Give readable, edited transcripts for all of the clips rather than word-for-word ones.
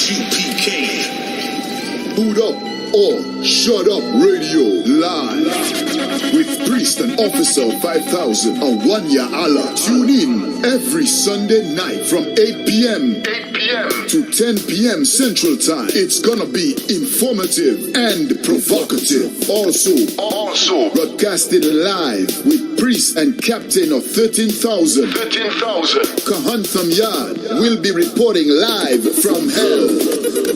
ISUPK. Boot up or shut up radio live with Priest and Officer 5000 on Wanya Allah. Tune in every Sunday night from 8 p.m. to 10 p.m. Central Time. It's gonna be informative and provocative. Also broadcasted live with Priest and Captain of 13,000. Kahantham Yard will be reporting live from hell,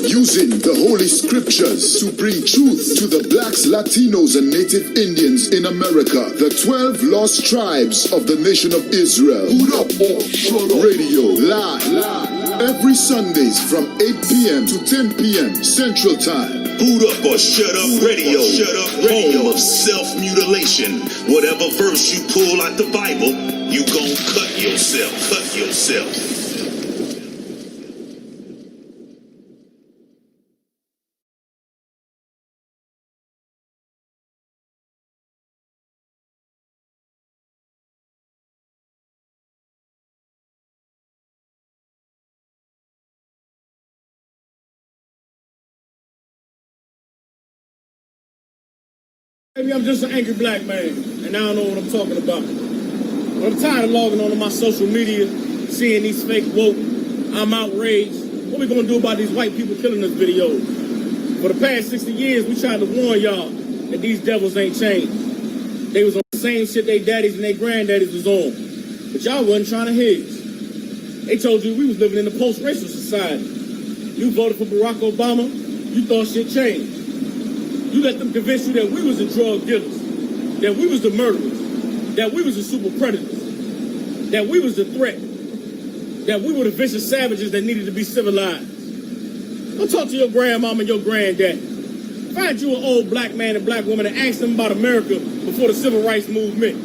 using the Holy Scriptures to bring truth to the blacks, Latinos, and Native Indians in America, the 12 lost tribes of the nation of Israel. Boot up or shut up radio live every Sundays from 8 p.m. to 10 p.m. Central Time. Boot up or shut up radio. Home of self-mutilation. Whatever verse you pull out the Bible, you gon' cut yourself. Maybe I'm just an angry black man, and I don't know what I'm talking about. But I'm tired of logging onto my social media, seeing these fake woke. I'm outraged. What we gonna do about these white people killing us videos? For the past 60 years, we tried to warn y'all that these devils ain't changed. They was on the same shit they daddies and they granddaddies was on. But y'all wasn't trying to hedge. They told you we was living in a post-racial society. You voted for Barack Obama, you thought shit changed. You let them convince you that we was the drug dealers, that we was the murderers, that we was the super predators, that we was the threat, that we were the vicious savages that needed to be civilized. Go talk to your grandmama and your granddad. Find you an old black man and black woman and ask them about America before the civil rights movement,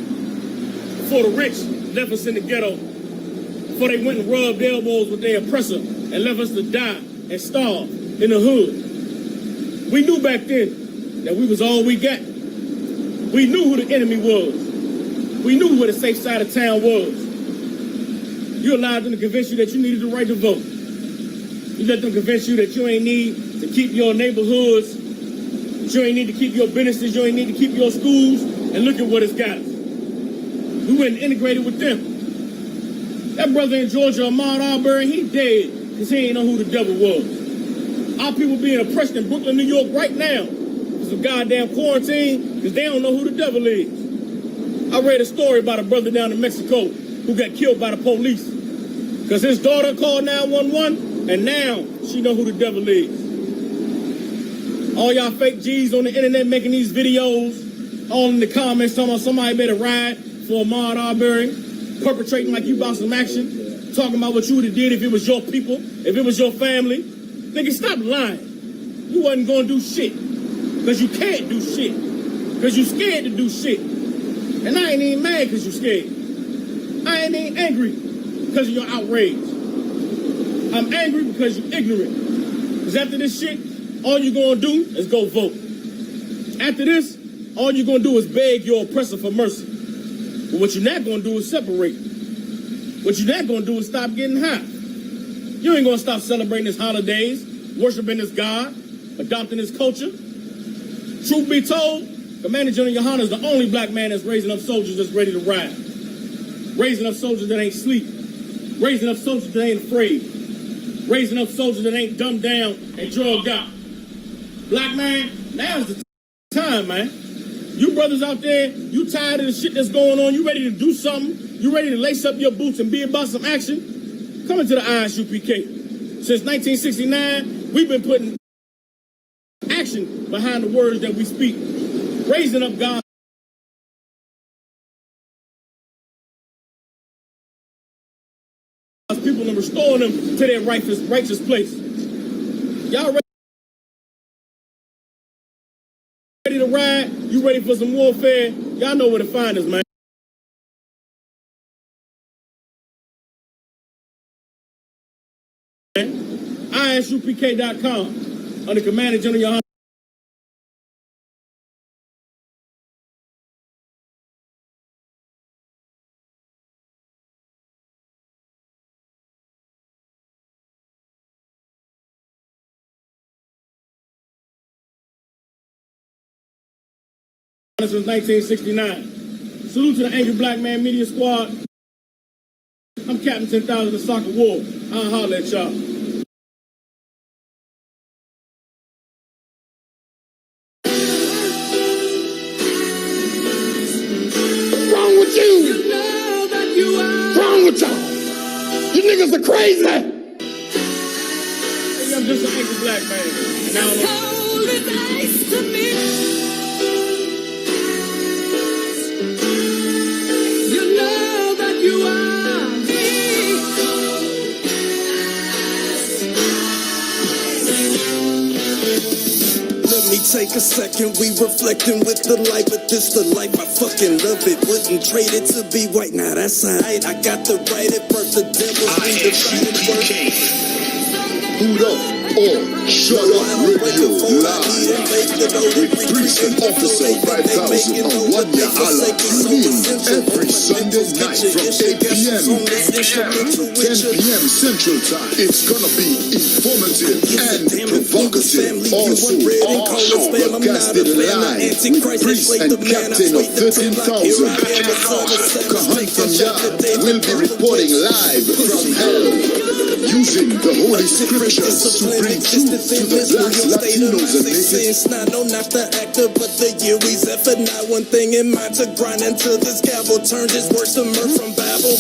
before the rich left us in the ghetto, before they went and rubbed elbows with their oppressor and left us to die and starve in the hood. We knew back then that we was all we got. We knew who the enemy was. We knew where the safe side of town was. You allowed them to convince you that you needed the right to vote. You let them convince you that you ain't need to keep your neighborhoods, that you ain't need to keep your businesses, you ain't need to keep your schools, and look at what it's got us. We went and integrated with them. That brother in Georgia, Ahmaud Arbery, he dead because he ain't know who the devil was. Our people being oppressed in Brooklyn, New York right now because of goddamn quarantine because they don't know who the devil is. I read a story about a brother down in Mexico who got killed by the police because his daughter called 911 and now she know who the devil is. All y'all fake G's on the internet making these videos, all in the comments talking about somebody better ride for Ahmaud Arbery, perpetrating like you about some action, talking about what you would have did if it was your people, if it was your family. Nigga, stop lying. You wasn't gonna do shit. Because you can't do shit. Because you scared to do shit. And I ain't even mad because you scared. I ain't even angry because of your outrage. I'm angry because you're ignorant. Because after this shit, all you're gonna do is go vote. After this, all you're gonna do is beg your oppressor for mercy. But what you're not gonna do is separate. What you're not gonna do is stop getting high. You ain't gonna stop celebrating his holidays, worshiping his God, adopting his culture. Truth be told, Commander General Yohana is the only black man that's raising up soldiers that's ready to ride. Raising up soldiers that ain't sleep. Raising up soldiers that ain't afraid. Raising up soldiers that ain't dumbed down and drugged out. Black man, now's the time, man. You brothers out there, you tired of the shit that's going on, you ready to do something, you ready to lace up your boots and be about some action? Come into the ISUPK. Since 1969, we've been putting action behind the words that we speak. Raising up God's people and restoring them to their righteous place. Y'all ready to ride? You ready for some warfare? Y'all know where to find us, man. ISUPK.com under Commander General Yohana. since 1969. Salute to the Angry Black Man Media Squad. I'm Captain 10,000 of Soccer War. I'll holler at y'all. What's wrong with you? What's wrong with y'all? You niggas are crazy. Hey, I'm just an angry black man. And I don't know. Take a second, we reflecting with the light, but this the life, I fucking love it. Wouldn't trade it to be white, now that's alright. I got the right at birth, the devil be divided word. Boot up or shut up radio live with Priest and Officer 5000 on One Year Allah. Tune in every Sunday night from 8 p.m. to 10 p.m. Central Time. It's gonna be informative and provocative. Also broadcasted live with Priest and Captain of 13,000. Kahan Yard will be reporting live from hell, using the Holy Scriptures to bring truth to the blacks, Latinos, and natives. No, not the actor, but the year we zephyr. Not one thing in mind to grind until this gavel turns his words to mirth from Babel.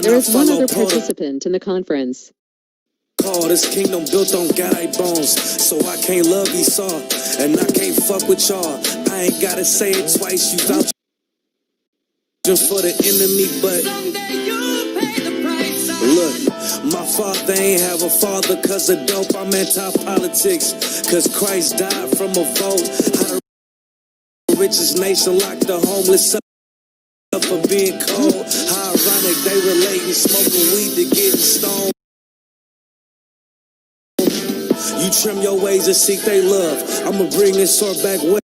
There is one other participant in the conference. This kingdom built on guy bones, so I can't love Esau, and I can't fuck with y'all. I ain't gotta say it twice. You vouch for the enemy, but look, my father ain't have a father 'cause of dope. I'm anti-politics 'cause Christ died from a vote. How the richest nation locked the homeless up for being cold. How ironic they relating smoking weed to getting stoned. You trim your ways and seek they love. I'ma bring this sword back wet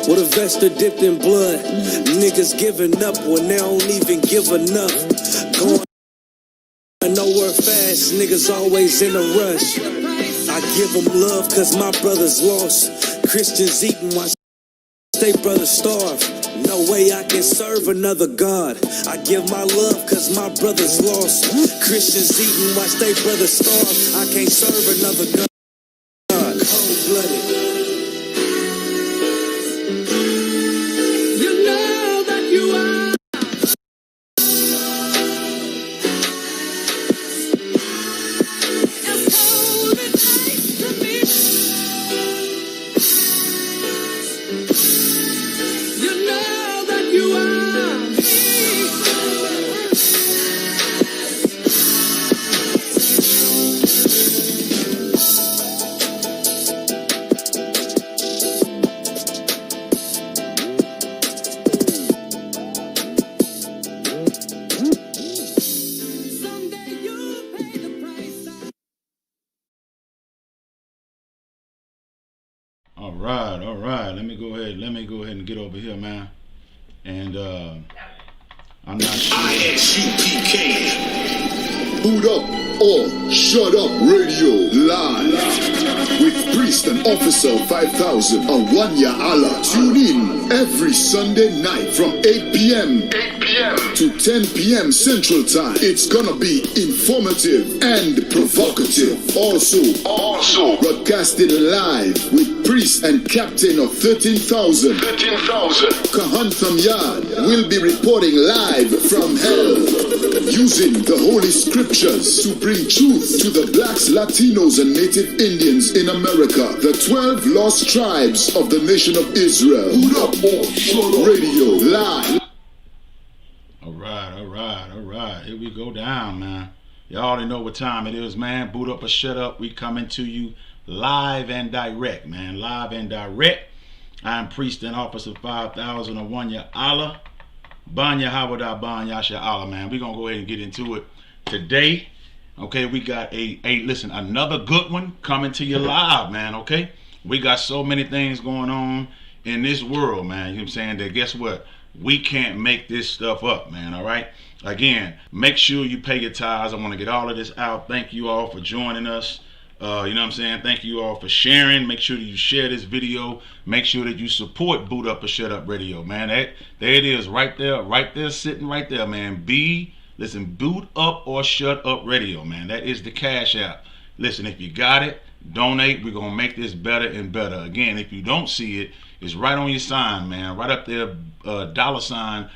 with a vest dipped in blood. Niggas giving up when they don't even give enough. Going nowhere fast, niggas always in a rush. I give them love 'cause my brother's lost. Christians eating while they brothers starve. No way I can serve another God. I give my love 'cause my brother's lost. Christians eating watch they brothers starve. I can't serve another God. Cold-blooded. You know that you are. As cold as ice to me. You know that you are. All right. Let me go ahead and get over here, man. And I'm not sure. ISUPK. Boot up or shut up radio live with Priest and Officer 5000 on One Year Allah. Tune in every Sunday night from 8 p.m. to 10 p.m. Central Time. It's gonna be informative and provocative. Also broadcasted live with Priest and Captain of 13,000. Kahan Yard will be reporting live from hell, using the Holy Scriptures to bring truth to the blacks, Latinos, and Native Indians in America, the 12 lost tribes of the nation of Israel. Boot up or shut up radio live. All right. Here we go down, man. Y'all already know what time it is, man. Boot up or shut up. We coming to you live and direct, man. Live and direct. I'm Priest and Officer 5001 Ya Allah. Banya Hawada Banya Yasha Allah, man. We're gonna go ahead and get into it today. Okay, we got listen, another good one coming to you live, man. Okay, we got so many things going on in this world, man. You know what I'm saying? That guess what? We can't make this stuff up, man. All right. Again, make sure you pay your tithes. I want to get all of this out. Thank you all for joining us. You know what I'm saying? Thank you all for sharing. Make sure that you share this video. Make sure that you support Boot Up or Shut Up Radio, man. There it is, right there, sitting right there, man. Listen, Boot Up or Shut Up Radio, man. That is the Cash App. Listen, if you got it, donate. We're gonna make this better and better. Again, if you don't see it, it's right on your sign, man. Right up there, $ BUOSUR.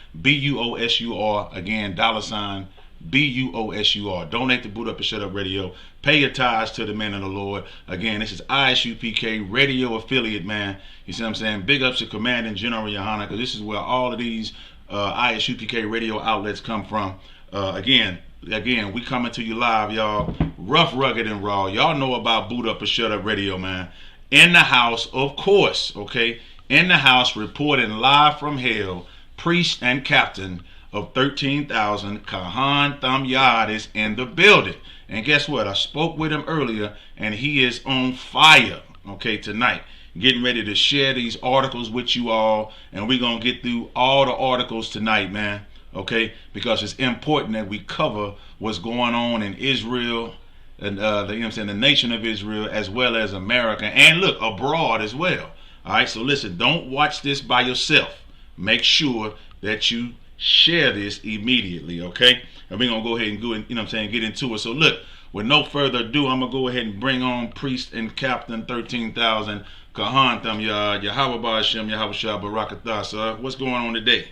Again, $ BUOSUR. Donate to Boot Up and Shut Up Radio. Pay your tithes to the men of the Lord. Again, this is ISUPK radio affiliate, man. You see what I'm saying? Big ups to Commanding General Yohana, because this is where all of these ISUPK radio outlets come from. Again, we coming to you live, y'all. Rough, rugged, and raw. Y'all know about Boot Up or Shut Up Radio, man. In the house, of course, okay? In the house, reporting live from hell, priest and captain of 13,000, Kahan Thamyad is in the building. And guess what? I spoke with him earlier, and he is on fire, okay, tonight. Getting ready to share these articles with you all, and we're going to get through all the articles tonight, man, okay? Because it's important that we cover what's going on in Israel, and you know what I'm saying, the nation of Israel, as well as America, and look, abroad as well. All right, so listen, don't watch this by yourself. Make sure that you share this immediately, okay? And we're gonna go ahead and go, you know what I'm saying, get into it. So look, with no further ado, I'm gonna go ahead and bring on Priest and Captain 13,000, Kahan Thamyad, Yahweh Ba'ashem, Yahweh Shah Barakatah, sir. What's going on today?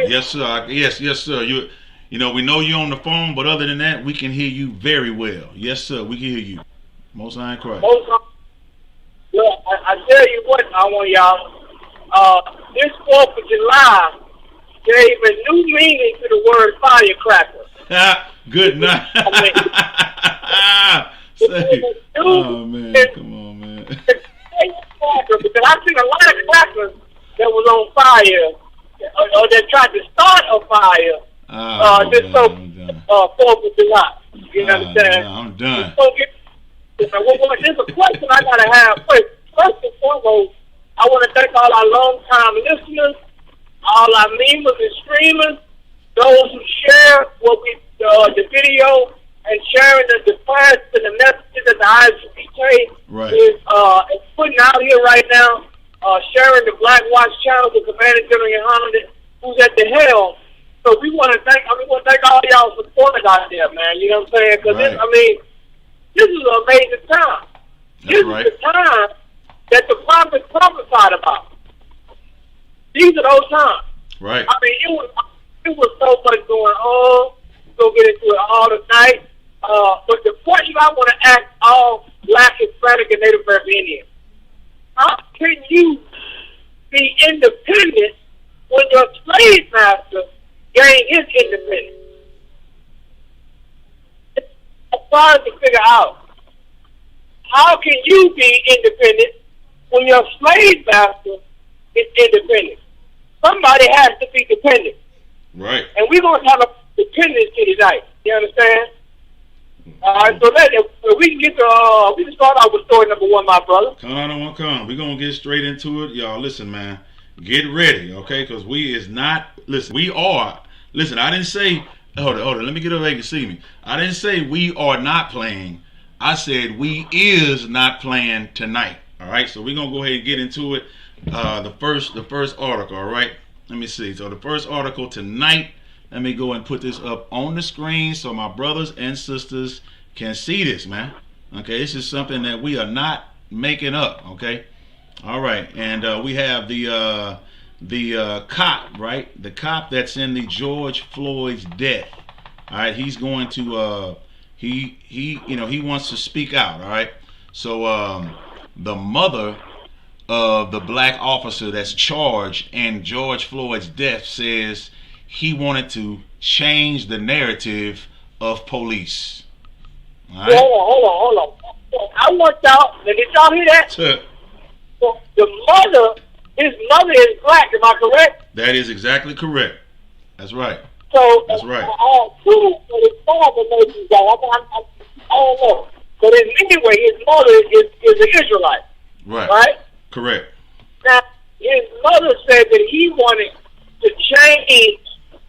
Yes, sir. Yes, sir. You know, we know you're on the phone, but other than that, we can hear you very well. Yes, sir. We can hear you. Most High in Christ. Look, I tell you what, I want y'all. This 4th of July gave a new meaning to the word firecracker. Good night. Oh man, come on, man. Because I've seen a lot of crackers that was on fire, or that tried to start a fire. This 4th of July. You understand? I'm done. There's a question I gotta have. First and foremost, I want to thank all our long-time listeners, all our memers and streamers, those who share the video and sharing the plans and the messages that the ISUPK is putting out here right now, sharing the Black Watch channel with Commander General Yohana, who's at the helm. So we want to thank all y'all supporters out there, man. You know what I'm saying? Because this is an amazing time. This is the time that the prophets prophesied about. These are those times. Right. I mean, it was so much going on. We'll get into it all tonight. But the question I want to ask all Black, Hispanic, and Native American Indians: how can you be independent when your slave master gained his independence? It's hard to figure out. How can you be independent when your slave master is independent? Somebody has to be dependent. Right. And we're going to have a dependency tonight. You understand? All right, so we can get to, we can start out with story number 1, my brother. Come on. We're going to get straight into it. Y'all, listen, man. Get ready, okay? Because we are, listen, I didn't say, hold on, let me get over here and see me. I didn't say we are not playing. I said we is not playing tonight. All right, so we're gonna go ahead and get into it. The first article. All right, let me see. So the first article tonight. Let me go and put this up on the screen so my brothers and sisters can see this, man. Okay, this is something that we are not making up. Okay, all right, and we have the cop, right? The cop that's in the George Floyd's death. All right, he's going to he wants to speak out. All right, so the mother of the black officer that's charged in George Floyd's death says he wanted to change the narrative of police. All Hold right. on. I want y'all. Now, did y'all hear that? So, So his mother is black. Am I correct? that is exactly correct. That's right. So That's right. Two, his father may be black. I don't know. But anyway, his mother is an Israelite. Right. Right? Correct. Now, his mother said that he wanted to change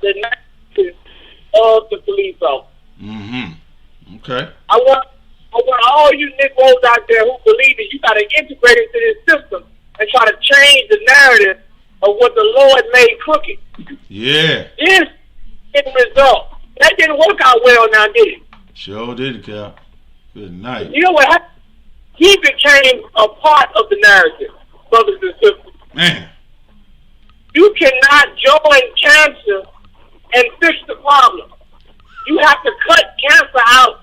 the narrative of the police officer. Mm-hmm. Okay. I want all you Negroes out there who believe that you got to integrate into this system and try to change the narrative of what the Lord made crooked. Yeah. This is the result. That didn't work out well now, did it? Sure did, Cap. Good night. You know what happened? He became a part of the narrative, brothers and sisters. Man. You cannot join cancer and fix the problem. You have to cut cancer out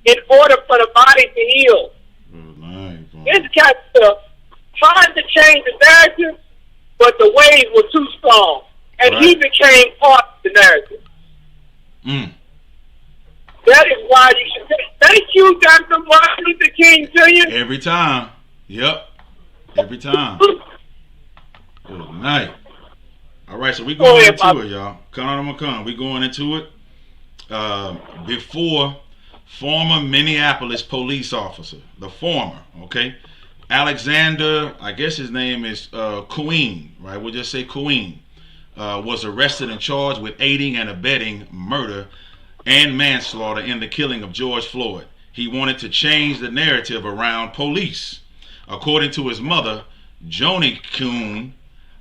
in order for the body to heal. Good night, bro. This cancer tried to change the narrative, but the waves were too strong. And he Right. became part of the narrative. Mm. That is why you should say, thank you, Dr. Martin Luther King Jr. Every time. Yep. Every time. Good night. All right, so we going ahead, into Bob. it, y'all. Come. We going into it. Before former Minneapolis police officer, the former, okay, Alexander, I guess his name is Queen, right? We'll just say Queen, was arrested and charged with aiding and abetting murder and manslaughter in the killing of George Floyd. He wanted to change the narrative around police. According to his mother, Joni Kuhn,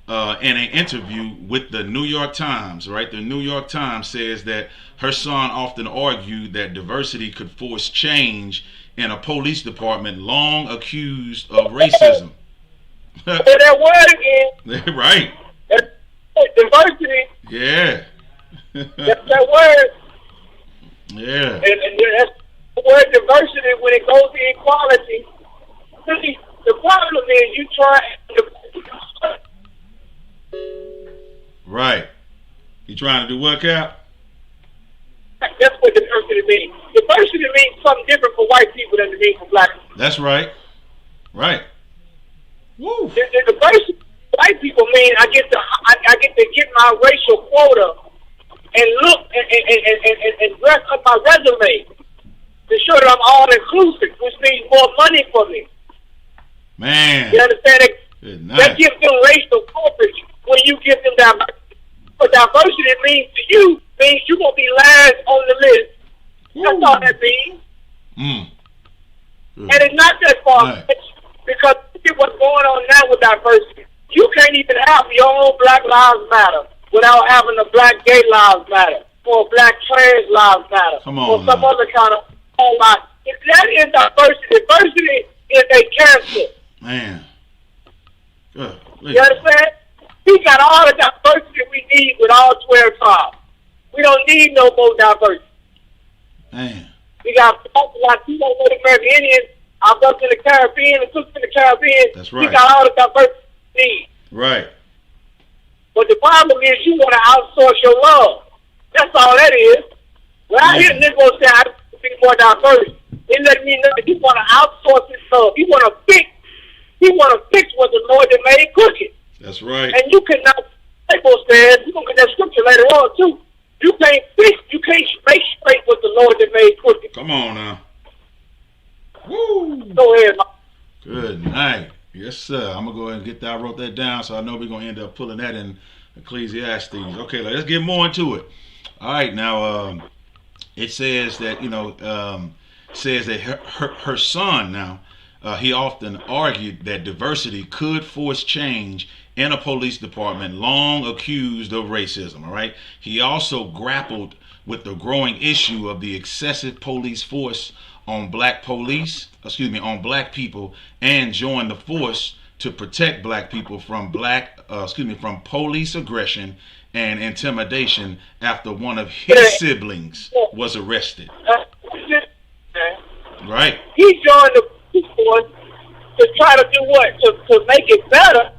in an interview with the New York Times, right? The New York Times says that her son often argued that diversity could force change in a police department long accused of racism. Say that word again. Right. Diversity. Yeah. That's that word. Yeah. And that's the word diversity when it goes to equality. See, the problem is you try to... Right. You trying to do what, Cap? That's what diversity means. Diversity means something different for white people than it means for black people. That's right. Right. Woo. The diversity white people mean I get to get my racial quota and look and dress up my resume to show that I'm all inclusive, which means more money for me. Man. You understand it? Good That night. gives them racial coverage when you give them diversity. But diversity means to you means you're gonna be last on the list. That's all that means. Mm. Good. And it's not that far Right. because look at what's going on now with diversity. You can't even have your own Black Lives Matter without having a Black Gay Lives Matter or a Black Trans Lives Matter Come on or some now. other kind of all life. If that is diversity, diversity is a cancer. Man. Good. You understand? We got all the diversity we need with all 12 tribes. We don't need no more diversity. Man. We got Latino, Native American Indians, our brothers in the Caribbean, and sisters in the Caribbean. That's We right. got all the diversity we need. Right. But the problem is you want to outsource your love. That's all that is. When I hear niggas say I want to be more diverse, it let me know that he want to outsource his love. He want to fix what the Lord that made crooked. That's right. And you cannot, Bible says, you're going to get that scripture later on too. You can't make straight what the Lord that made crooked. Come on now. Woo. Go ahead, man. Good night. Yes, sir. I'm going to go ahead and get that. I wrote that down, so I know we're going to end up pulling that in Ecclesiastes. Okay, let's get more into it. All right, now, it says that, says that her son now, he often argued that diversity could force change in a police department long accused of racism. All right. He also grappled with the growing issue of the excessive police force on black people, and joined the force to protect black people from from police aggression and intimidation after one of his siblings was arrested. Right. He joined the police force to try to do what? To make it better.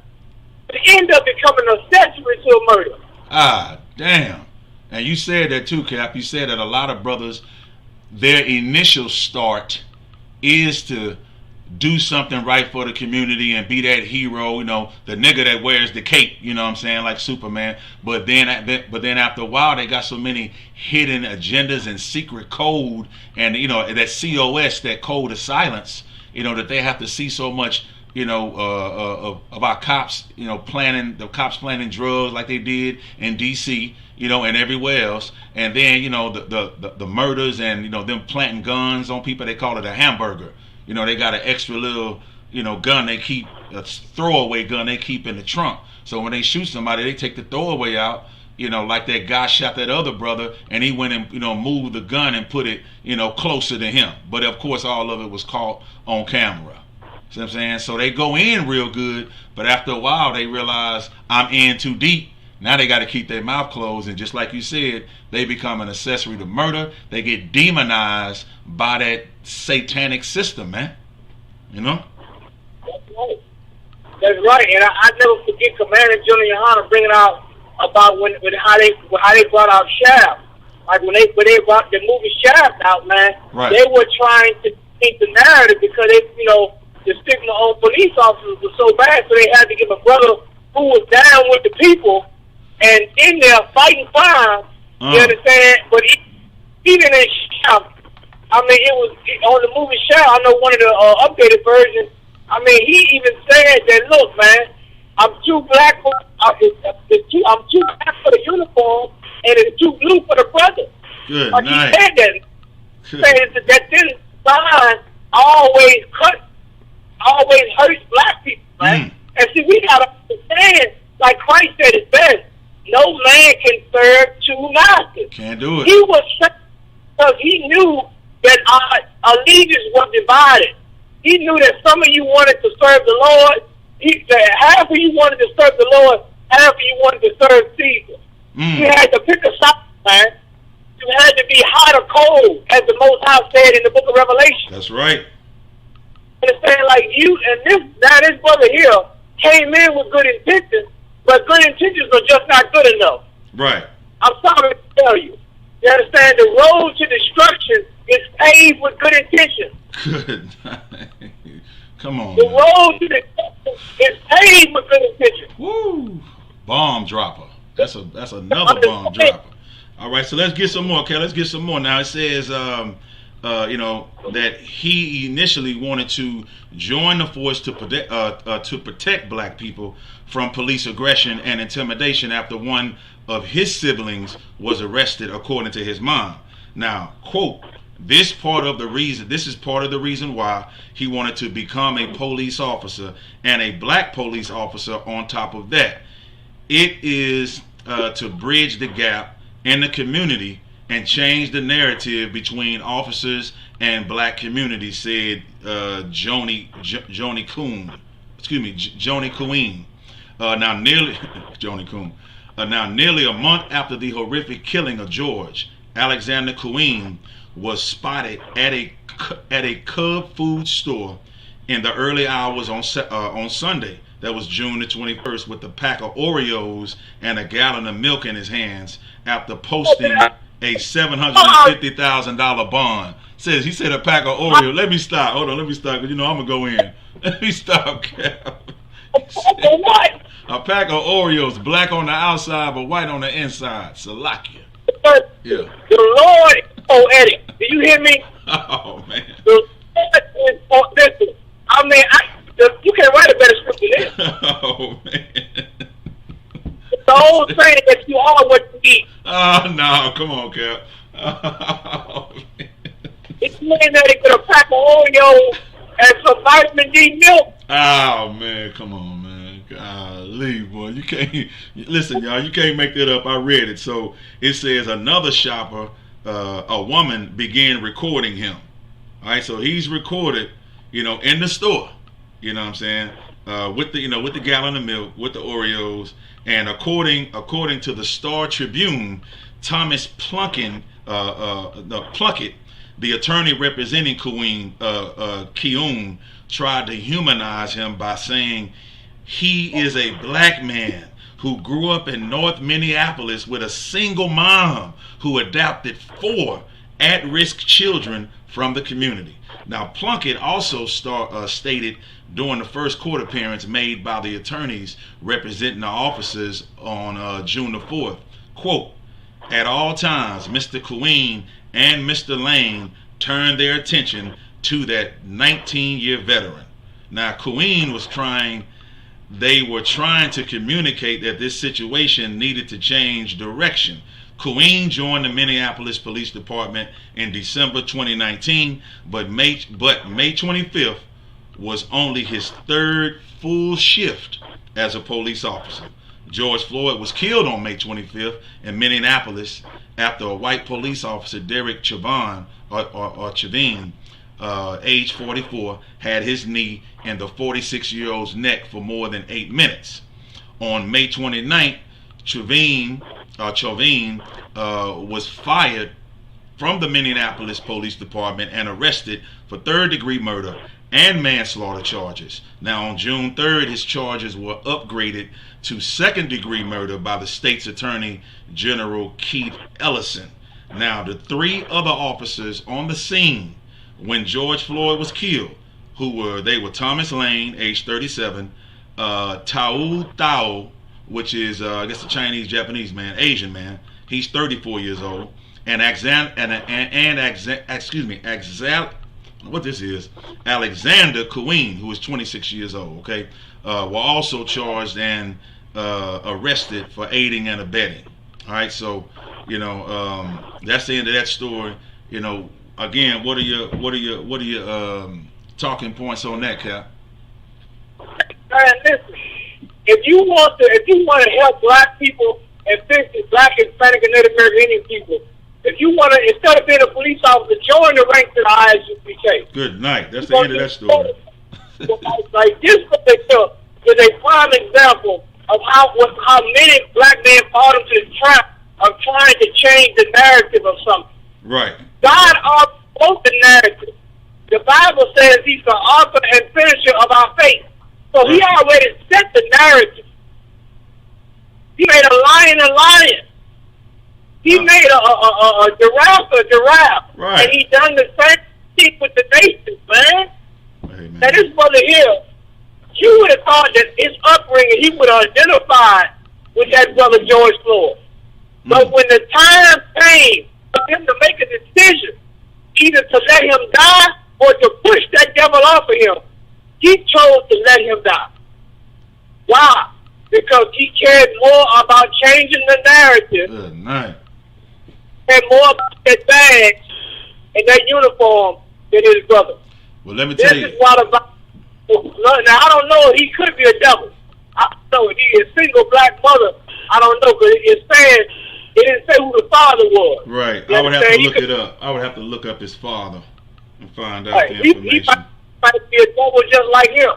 To end up becoming an accessory to a murder. Ah, damn. And you said that too, Cap. You said that a lot of brothers, their initial start is to do something right for the community and be that hero, the nigga that wears the cape, you know what I'm saying, like Superman. But then after a while, they got so many hidden agendas and secret code, and that COS, that code of silence, that they have to see so much, of our cops, planning drugs like they did in DC, and everywhere else, and then the murders and them planting guns on people. They call it a hamburger. They got an extra little, gun they keep, a throwaway gun they keep in the trunk. So when they shoot somebody, they take the throwaway out, like that guy shot that other brother, and he went and, moved the gun and put it, closer to him. But of course, all of it was caught on camera. See what I'm saying? So they go in real good, but after a while, they realize I'm in too deep. Now they got to keep their mouth closed, and just like you said, they become an accessory to murder. They get demonized by that satanic system, man. That's right. That's right, and I never forget Commander General Yohana bringing out about how they brought out Shaft. Like when they brought the movie Shaft out, man, right. They were trying to keep the narrative because the stigma on police officers was so bad, so they had to give a brother who was down with the people and in there fighting crime. You understand? But even in Shaft, it was on the movie Shaft. I know one of the updated versions. He even said that, look, man, I'm too black for I'm too black for the uniform, and it's too blue for the brother. Good like night. He said that. Said that this sign always hurts black people, man. And see, we gotta understand, like Christ said it best, no man can serve two masters. Can't do it. He was because he knew that our allegiance was divided. He knew that some of you wanted to serve the Lord. That half of you wanted to serve the Lord, half of you wanted to serve Caesar. You had to pick a side, man. You had to be hot or cold, as the Most High said in the book of Revelation. That's right. Understand, like you and this brother here came in with good intentions, but good intentions are just not good enough. Right. I'm sorry to tell you. You understand? The road to destruction is paved with good intentions. Good. Come on. The road to destruction is paved with good intentions. Woo! Bomb dropper. That's another bomb dropper. All right, so let's get some more. Okay, let's get some more. Now it says, that he initially wanted to join the force to protect black people from police aggression and intimidation after one of his siblings was arrested, according to his mom. Now, quote, this is part of the reason why he wanted to become a police officer, and a black police officer on top of that. It is to bridge the gap in the community and change the narrative between officers and black communities, said Joni Coon. Joni Coon. Now nearly a month after the horrific killing of George, Alexander Coon was spotted at a Cub food store in the early hours on Sunday. That was June the 21st, with a pack of Oreos and a gallon of milk in his hands after posting a $750,000 bond. He said a pack of Oreos. Let me stop. Hold on, let me stop, because I'm going to go in. Let me stop, Cap. A pack of Oreos, black on the outside but white on the inside. Salakia. Yeah. The Lord is poetic. Do you hear me? Oh, man. The Lord is poetic. You can't write a better script than this. Oh, man. It's the old saying that you are what you eat. Oh, no. Come on, Cap. Oh, man. It's meaning that he could have packed an Oreo and some vitamin D milk. Oh, man. Come on, man. Golly, boy. You can't. Listen, y'all. You can't make that up. I read it. So it says another shopper, a woman, began recording him. All right. So he's recorded, in the store. You know what I'm saying? With the gallon of milk, with the Oreos, and according to the Star Tribune, Thomas Plunkett, the attorney representing Keown, tried to humanize him by saying he is a black man who grew up in North Minneapolis with a single mom who adopted 4 at-risk children from the community. Now, Plunkett also stated during the first court appearance made by the attorneys representing the officers on June the 4th, quote, "At all times, Mr. Queen and Mr. Lane turned their attention to that 19-year veteran." Now, Queen they were trying to communicate that this situation needed to change direction. Queen joined the Minneapolis Police Department in December 2019, but May 25th was only his 3rd full shift as a police officer. George Floyd was killed on May 25th in Minneapolis after a white police officer, Derek Chauvin, age 44, had his knee in the 46-year-old's neck for more than 8 minutes. On May 29th, Chauvin was fired from the Minneapolis Police Department and arrested for 3rd-degree murder and manslaughter charges. Now, on June 3rd, his charges were upgraded to 2nd-degree murder by the state's Attorney General Keith Ellison. Now, the 3 other officers on the scene when George Floyd was killed, they were Thomas Lane, age 37, Tao Thao, which is I guess a Chinese, Japanese man, Asian man. He's 34 years old, and Alexander Queen, who is 26 years old. Okay, were also charged and arrested for aiding and abetting. All right, so that's the end of that story. Again, what are your talking points on that, Cap? Man, listen. If you want to help black people and fix it, black, Hispanic, and Native American Indian people, if you want to, instead of being a police officer, join the ranks of the ISUPK. Good night. That's the end of that story. Like this is a prime example of how many black men fall into the trap of trying to change the narrative of something. Right. God already wrote the narrative. The Bible says He's the author and finisher of our faith. So He already set the narrative. He made a lion a lion. He made a giraffe a giraffe. Right. And He done the same thing with the nations, man. Amen. Now this brother here, you would have thought that his upbringing, he would have identified with that brother George Floyd. But when the time came for him to make a decision, either to let him die or to push that devil off of him, he chose to let him die. Why? Because he cared more about changing the narrative Good night. and more about that badge and that uniform than his brother. Well, let me tell you. This is what about. Now, I don't know. He could be a devil. I don't know. He is a single black mother. I don't know, because it didn't say who the father was. Right. I would have to look it up. I would have to look up his father and find out the information. He might be a devil just like him.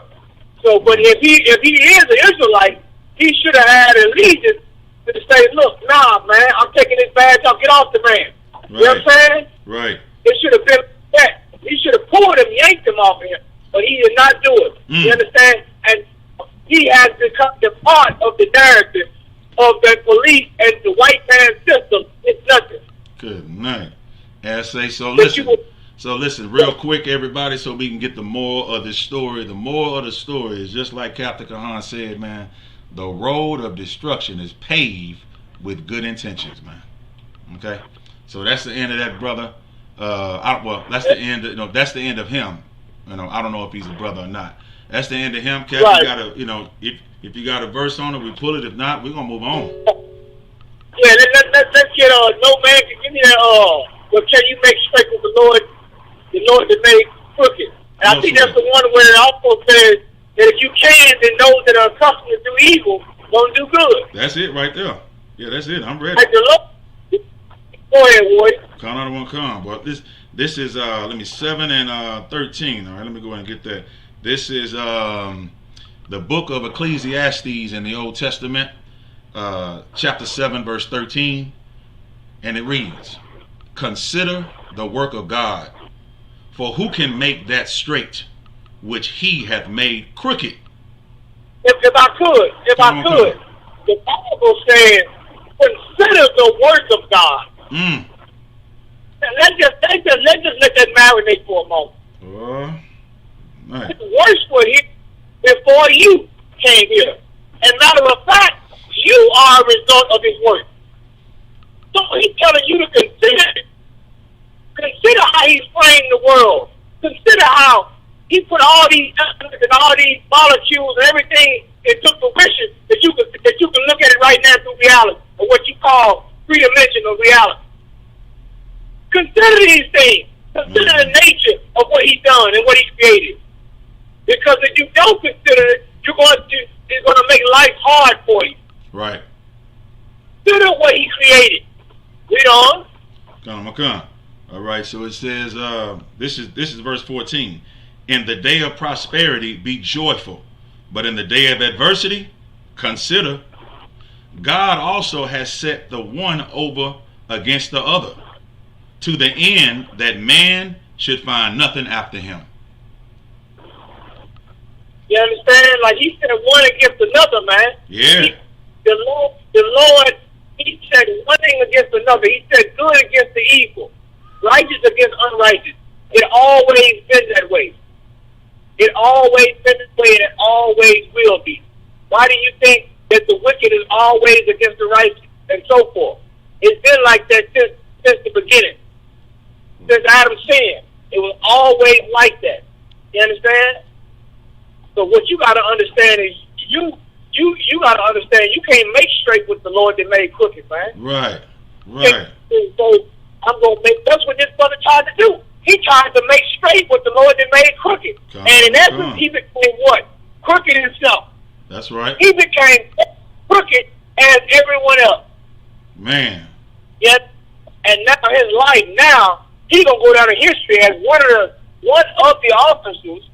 So, but if he is an Israelite, he should have had allegiance to say, look, nah, man, I'm taking this badge off. Get off the man. Right. You know what I'm saying? Right. It should have been that. He should have pulled him, yanked him off of him. But he did not do it. You understand? And he has become the part of the narrative of the police and the white man system. It's nothing. Good night. So listen real quick, everybody, so we can get the moral of this story. The moral of the story is just like Captain Kahan said, man. The road of destruction is paved with good intentions, man. Okay? So that's the end of that brother. That's the end. That's the end of him. I don't know if he's a brother or not. That's the end of him, Cap. Right. You gotta, if you got a verse on it, we pull it. If not, we're gonna move on. Yeah, let's get no man can give me that. Well, can you make straight with the Lord that made crooked? And I think that's the one where it also says that if you can, then those that are accustomed to do evil won't do good. That's it right there. Yeah, that's it. I'm ready. Like the Lord. Go ahead, warrior. Count out one come. But this is 7 and 13. All right, let me go ahead and get that. This is the book of Ecclesiastes in the Old Testament, chapter 7, verse 13, and it reads, "Consider the work of God, for who can make that straight which He hath made crooked?" If I could, The Bible says, consider the work of God. Mm. Let's just let that marinate for a moment. Right. It's worse for him before you came here. And matter of fact, you are a result of his work. So he's telling you to consider how he framed the world. Consider how he put all these atoms and all these molecules and everything into fruition that you can look at it right now through reality, or what you call three-dimensional reality. Consider these things. Consider the nature of what he's done and what he's created. Because if you don't consider it, it's going to make life hard for you. Right. Consider what he created. Read on. Come. All right. So it says, this is verse 14. In the day of prosperity, be joyful, but in the day of adversity, consider God also has set the one over against the other, to the end that man should find nothing after him. You understand? Like he said one against another, man. Yeah. The Lord, he said one thing against another. He said good against the evil, righteous against unrighteous. It always been that way. It always been that way, and it always will be. Why do you think that the wicked is always against the righteous and so forth? It's been like that since the beginning. Since Adam sinned, it was always like that. You understand? So what you got to understand is you got to understand you can't make straight with the Lord that made crooked, man. Right. So I'm gonna make. That's what this brother tried to do. He tried to make straight with the Lord that made crooked, and in essence, he became what? Crooked himself. That's right. He became crooked as everyone else. Man. Yet, and now his life now he's gonna go down in history as one of the officers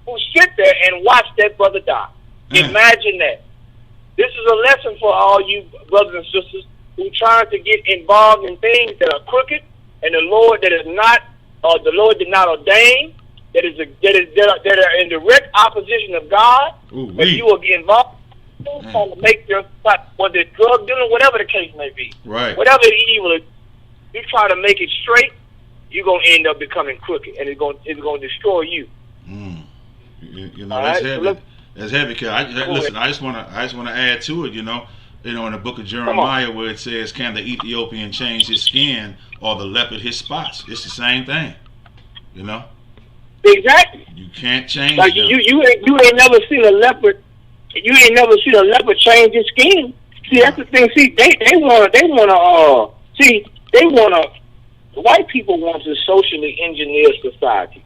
who sit there and watch that brother die. Imagine that. This is a lesson for all you brothers and sisters who trying to get involved in things that are crooked, and the Lord that is not, or the Lord did not ordain, that are in direct opposition of God. If you will get involved, trying to make your spot, whether it's drug dealing, whatever the case may be, right? Whatever the evil is, you try to make it straight, you're gonna end up becoming crooked, and it's gonna destroy you. You know, that's heavy. That's heavy, listen, I just want to add to it. You know, in the book of Jeremiah, where it says, "Can the Ethiopian change his skin, or the leopard his spots?" It's the same thing. You know. Exactly. You can't change. Like them. you ain't never seen a leopard. You ain't never seen a leopard change his skin. See, that's the thing. See, they want white people want to socially engineer society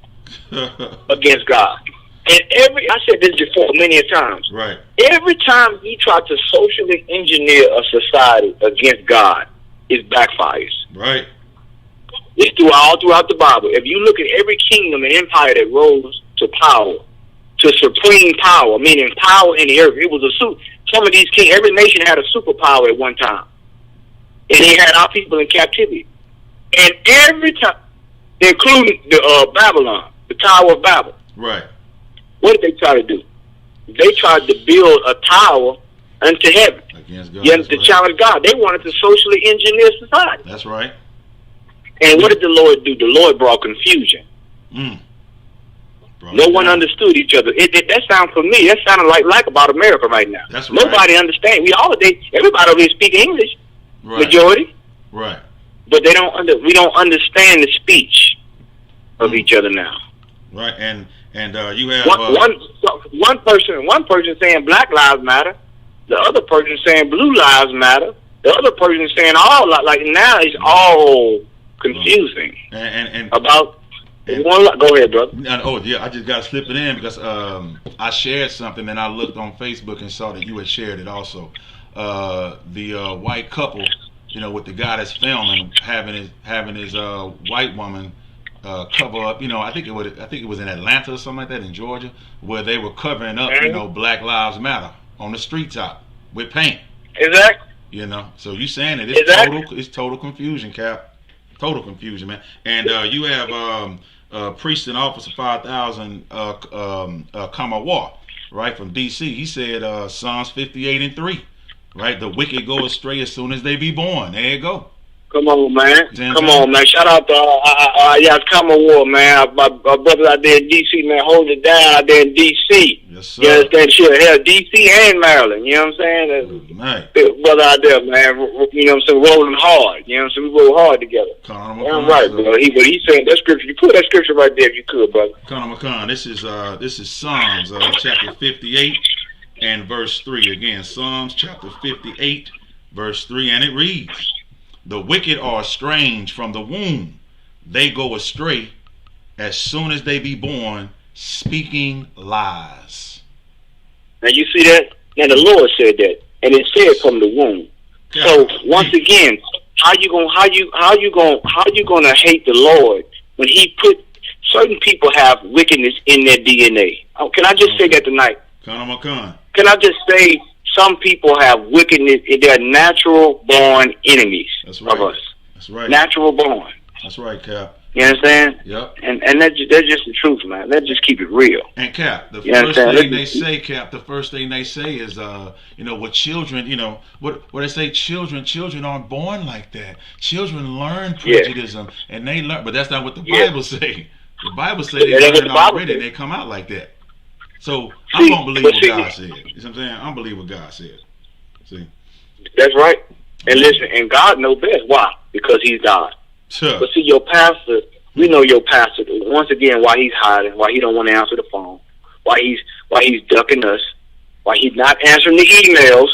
against God. And I said this before many a times. Right. Every time he tried to socially engineer a society against God, it backfires. Right. It's all throughout the Bible. If you look at every kingdom and empire that rose to power, to supreme power, meaning power in the earth, it was some of these kings, every nation had a superpower at one time. And they had our people in captivity. And every time, including the Babylon, the Tower of Babel. Right. What did they try to do? They tried to build a tower unto heaven. Against God. To challenge God. They wanted to socially engineer society. That's right. And what did the Lord do? The Lord brought confusion. No one understood each other. That sounds for me. That sounded like about America right now. That's right. Nobody understands. Everybody over here speak English. Right. Majority. Right. But we don't understand the speech of each other now. Right. And you have one person saying Black Lives Matter, the other person saying Blue Lives Matter, the other person saying all like now it's all confusing. Go ahead, brother. Oh yeah, I just got to slip it in because I shared something and I looked on Facebook and saw that you had shared it also. The white couple, with the guy that's filming having his white woman cover up. I think it was in Atlanta or something like that, in Georgia, where they were covering up, Black Lives Matter on the street top with paint. Exactly. So you saying it? It's total confusion, Cap. Total confusion, man. And you have Priest and Officer 5000 Kamawar, right, from DC. He said Psalms 58:3 right? The wicked go astray as soon as they be born. There you go. Come on, man. Damn, Come man. on, man. Shout out to it's Common War, man. My brothers out there in D.C., man, hold it down out there in D.C. Yes, sir. You understand? Shit, hell, D.C. and Maryland. You know what I'm saying? Right. Brother out there, man. You know what I'm saying? Rolling hard. You know what I'm saying? We roll hard together. Conor That's McCon, right, sir. bro. But he's saying that scripture. You put that scripture right there if you could, brother. Conor McCon, this is Psalms chapter 58 and verse 3. Again, Psalms chapter 58 verse 3, and it reads, "The wicked are estranged from the womb. They go astray as soon as they be born, speaking lies." Now you see that? Now the Lord said that, and it said from the womb. So once again, how you gonna hate the Lord when He put certain people have wickedness in their DNA? Oh, can I just say that tonight? Conor McCon. Can I just say some people have wickedness in their natural born enemies That's right. of us? That's right. Natural born. That's right, Cap. You understand? Yep. And that's just the truth, man. Let's just keep it real. And Cap, the You first understand? thing they say, Cap, the first thing they say is, with children, what they say, children aren't born like that. Children learn prejudice, and they learn, but that's not what the Bible say. The Bible say they That ain't what learn the Bible already, say. they come out like that. So I'm gonna believe what God said. You know what I'm saying? I'm believe what God said. See? That's right. And listen, and God knows best. Why? Because He's God. Sure. But see, your pastor, we know your pastor. Once again, why he's hiding, why he don't want to answer the phone, why he's ducking us, why he's not answering the emails.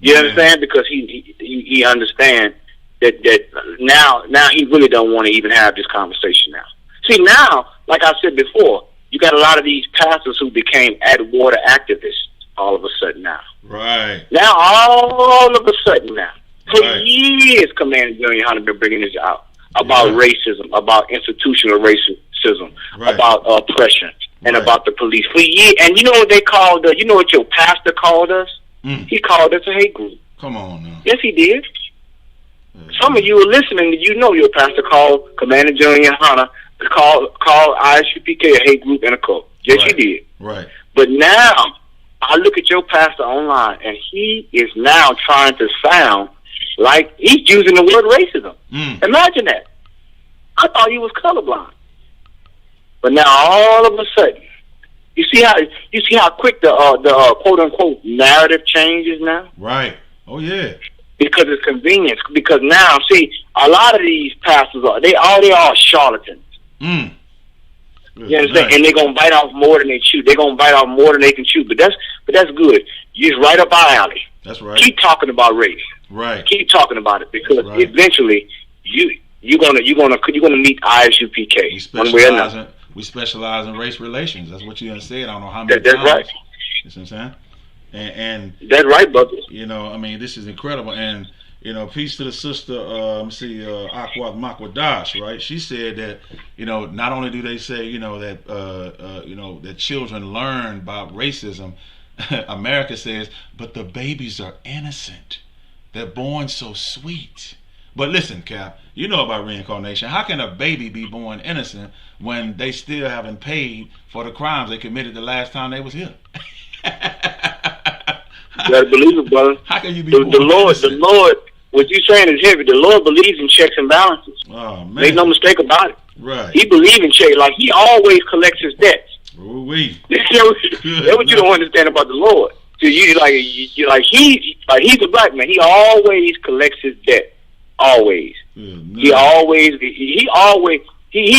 You understand? Because he understands that now he really don't want to even have this conversation now. See, now, like I said before, you got a lot of these pastors who became Atwater activists all of a sudden now. Right. Now, all of a sudden now. For Right. years, Commander Junior Hunter been bringing this out about racism, about institutional racism, Right. about oppression, and Right. about the police. For years, and you know what they called us? You know what your pastor called us? He called us a hate group. Come on now. Yes, he did. Some of you are listening. You know your pastor called Commander Junior Hunter, called ISUPK a hate group and a cult. Yes, Right. he did. Right. But now, I look at your pastor online, and he is now trying to sound like he's using the word racism. Imagine that. I thought he was colorblind. But now, all of a sudden, you see how quick the quote unquote narrative changes now? Right. Oh yeah. Because it's convenience. Because now, see, a lot of these pastors they are charlatans. You understand? And they're gonna bite off more than they chew. They're gonna bite off more than they can chew. But that's good. It's right up our alley. That's right. Keep talking about race. Right. Keep talking about it because right. eventually you're gonna meet ISUPK one way or another. We specialize in race relations. That's what you said. I don't know how many That's times. right. You see what I'm saying? And that's right, brother. I mean, this is incredible. And peace to the sister. Akwat Makwadash, right? She said that not only do they say that children learn about racism, America says, but the babies are innocent. They're born so sweet. But listen, Cap, you know about reincarnation. How can a baby be born innocent when they still haven't paid for the crimes they committed the last time they was here? You gotta believe it, brother. How can you be the Lord, what you saying is heavy. The Lord believes in checks and balances. Oh man. Make no mistake about it. Right. He believes in checks. Like he always collects his debts. Ooh-wee. That's what you don't understand about the Lord. So he's a black man. He always collects his debt. Always. He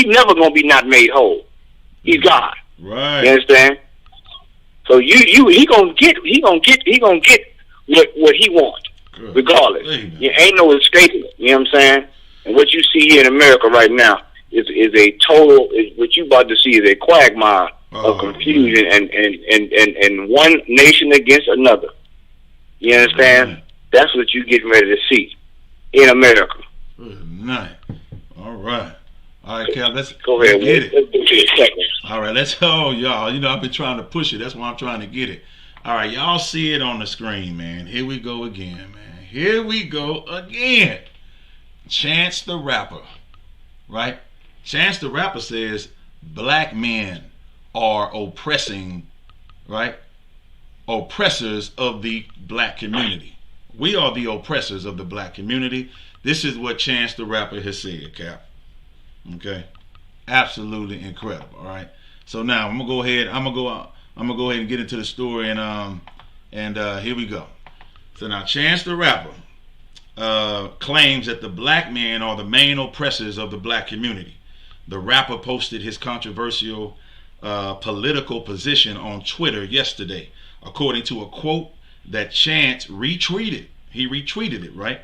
never gonna be not made whole. He's God. Right. You understand? So he gonna get what he wants, regardless. You ain't no escaping it. You know what I'm saying? And what you see here in America right now is what you about to see is a quagmire of confusion and one nation against another. You understand? That's what you getting ready to see in America. Good night. All right. All right, Cal, let's go ahead. Get it. Let's do it a second. All right, y'all. I've been trying to push it. That's why I'm trying to get it. All right, y'all see it on the screen, man. Here we go again, man. Here we go again. Chance the Rapper, right? Chance the Rapper says black men are oppressing, right? oppressors of the black community. We are the oppressors of the black community. This is what Chance the Rapper has said, Cap. Okay, absolutely incredible. All right. So now I'm gonna go ahead and get into the story, and here we go. So now Chance the Rapper claims that the black men are the main oppressors of the black community. The rapper posted his controversial political position on Twitter yesterday, according to a quote that Chance retweeted. He retweeted it, right?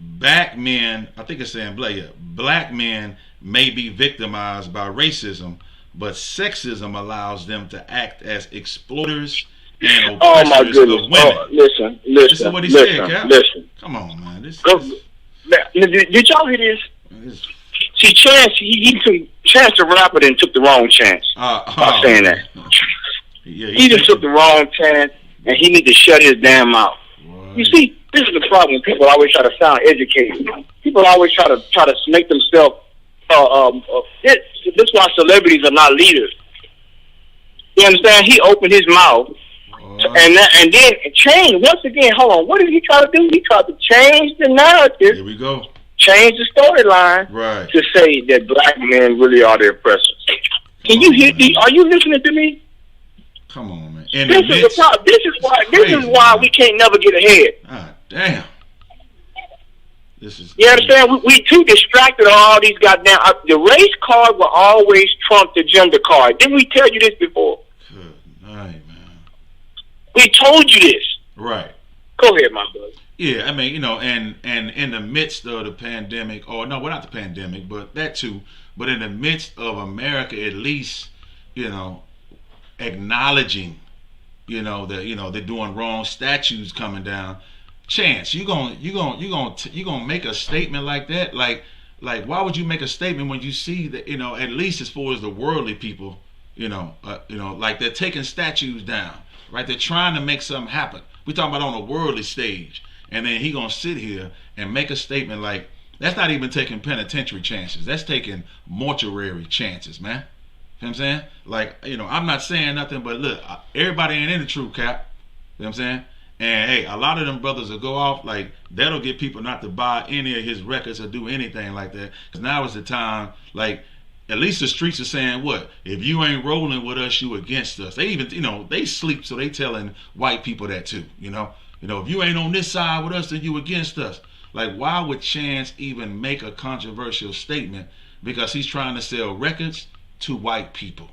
Black men, I think it's saying black men may be victimized by racism, but sexism allows them to act as exploiters and oppressors of women. Listen. This is what he said, Cap. Listen. Come on, man. This Did y'all hear this? See, Chance, Chance the Rapper then took the wrong chance by saying that. Yeah, he just took the wrong chance, and he need to shut his damn mouth. Right. You see, this is the problem. People always try to sound educated. People always try to make themselves. This is why celebrities are not leaders. You understand? He opened his mouth, and then change once again. Hold on, what did he try to do? He tried to change the narrative. Here we go. Change the storyline, right, to say that black men really are the oppressors. Can you hear me? Are you listening to me? Come on, man. This is the problem. This is why we can't never get ahead. Ah, damn. This is. You understand? We too distracted on all these goddamn. The race card will always trump the gender card. Didn't we tell you this before? Good night, man. We told you this. Right. Go ahead, my brother. Yeah, I mean, and in the midst of the pandemic, or no, well, not the pandemic, but that too, but in the midst of America, at least, acknowledging, that they're doing wrong, statues coming down. Chance, you gonna make a statement like that? Like why would you make a statement when you see that, at least as far as the worldly people, like they're taking statues down, right? They're trying to make something happen. We're talking about on a worldly stage. And then he gonna sit here and make a statement like, that's not even taking penitentiary chances. That's taking mortuary chances, man. You know what I'm saying? Like, I'm not saying nothing, but look, everybody ain't in the truth, Cap. You know what I'm saying? And hey, a lot of them brothers will go off, like, that'll get people not to buy any of his records or do anything like that. Because now is the time, like, at least the streets are saying what? If you ain't rolling with us, you against us. They even, they sleep, so they telling white people that too, if you ain't on this side with us, then you against us. Like, why would Chance even make a controversial statement? Because he's trying to sell records to white people.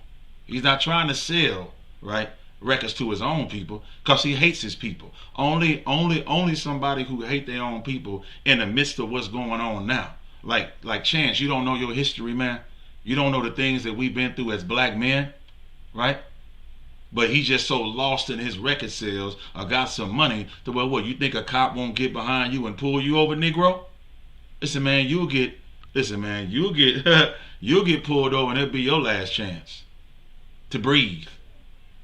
He's not trying to sell, right, records to his own people, because he hates his people. Only somebody who hate their own people in the midst of what's going on now. Like Chance, you don't know your history, man. You don't know the things that we've been through as black men, right? But he's just so lost in his record sales or got some money to where, what, you think a cop won't get behind you and pull you over, Negro? Listen, man, you'll get you'll get pulled over and it'll be your last chance to breathe.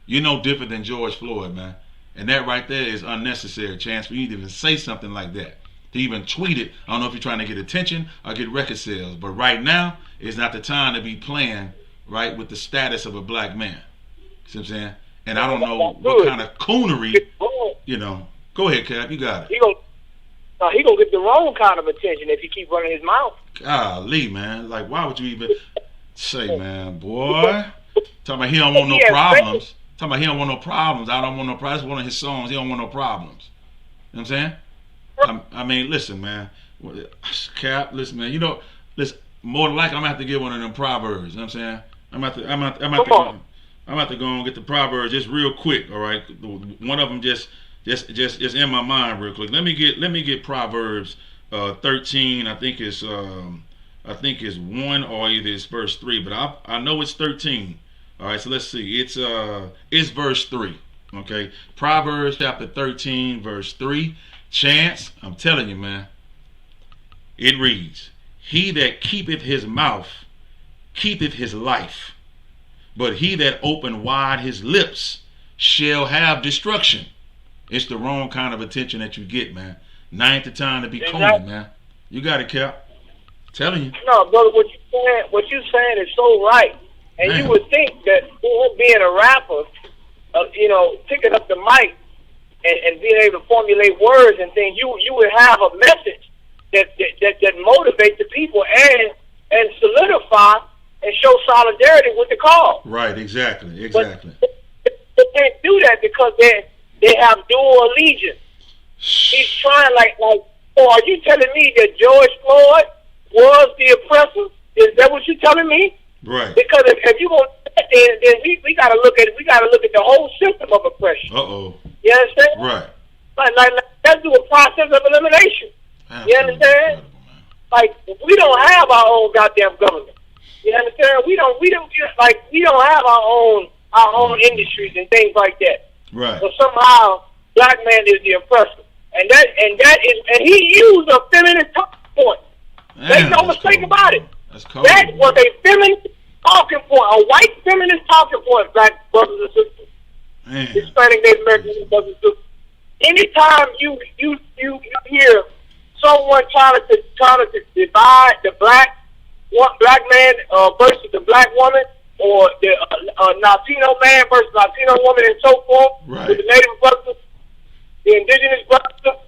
You're no different than George Floyd, man. And that right there is unnecessary, Chance, for you to even say something like that. To even tweet it. I don't know if you're trying to get attention or get record sales. But right now is not the time to be playing, right, with the status of a black man. See what I'm saying? And I don't know what kind of coonery, Go ahead, Cap. You got it. He gonna get the wrong kind of attention if he keep running his mouth. Golly, man. Like, why would you even say, man, boy? Talking about he don't want no problems. Talking about he don't want no problems. I don't want no problems. That's one of his songs. He don't want no problems. You know what I'm saying? I mean, listen, man. Cap, listen, man. Listen. More than likely, I'm gonna have to get one of them proverbs. You know what I'm saying? I'm about to go and get the proverbs just real quick. All right, one of them just in my mind real quick. Let me get Proverbs 13. I think it's 1 or either it's verse 3, but I know it's 13. All right, so let's see. It's verse 3. Okay, Proverbs chapter 13, verse 3. Chance, I'm telling you, man. It reads, "He that keepeth his mouth keepeth his life, but he that open wide his lips shall have destruction." It's the wrong kind of attention that you get, man. Now ain't the time to be cool, man. You got it, Cap. Telling you. No, brother, what you saying is so right. And you would think that being a rapper, picking up the mic and being able to formulate words and things, you would have a message that motivates the people and solidify and show solidarity with the cause. Right, exactly. But they can't do that because they have dual allegiance. He's trying are you telling me that George Floyd was the oppressor? Is that what you're telling me? Right. Because if you go then we gotta look at the whole system of oppression. You understand? Right. Like let's do a process of elimination. Absolutely. You understand? Like we don't have our own goddamn government. You understand? We don't have our own industries and things like that. Right. So somehow black man is the oppressor. And he used a feminist talking point. Make no mistake about it. That's cold. That was a feminist talking point, a white feminist talking point, black brothers and sisters. Man. Hispanic, Native American brothers and sisters. Anytime you hear someone trying to divide the black man versus the black woman, or the Latino man versus Latino woman, and so forth, right, with the Native brothers, the indigenous brothers,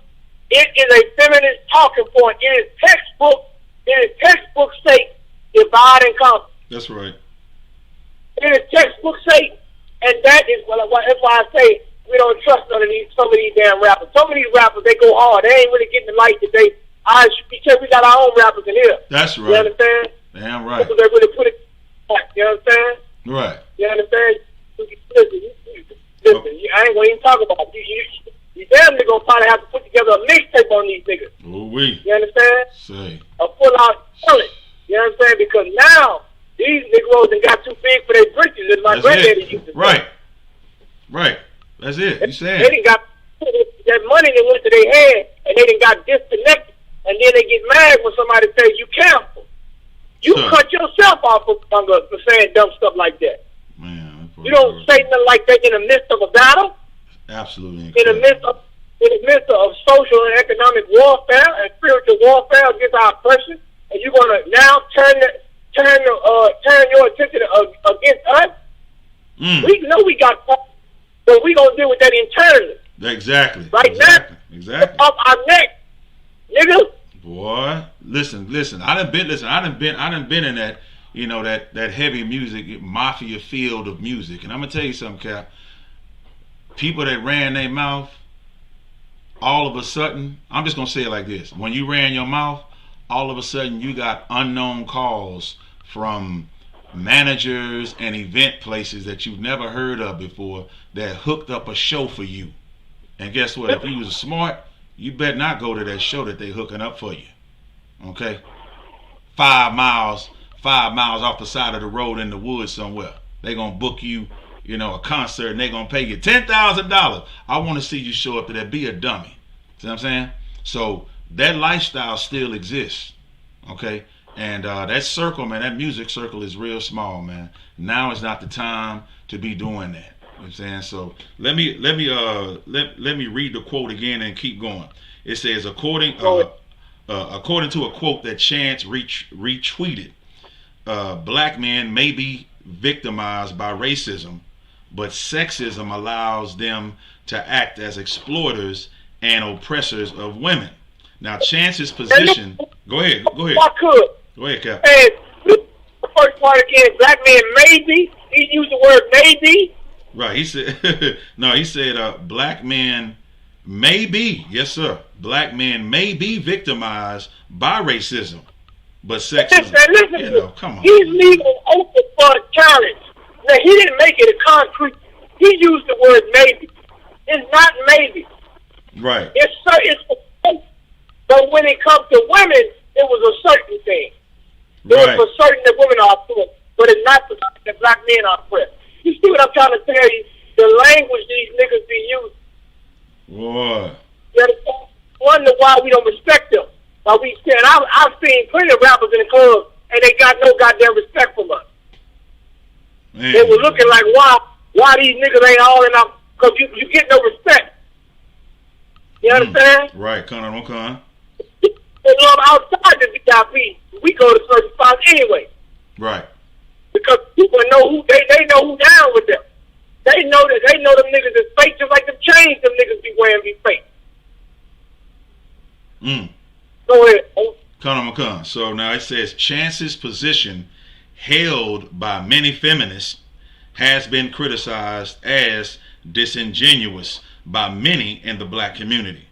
it is a feminist talking point. It is textbook sake, divide and conquer. That's right. It is textbook sake, and that's why I say we don't trust some of these damn rappers. Some of these rappers, they go hard. They ain't really getting the light that because we got our own rappers in here. That's right. You understand? Damn right. Because they really put it back. You understand? Right. You understand? Listen, I ain't gonna even talk about it. You damn near gonna probably have to put together a mixtape on these niggas. Ooh-wee. You understand? Say. A full-out talent. You know what I'm saying? Because now these Negroes done got too big for their britches, as my granddaddy used to say. Right. Right. That's it. You saying? They done got that money that went to their head, and they done got disconnected, and then they get mad when somebody says you cancel. You cut yourself off for saying dumb stuff like that. Man, you don't say nothing like that in the midst of a battle. Absolutely. In the midst of social and economic warfare and spiritual warfare against our oppression, and you're gonna now turn your attention against us. We know we got, but we gonna deal with that internally. Exactly. Right now, up our neck, nigga. Boy, listen. I done been in that, that heavy music, mafia field of music, and I'm gonna tell you something, Cap. People that ran their mouth, all of a sudden, I'm just gonna say it like this: when you ran your mouth, all of a sudden you got unknown calls from managers and event places that you've never heard of before that hooked up a show for you. And guess what? If you was smart, you better not go to that show that they hooking up for you. Okay? 5 miles off the side of the road in the woods somewhere. They gonna book you, a concert, and they gonna pay you $10,000. I want to see you show up to that. Be a dummy. See what I'm saying? So that lifestyle still exists. Okay? And that circle, man, that music circle is real small, man. Now is not the time to be doing that. You know what I'm saying? So let me read the quote again and keep going. It says, according to a quote that Chance retweeted, black men may be victimized by racism, but sexism allows them to act as exploiters and oppressors of women. Now, Chance's position. Go ahead. I could. Go ahead, Cap. And the first part again, black man maybe. He used the word maybe. Right. He said, he said, black men may be, yes, sir. Black men may be victimized by racism, but sexism. Listen, come on. He's leaving open for a challenge. Now, he didn't make it a concrete. He used the word maybe. It's not maybe. Right. It's but when it comes to women, it was a certain thing. It was for certain that women are oppressed, but it's not for certain that black men are oppressed. You see what I'm trying to tell you? The language these niggas be using. Boy. You understand? Wonder why we don't respect them. Why we stand? I've seen plenty of rappers in the club, and they got no goddamn respect from us. Man. They were looking like, why these niggas ain't all in our, because you get no respect. You understand? Right, don't come. They love outside the VIP. We go to certain spots anyway. Right. Because people know who they know who down with them. They know know them niggas is fake, just like the chains them niggas be wearing be fake. Go ahead. Come. So now it says Chance's position held by many feminists has been criticized as disingenuous by many in the black community.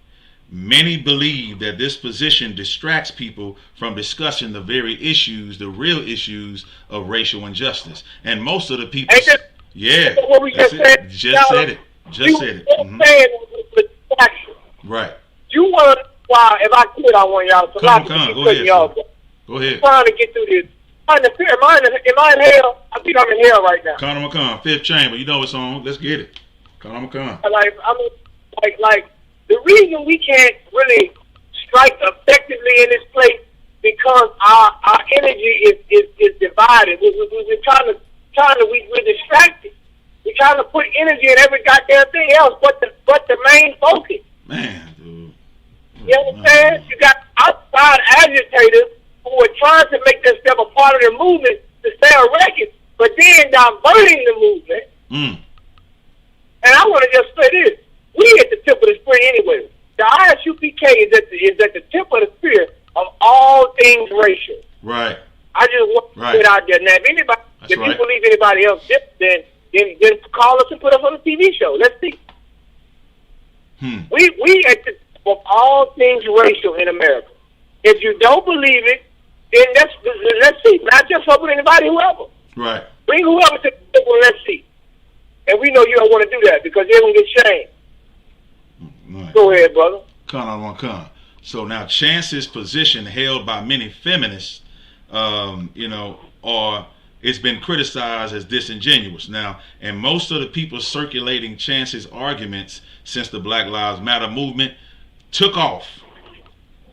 Many believe that this position distracts people from discussing the very issues, the real issues of racial injustice. And most of the people, yeah, what we just said. Just said it. Right. You want to, why, if I could, I want y'all to Go ahead. Go ahead. I'm trying to get through this. Am I in hell? I think I'm in hell right now. Conor McCon, Fifth Chamber. You know it's on. Let's get it. Conor McCon. Like, the reason we can't really strike effectively in this place because our energy is divided. We're we're distracted. We're trying to put energy in every goddamn thing else, but the main focus. Man, dude. You understand? You got outside agitators who are trying to make themselves a part of the movement to stay erected, but then diverting the movement. And I want to just say this. We at the tip of the spear anyway. The ISUPK is at the tip of the spear of all things racial. Right. I just want to put it out there. Now, if you believe anybody else different, then call us and put us on a TV show. Let's see. We at the tip of all things racial in America. If you don't believe it, then let's see. Not just for anybody, whoever. Right. Bring whoever to the table and let's see. And we know you don't want to do that because you're going to get shamed. Right. Go ahead, brother. Con. So now Chance's position held by many feminists, it's been criticized as disingenuous. Now, and most of the people circulating Chance's arguments since the Black Lives Matter movement took off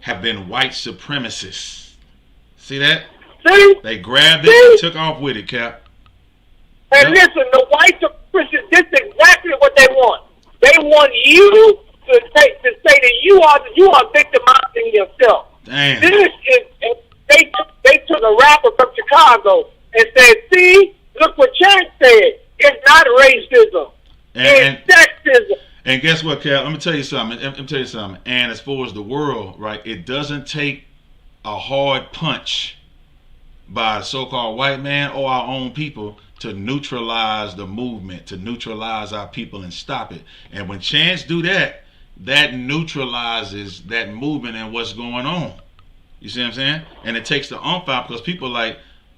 have been white supremacists. See that? See? They grabbed it and took off with it, Cap. And listen, the white supremacists, this is exactly what they want. They want you to say that you are victimizing yourself. Damn. They took a rapper from Chicago and said, see, look what Chance said. It's not racism. It's sexism. And guess what, Cal? Let me tell you something. And as far as the world, right, it doesn't take a hard punch by a so-called white man or our own people to neutralize the movement, to neutralize our people and stop it. And when Chance do that, that neutralizes that movement and what's going on. You see what I'm saying? And it takes the ump out because people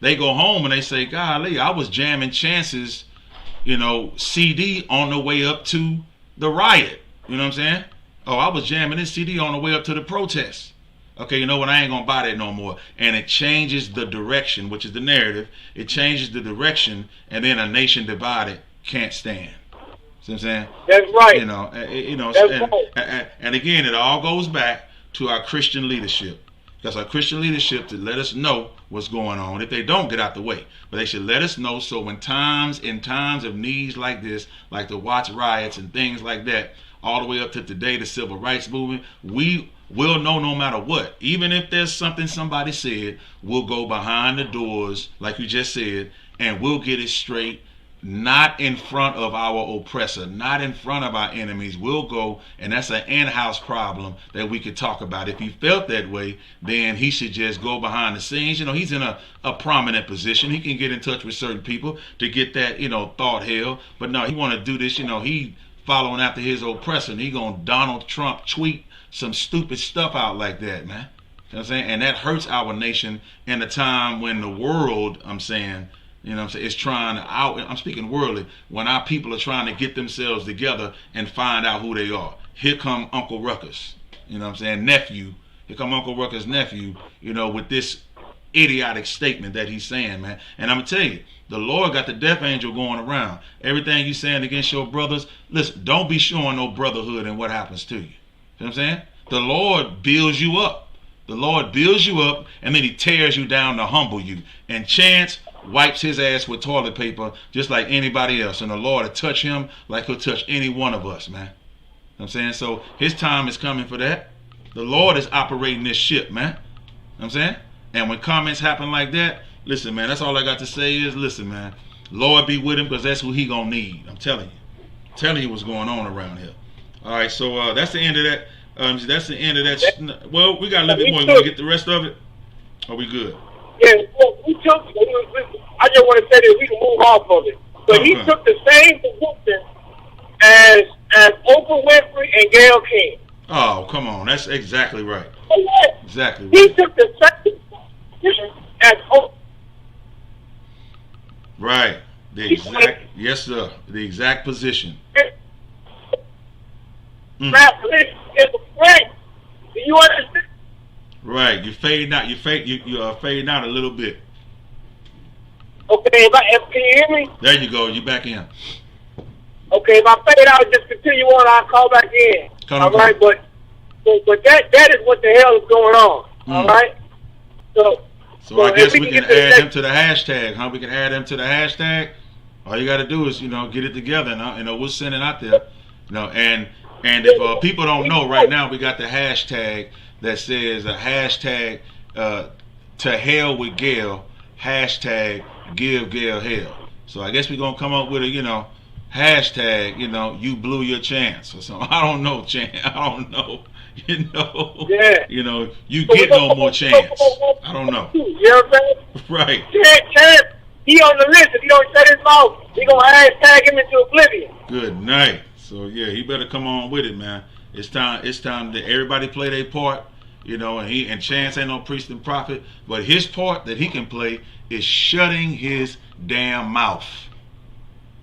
they go home and they say, golly, I was jamming Chance's, CD on the way up to the riot. You know what I'm saying? Oh, I was jamming this CD on the way up to the protest. Okay, you know what? I ain't going to buy that no more. And it changes the direction, which is the narrative. It changes the direction, and then a nation divided can't stand. See what I'm saying? That's right. And again, it all goes back to our Christian leadership. Because our Christian leadership to let us know what's going on. If they don't, get out the way. But they should let us know so in times of needs like this, like the Watts riots and things like that, all the way up to today, the civil rights movement, we will know no matter what. Even if there's something somebody said, we'll go behind the doors, like you just said, and we'll get it straight. Not in front of our oppressor, not in front of our enemies. We'll go, and that's an in-house problem that we could talk about. If he felt that way, then he should just go behind the scenes. He's in a prominent position. He can get in touch with certain people to get that, thought hell. But no, he want to do this, he following after his oppressor, and he gonna Donald Trump tweet some stupid stuff out like that, man. You know what I'm saying? And that hurts our nation in a time when the world, is trying to I'm speaking worldly, when our people are trying to get themselves together and find out who they are. Here come Uncle Ruckus, nephew. Here come Uncle Ruckus' nephew, with this idiotic statement that he's saying, man. And I'm going to tell you, the Lord got the death angel going around. Everything you saying against your brothers, listen, don't be showing no brotherhood in what happens to you. You know what I'm saying? The Lord builds you up. The Lord builds you up, and then he tears you down to humble you. And Chance wipes his ass with toilet paper just like anybody else. And the Lord will touch him like he'll touch any one of us, man. You know what I'm saying? So his time is coming for that. The Lord is operating this ship, man. You know what I'm saying? And when comments happen like that, listen, man, that's all I got to say is, listen, man, Lord be with him because that's who he gonna need. I'm telling you. telling you what's going on around here. All right, so that's the end of that. That's the end of that. Well, we got a little bit more. You want to get the rest of it? Are we good? Yeah, well, I just want to say that we can move off of it. But he took the same position as Oprah Winfrey and Gayle King. Oh, come on. That's exactly right. Exactly right. He took the same position as Oprah. Right. Yes, sir. The exact position. That position is correct. Do you understand? Right. You fade out. You fading out a little bit. Okay, can you hear me? There you go. You back in. Okay, if I fade out, just continue on. I'll call back in. All right, but that is what the hell is going on. All right. So I guess we can add them to the hashtag, huh? We can add them to the hashtag. All you got to do is, get it together. We'll send it out there. And if people don't know, right now we got the hashtag that says a hashtag to hell with Gayle, hashtag give Gayle hell. So I guess we're gonna come up with a hashtag you blew your chance or something. I don't know, I don't know. Yeah. You get no more chance. I don't know. You know what I'm saying? Right. Chance, he on the list. If he don't shut his mouth, he gonna hashtag him into oblivion. Good night. So yeah, he better come on with it, man. It's time that everybody play their part, and Chance ain't no priest and prophet, but his part that he can play is shutting his damn mouth.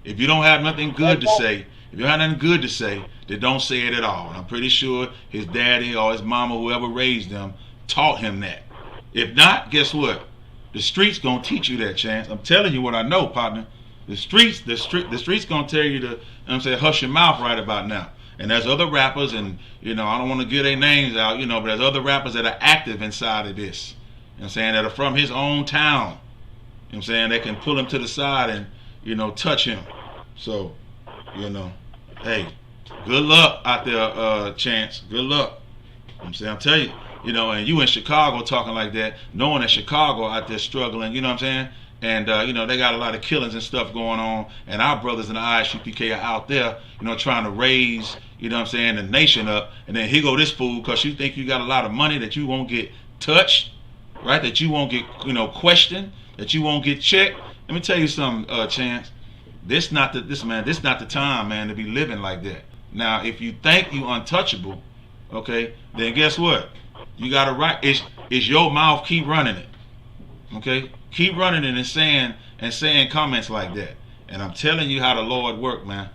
If you don't have nothing good to say, then don't say it at all. I'm pretty sure his daddy or his mama, whoever raised him, taught him that. If not, guess what? The streets gonna teach you that, Chance. I'm telling you what I know, partner. The streets gonna tell you to, hush your mouth right about now. And there's other rappers, and I don't want to give their names out, but there's other rappers that are active inside of this. That are from his own town. They can pull him to the side and, touch him. So, hey, good luck out there, Chance. Good luck. I'm telling you, and you in Chicago talking like that, knowing that Chicago out there struggling, And, they got a lot of killings and stuff going on. And our brothers in the ISUPK are out there, trying to raise, the nation up. And then here go this fool because you think you got a lot of money that you won't get touched, right? That you won't get, questioned, that you won't get checked. Let me tell you something, Chance. This not the time, man, to be living like that. Now, if you think you untouchable, okay, then guess what? You got to write. It's your mouth. Keep running it. Okay? Keep running it and saying comments like that. And I'm telling you how the Lord work, man.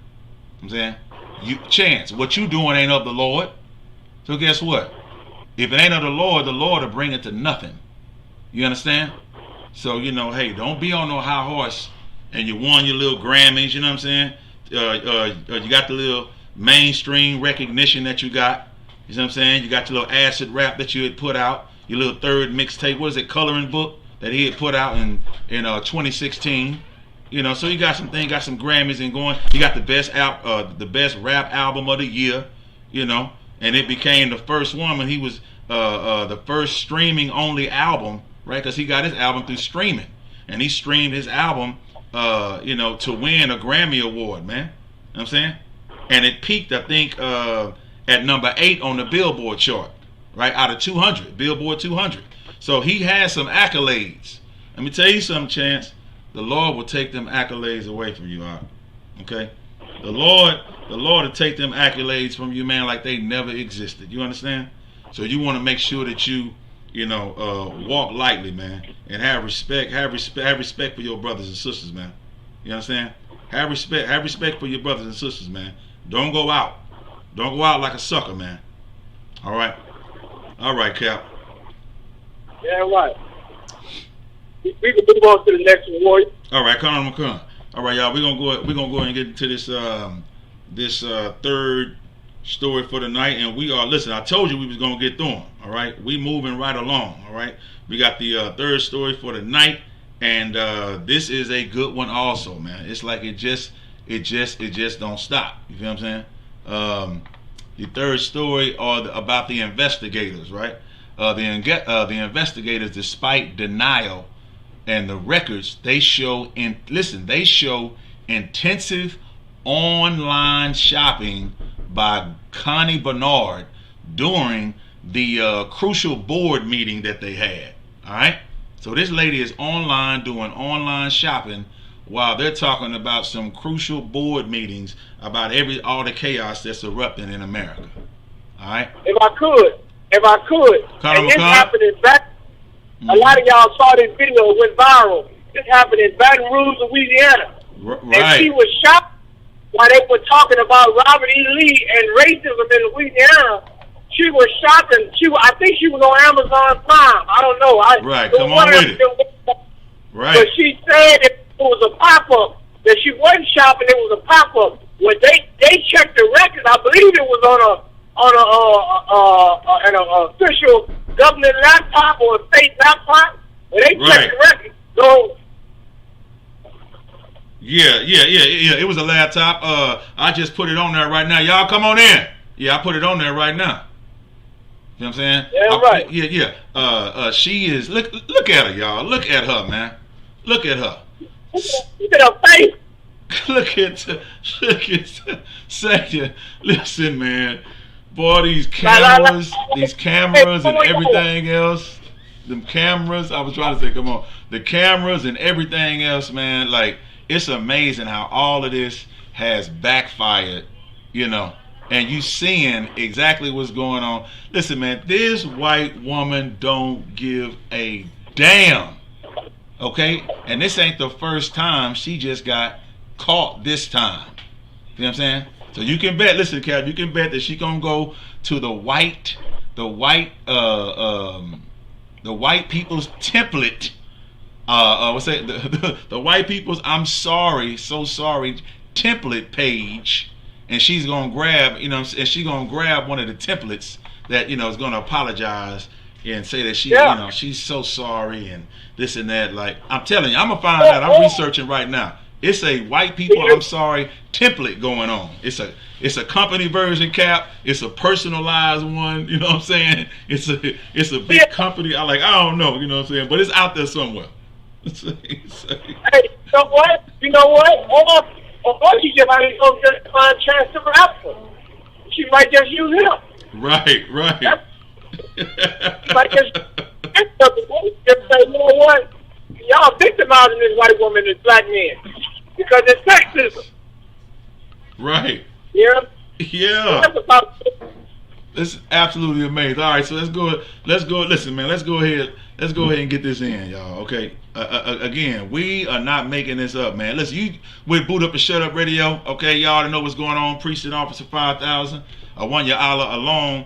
Chance, what you doing ain't of the Lord. So guess what? If it ain't of the Lord will bring it to nothing. You understand? So, hey, don't be on no high horse and you won your little Grammys, you got the little mainstream recognition that you got. You know what I'm saying? You got your little acid rap that you had put out, your little third mixtape, what is it, coloring book that he had put out in 2016. So you got some Grammys and going. You got the best rap album of the year, and it became the first one when he was the first streaming only album, right? Because he got his album through streaming, and he streamed his album, to win a Grammy award, man. You know what I'm saying? And it peaked, I think, at number 8 on the Billboard chart, right? Out of 200, Billboard 200. So he has some accolades. Let me tell you something, Chance. The Lord will take them accolades away from you, okay? The Lord will take them accolades from you, man, like they never existed. You understand? So you want to make sure that you, walk lightly, man, and have respect for your brothers and sisters, man. You understand? Have respect for your brothers and sisters, man. Don't go out like a sucker, man. All right, Cap. Yeah, right. We can move on to the next one. All right, come on. All right, y'all. We're gonna go ahead and get into this third story for the night, and we are. Listen, I told you we was gonna get through them. All right, we moving right along. All right, we got the third story for the night, and this is a good one also, man. It's like it just don't stop. You feel what I'm saying? The third story about the investigators, right? The investigators, despite denial and the records, they show intensive online shopping by Connie Bernard during the crucial board meeting that they had. All right, so this lady is online doing online shopping while they're talking about some crucial board meetings about all the chaos that's erupting in America. All right. If I could, and this happened in a lot of y'all saw this video, it went viral. This happened in Baton Rouge, Louisiana. Right. And she was shocked while they were talking about Robert E. Lee and racism in Louisiana. She was shopping. I think she was on Amazon Prime. I don't know. Right, come on with it. Right. But she said it was a pop-up. That she wasn't shopping. It was a pop-up. When they checked the records, I believe it was on an official government laptop or a state laptop. When they checked the records, so. Yeah. It was a laptop. I just put it on there right now. Y'all come on in. Yeah, I put it on there right now. You know what I'm saying? Yeah, right. Yeah. She is. Look at her, y'all. Look at her, man. Look at her. Look at her face. Look at. Say, listen, man. Boy, these cameras and everything else. Them cameras. I was trying to say, come on. The cameras and everything else, man. Like, it's amazing how all of this has backfired, you know. And you seeing exactly what's going on. Listen, man, this white woman don't give a damn. Okay? And this ain't the first time. She just got caught this time. You know what I'm saying? So you can bet, listen, Cap, you can bet that she gonna go to the white people's template. The white people's I'm sorry, so sorry template page. And she's gonna grab, you know, and she's gonna grab one of the templates that, you know, is gonna apologize and say that she, you know, she's so sorry and this and that. Like, I'm telling you, I'm gonna find out. I'm researching right now. It's a white people I'm sorry template going on. It's a company version, Cap. It's a personalized one. You know what I'm saying? It's a big company. I don't know. You know what I'm saying? But it's out there somewhere. Hey, you know what? Or she just might go just find Chance the Rapper. She might just use him. Right. She might just say, you know what? Y'all victimizing this white woman and black men because it's sexism. Right. Yeah. Yeah. It's absolutely amazing. All right, so let's go. Listen, man, let's go ahead and get this in, y'all. Okay. Again, we are not making this up, man. Listen, we Boot Up and Shut Up Radio. Okay, y'all already know what's going on. Priest and Officer 5000, Awanya Allah, along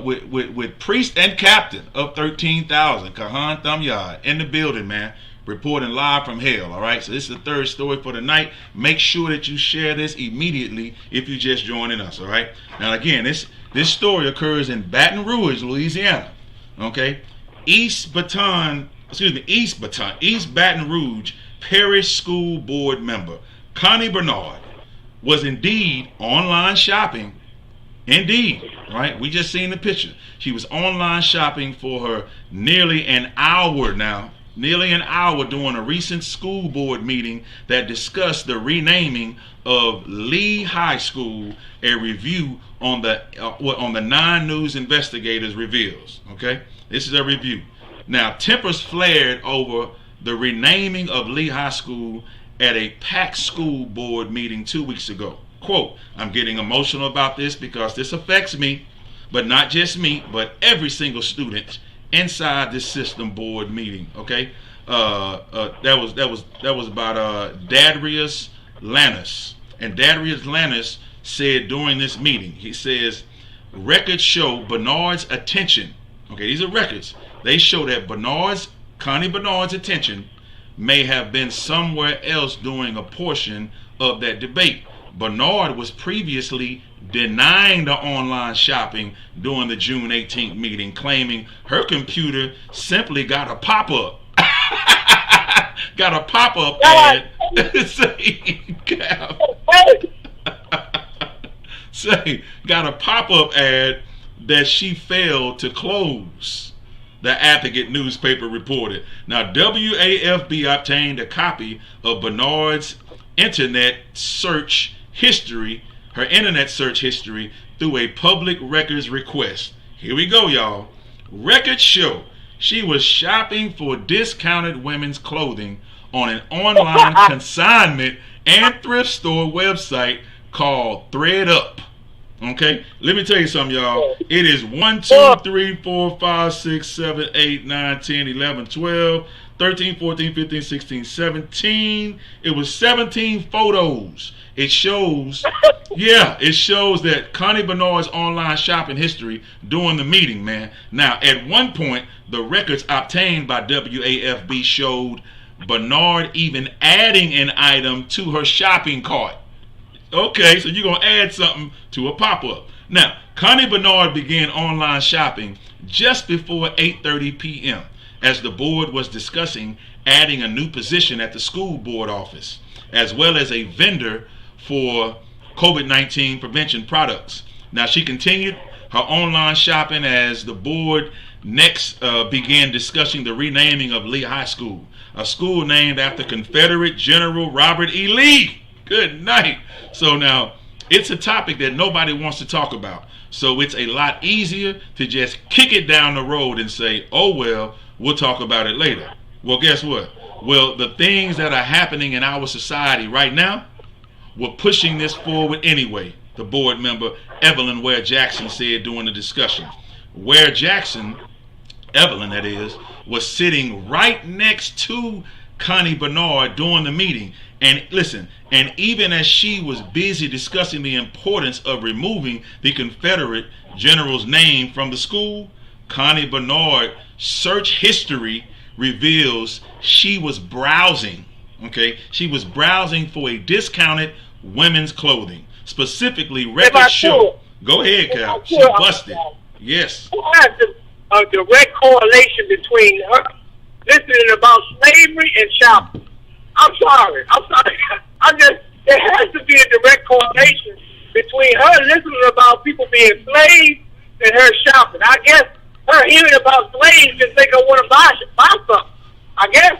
with Priest and Captain of 13,000, Kahan Thumyard in the building, man. Reporting live from hell. All right, so this is the third story for the night. Make sure that you share this immediately if you just joining us. All right. Now again, this story occurs in Baton Rouge, Louisiana. Okay, East Baton Rouge Parish School Board member Connie Bernard was indeed online shopping. Indeed, right? We just seen the picture. She was online shopping for her nearly an hour during a recent school board meeting that discussed the renaming of Lee High School. A review on the 9 News investigators reveals. Okay, this is a review. Now, tempers flared over the renaming of Lee High School at a packed school board meeting 2 weeks ago. Quote, I'm getting emotional about this because this affects me, but not just me, but every single student inside this system board meeting. Okay, that was about Dadrius Lannis, and Dadrius Lannis said during this meeting, he says, records show Bernard's attention. Okay, these are records. They show that Connie Bernard's attention may have been somewhere else during a portion of that debate. Bernard was previously denying the online shopping during the June 18th meeting, claiming her computer simply got a pop-up. Got a pop-up ad got a pop-up ad that she failed to close, the Advocate newspaper reported. Now, WAFB obtained a copy of Bernard's internet search history through a public records request. Here we go, y'all. Records show she was shopping for discounted women's clothing on an online consignment and thrift store website called ThreadUp. Okay, let me tell you something, y'all. It is 1, 2, 3, 4, 5, 6, 7, 8, 9, 10, 11, 12, 13, 14, 15, 16, 17. It was 17 photos. It shows that Connie Bernard's online shopping history during the meeting, man. Now, at one point, the records obtained by WAFB showed Bernard even adding an item to her shopping cart. Okay, so you're going to add something to a pop-up. Now, Connie Bernard began online shopping just before 8:30 p.m. as the board was discussing adding a new position at the school board office, as well as a vendor for COVID-19 prevention products. Now, she continued her online shopping as the board next began discussing the renaming of Lee High School, a school named after Confederate General Robert E. Lee. Good night. So now, it's a topic that nobody wants to talk about. So it's a lot easier to just kick it down the road and say, oh, well, we'll talk about it later. Well, guess what? Well, the things that are happening in our society right now, we're pushing this forward anyway, the board member Evelyn Ware Jackson said during the discussion. Ware Jackson, Evelyn that is, was sitting right next to Connie Bernard during the meeting. And listen, and even as she was busy discussing the importance of removing the Confederate general's name from the school, Connie Bernard search history reveals she was browsing. Okay, she was browsing for a discounted women's clothing, specifically records show. Go ahead, Cal. She busted. Yes. Who has a direct correlation between her listening about slavery and shopping? I'm sorry. There has to be a direct correlation between her listening about people being slaves and her shopping. I guess her hearing about slaves just make her want to buy something. I guess.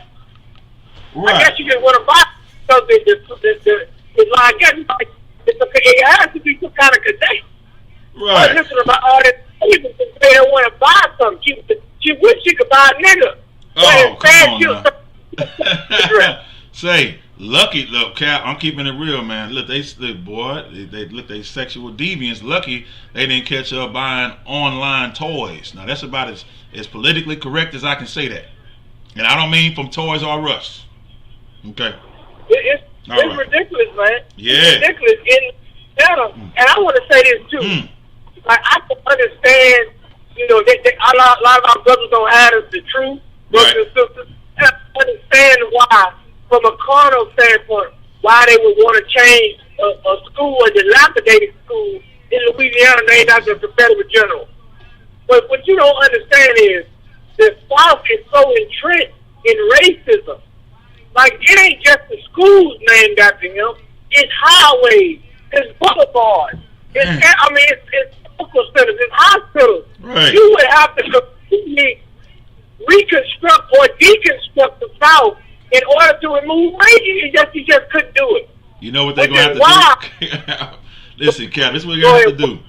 Right. I guess you just want to buy something. I guess it has to be some kind of connection. Right. Her listening about all this slaves and they don't want to buy something. She wish she could buy a nigga. Oh, come on now. Say, Lucky, look, Cap, I'm keeping it real, man. Look, they sexual deviants. Lucky they didn't catch her buying online toys. Now, that's about as politically correct as I can say that. And I don't mean from Toys R Us. Okay. It's ridiculous, man. Yeah. It's ridiculous. And I want to say this, too. Like, I can understand, a lot of our brothers don't have the truth, brothers and sisters. And I understand why, from a carnal standpoint, why they would want to change a school, a dilapidated school in Louisiana named after a Confederate general. But what you don't understand is the South is so entrenched in racism. Like, it ain't just the schools named after him. It's highways. It's boulevards. It's medical centers. It's hospitals. Right. You would have to completely reconstruct or deconstruct the South in order to remove racism. You just couldn't do it. You know what they're going to have to do? Listen, Cap, this is what you're going to have to do.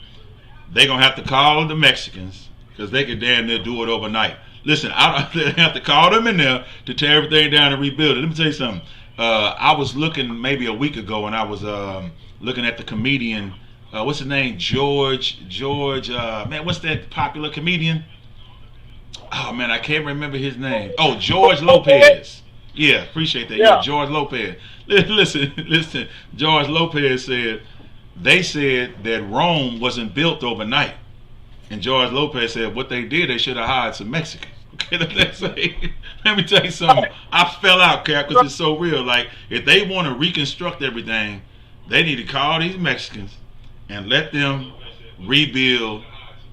They're going to have to call the Mexicans because they could damn near do it overnight. Listen, they have to call them in there to tear everything down and rebuild it. Let me tell you something. I was looking maybe a week ago, and I was looking at the comedian. What's his name? George. Man, what's that popular comedian? Oh man, I can't remember his name. Oh, George Lopez. Yeah, appreciate that. Yeah, George Lopez. Listen. George Lopez said they said that Rome wasn't built overnight, and George Lopez said what they did, they should have hired some Mexicans. Okay, let me tell you something. I fell out, Cap, because it's so real. Like, if they want to reconstruct everything, they need to call these Mexicans and let them rebuild.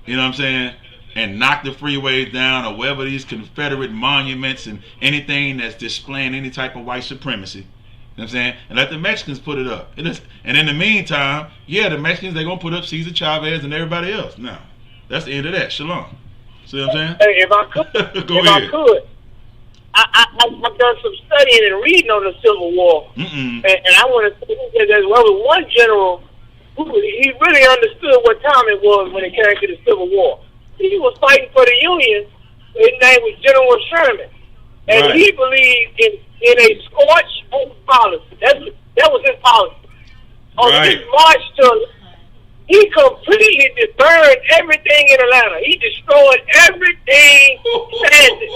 You know what I'm saying? And knock the freeways down, or wherever these Confederate monuments and anything that's displaying any type of white supremacy. You know what I'm saying? And let the Mexicans put it up. And in the meantime, the Mexicans, they're going to put up Cesar Chavez and everybody else. Now, that's the end of that. Shalom. See what I'm saying? Hey, if I could, I've done some studying and reading on the Civil War, and I want to say that there was one general who he really understood what time it was when it came to the Civil War. He was fighting for the Union. His name was General Sherman, and he believed in a scorched earth policy. That was his policy. On his march to, he completely burned everything in Atlanta. He destroyed everything standing.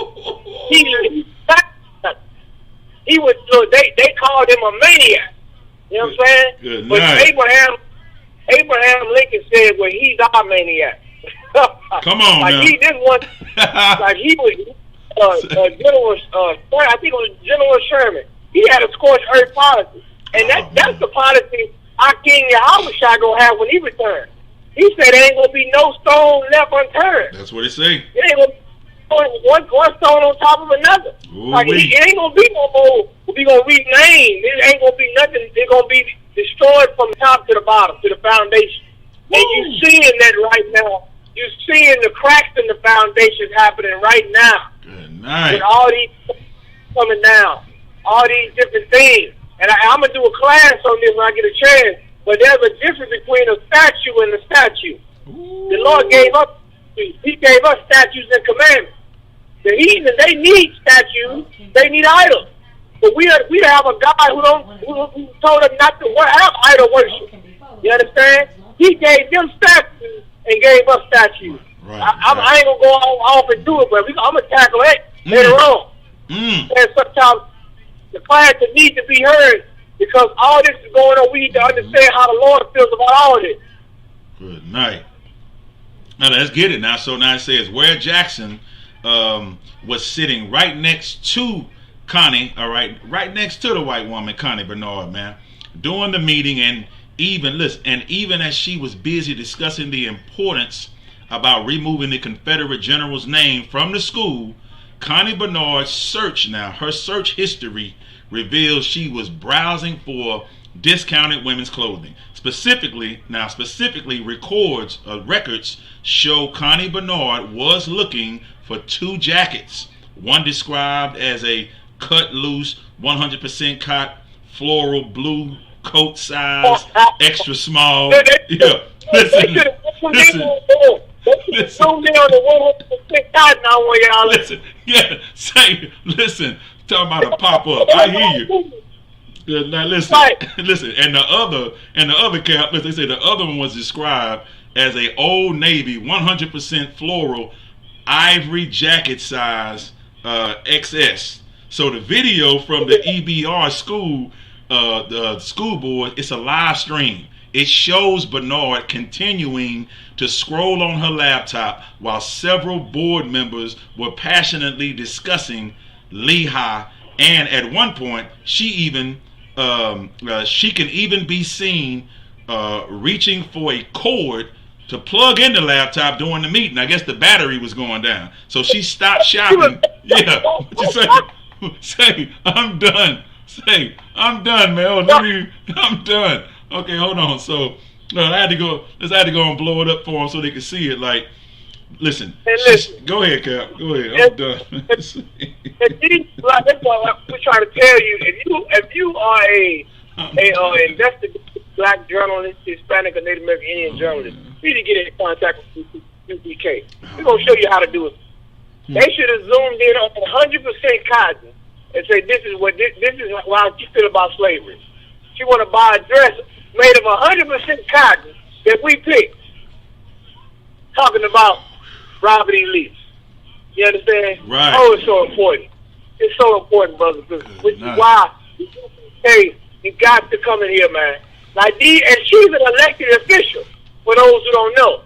He was. They called him a maniac. You know what I'm saying? Good but night. Abraham Lincoln said, "Well, he's our maniac." Come on, like now. he didn't want. Like he was. General. I think it was General Sherman. He had a scorched earth policy, and that's the policy our King Yahushua gonna have when he returns. He said there ain't gonna be no stone left unturned. That's what it say. It ain't gonna be one stone on top of another. Like it ain't gonna be no more. We gonna rename. It ain't gonna be nothing. It's gonna be destroyed from top to the bottom, to the foundation. And you seeing that right now. You seeing the cracks in the foundation happening right now. Good night. With all these coming down, all these different things. And I'm gonna do a class on this when I get a chance. But there's a difference between a statue and a statue. The Lord gave us. He gave us statutes and commandments. The heathen, they need statues. They need idols. But we have a God who told us not to have idol worship. You understand? He gave them statues and gave us statues. Right, I ain't gonna go off and do it, but I'm gonna tackle it later on. And sometimes the class needs to be heard because all this is going on. We need to understand how the Lord feels about all of this. Good night. Now let's get it now. So now it says where Jackson was sitting right next to Connie, all right next to the white woman, Connie Bernard, man, during the meeting, and even as she was busy discussing the importance about removing the Confederate general's name from the school, Connie Bernard's her search history reveals she was browsing for discounted women's clothing. Specifically records show Connie Bernard was looking for 2 jackets. One described as a cut loose 100% cotton floral blue coat size, extra small. Yeah, listen. Listen, talking about a pop up. I hear you. Now listen, and the other cap, they say the other one was described as a Old Navy 100% floral ivory jacket size XS. So the video from the EBR school, the school board, it's a live stream. It shows Bernard continuing to scroll on her laptop while several board members were passionately discussing Lehigh, and at one point she can even be seen reaching for a cord to plug in the laptop during the meeting. I guess the battery was going down, so she stopped shopping. Yeah, what you say? Say I'm done. Say I'm done, man. I'm done. Okay, hold on. So I had to go and blow it up for them so they could see it. Like, listen. Go ahead, Cap. Go ahead. I'm done. That's what we're trying to tell you. If you are a investigative black journalist, Hispanic or Native American Indian journalist, you need to get in contact with UPK. We're gonna show you how to do it. They should have zoomed in on 100% cotton and say this is how you feel about slavery. She want to buy a dress made of 100% cotton that we picked. Talking about Robert E. Lee. You understand? Right. Oh, it's so important. It's so important, brothers. Which is why, hey, you got to come in here, man. Like and she's an elected official. For those who don't know,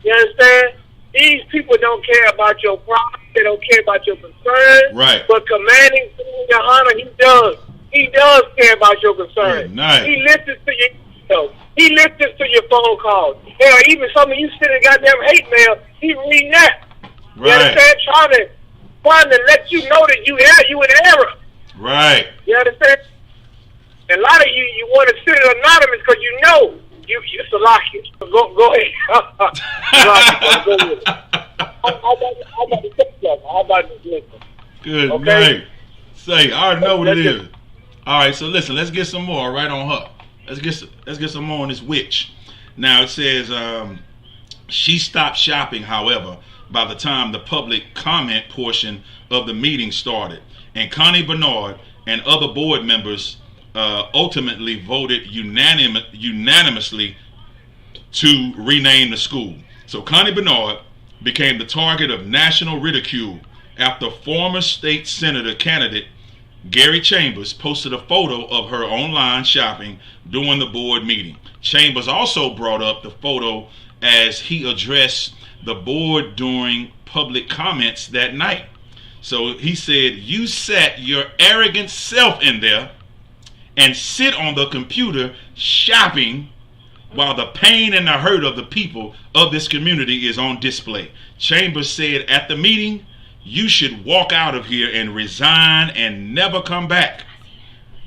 you understand? These people don't care about your problems. They don't care about your concerns. Right. But commanding your honor, he does. He does care about your concerns. Nice. He listens to your emails. He listens to your phone calls. Hell, even some of you sending goddamn hate mail, he reading that. Right. You understand? Trying to let you know that you in error. Right. You understand? And a lot of you want to sit anonymous because you know you're Salakia. Go ahead. How about this? Good Okay? night. Say, I already know what it is. All right, so listen, let's get some more right on her. Let's get some more on this witch. Now it says she stopped shopping, however, by the time the public comment portion of the meeting started, and Connie Bernard and other board members ultimately voted unanimously to rename the school. So Connie Bernard became the target of national ridicule after former state senator candidate Gary Chambers posted a photo of her online shopping during the board meeting. Chambers also brought up the photo as he addressed the board during public comments that night. So he said, "You sat your arrogant self in there and sit on the computer shopping while the pain and the hurt of the people of this community is on display." Chambers said at the meeting, "You should walk out of here and resign and never come back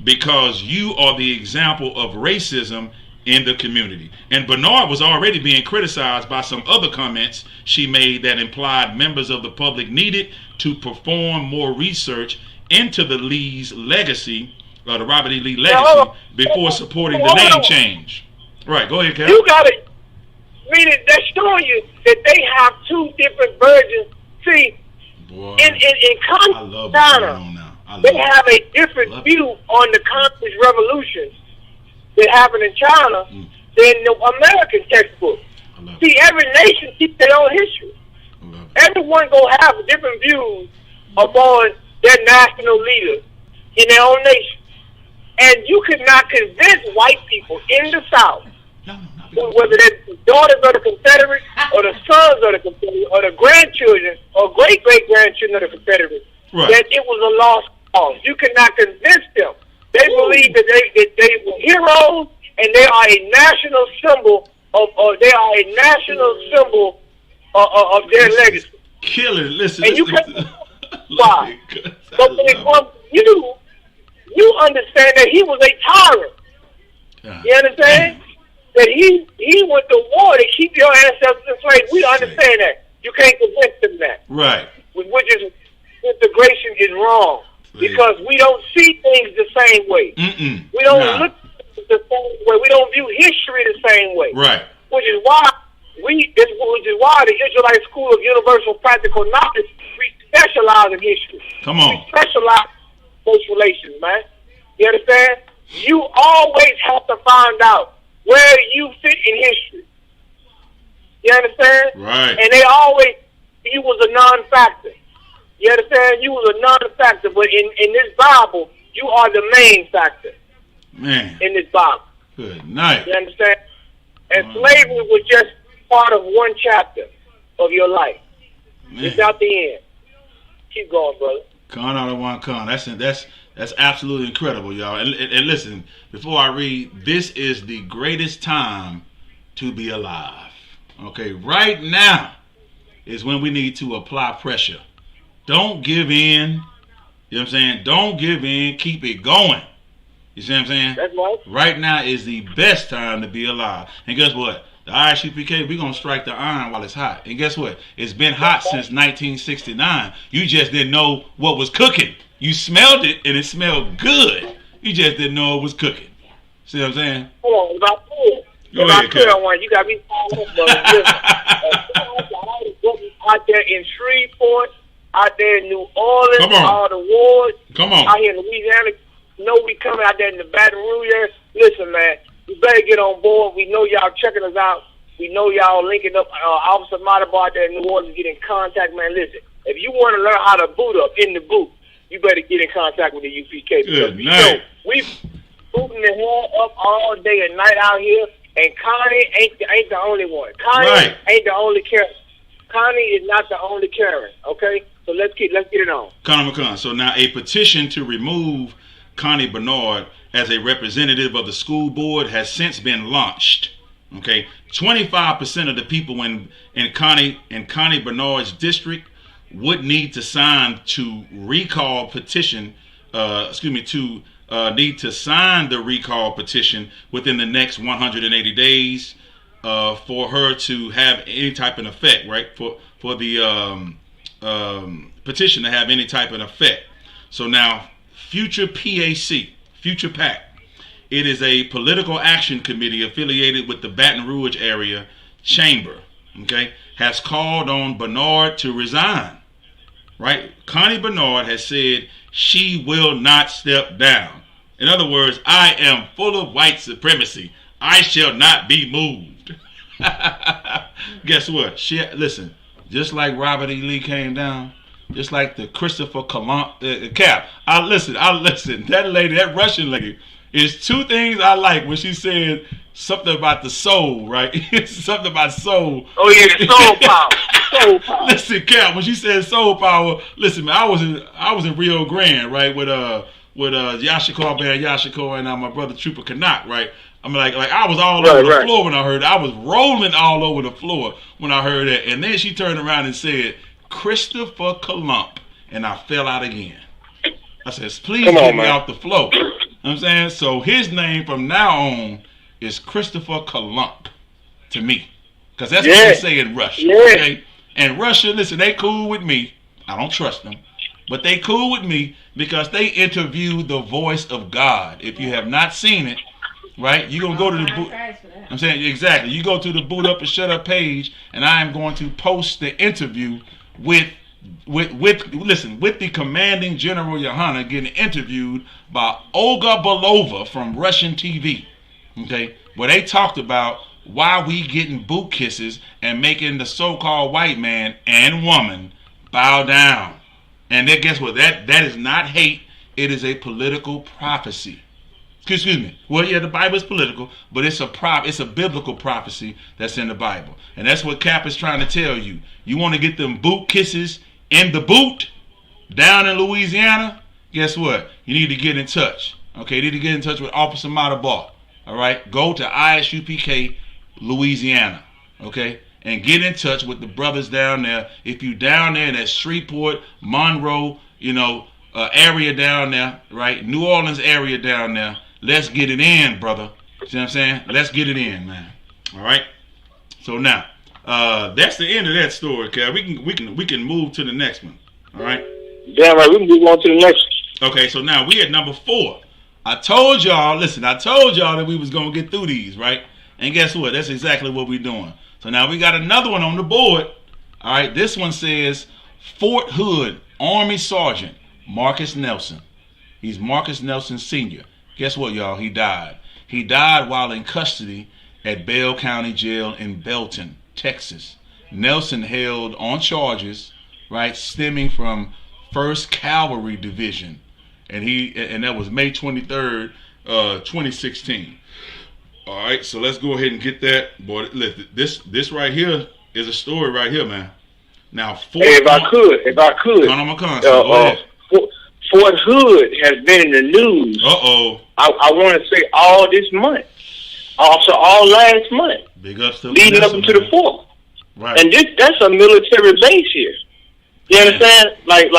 because you are the example of racism in the community." And Bernard was already being criticized by some other comments she made that implied members of the public needed to perform more research into the Lee's legacy, or the Robert E. Lee legacy, before supporting the name change. Right, go ahead, Cal. You got it. Meaning they're showing you that they have two different versions. See, Boy, in I love what's going on now. they have a different view on the communist revolution that happened in China than the American textbook. See, every nation keeps their own history. Everyone gonna have different views upon their national leaders in their own nation. And you could not convince white people in the South, whether they're the daughters of the Confederates or the sons of the Confederates or the grandchildren or great-great-grandchildren of the Confederates, that it was a lost cause. You could not convince them. They believe that they were heroes and they are a national symbol of their legacy. Killer, listen. And you can't why. But when it comes to you understand that he was a tyrant. You understand? That he went to war to keep your ancestors enslaved. We understand that. You can't convince them that. Right. Which is integration is wrong. Because we don't see things the same way. We don't look the same way. We don't view history the same way. Right. Which is why the Israelite School of Universal Practical Knowledge, we specialize in history. Come on. We specialize in race relations, man. You understand? You always have to find out where you fit in history. You understand? Right. And they always, you was a non-factor. You understand? You was a non-factor, but in this Bible, you are the main factor. Man. In this Bible. Good night. You understand? And slavery was just part of one chapter of your life. Man. It's not the end. Keep going, brother. Con out of one con. That's absolutely incredible, y'all. And listen, before I read, this is the greatest time to be alive. Okay, right now is when we need to apply pressure. Don't give in. You know what I'm saying? Don't give in. Keep it going. You see what I'm saying? That's right. Right now is the best time to be alive. And guess what? The ISUPK, we're going to strike the iron while it's hot. And guess what? It's been hot since 1969. You just didn't know what was cooking. You smelled it, and it smelled good. You just didn't know it was cooking. See what I'm saying? Hold on. Go ahead, you got me fired up, brother. Out there in Shreveport, out there in New Orleans, all the wards. Come on. Out here in Louisiana. You know we coming out there in the Baton Rouge area. Listen, man, you better get on board. We know y'all checking us out. We know y'all linking up. Officer Matabar out there in New Orleans, get in contact, man. Listen, if you want to learn how to boot up in the booth, you better get in contact with the UPK. Good night. We've booting the hell up all day and night out here, and Connie ain't the only one. Connie ain't the only Karen. Connie is not the only Karen. Okay, so let's get it on. Connie McCon. So now a petition to remove Connie Bernard as a representative of the school board has since been launched. Okay, 25% of the people in Connie Bernard's district would need to sign to recall petition. Need to sign the recall petition within the next 180 days for her to have any type of effect, right? For the petition to have any type of effect. So now, Future PAC, it is a political action committee affiliated with the Baton Rouge area chamber, okay, has called on Bernard to resign, right? Connie Bernard has said she will not step down. In other words, I am full of white supremacy. I shall not be moved. Guess what? Listen, just like Robert E. Lee came down, just like the Christopher Columbus, Cap. I listen. That lady, that Russian lady, is two things I like when she said something about the soul, right? Something about soul. Oh yeah, soul power. Soul power. Listen, Cap, when she said soul power, listen, man, I was in Rio Grande, right, with Yashiko Band Yashiko and my brother Trooper Canuck, right? I'm like I was all over the floor when I heard it. I was rolling all over the floor when I heard that. And then she turned around and said, Christopher Columbus, and I fell out again. I said, please get me off the floor. You know what I'm saying? So his name from now on is Christopher Columbus to me. Because that's what they say in Russia. Yeah. Okay? And Russia, listen, they cool with me. I don't trust them. But they cool with me because they interviewed the voice of God. If you have not seen it, right, you're going to go to the boot. I'm saying, exactly. You go to the Boot Up and Shut Up page, and I am going to post the interview with the commanding General Yohana getting interviewed by Olga Belova from Russian TV. Okay, where they talked about why we getting boot kisses and making the so-called white man and woman bow down. And then guess what? That is not hate. It is a political prophecy. Excuse me. Well, yeah, the Bible is political, but it's a biblical prophecy that's in the Bible. And that's what Cap is trying to tell you. You want to get them boot kisses in the boot down in Louisiana? Guess what? You need to get in touch. Okay, you need to get in touch with Officer Matabar. All right? Go to ISUPK Louisiana. Okay? And get in touch with the brothers down there. If you down there in that Shreveport, Monroe, area down there, right? New Orleans area down there. Let's get it in, brother. See what I'm saying? Let's get it in, man. All right. So now, that's the end of that story, Cal. We can move to the next one. All right. Damn right. We can move on to the next one. Okay. So now we at number 4. I told y'all that we was gonna get through these, right? And guess what? That's exactly what we're doing. So now we got another one on the board. All right. This one says Fort Hood Army Sergeant Marcus Nelson. He's Marcus Nelson Sr. Guess what, y'all? He died. He died while in custody at Bell County Jail in Belton, Texas. Nelson held on charges, right, stemming from 1st Cavalry Division. And that was May 23rd, 2016. All right, so let's go ahead and get that. Boy, this right here is a story right here, man. Now, if I could. No, I'm gonna come. Go ahead. Fort Hood has been in the news. I want to say all this month, also all last month, big ups to leading Nelson, up into the 4th. Right. And that's a military base here. You understand? Like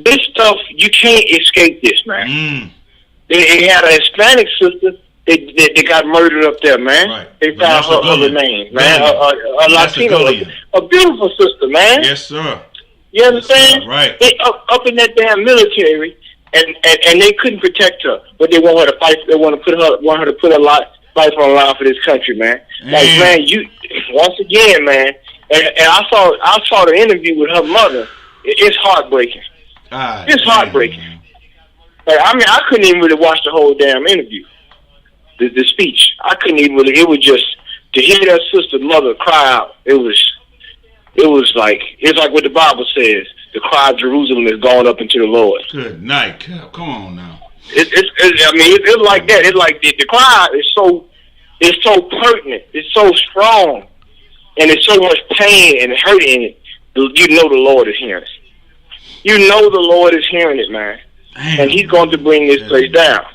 this stuff, you can't escape this, man. They had a Hispanic sister. They got murdered up there, man. Right. They found her other name, man. A Latino, a beautiful sister, man. Yes, sir. You understand? Right. They up in that damn military, and they couldn't protect her, but they want her to fight. They want her to put her life on the line for this country, man. Like, man, you once again, man. And I saw the interview with her mother. It's heartbreaking. It's heartbreaking. Like, I mean, I couldn't even really watch the whole damn interview, the speech. I couldn't even really. It was just to hear that sister mother cry out. It was like what the Bible says: the cry of Jerusalem is gone up into the Lord. Good night, Cap. Come on now. It's like that. It's like the cry is so pertinent. It's so strong, and there's so much pain and hurt in it. You know the Lord is hearing it. You know the Lord is hearing it, man. Damn. And He's going to bring this place down.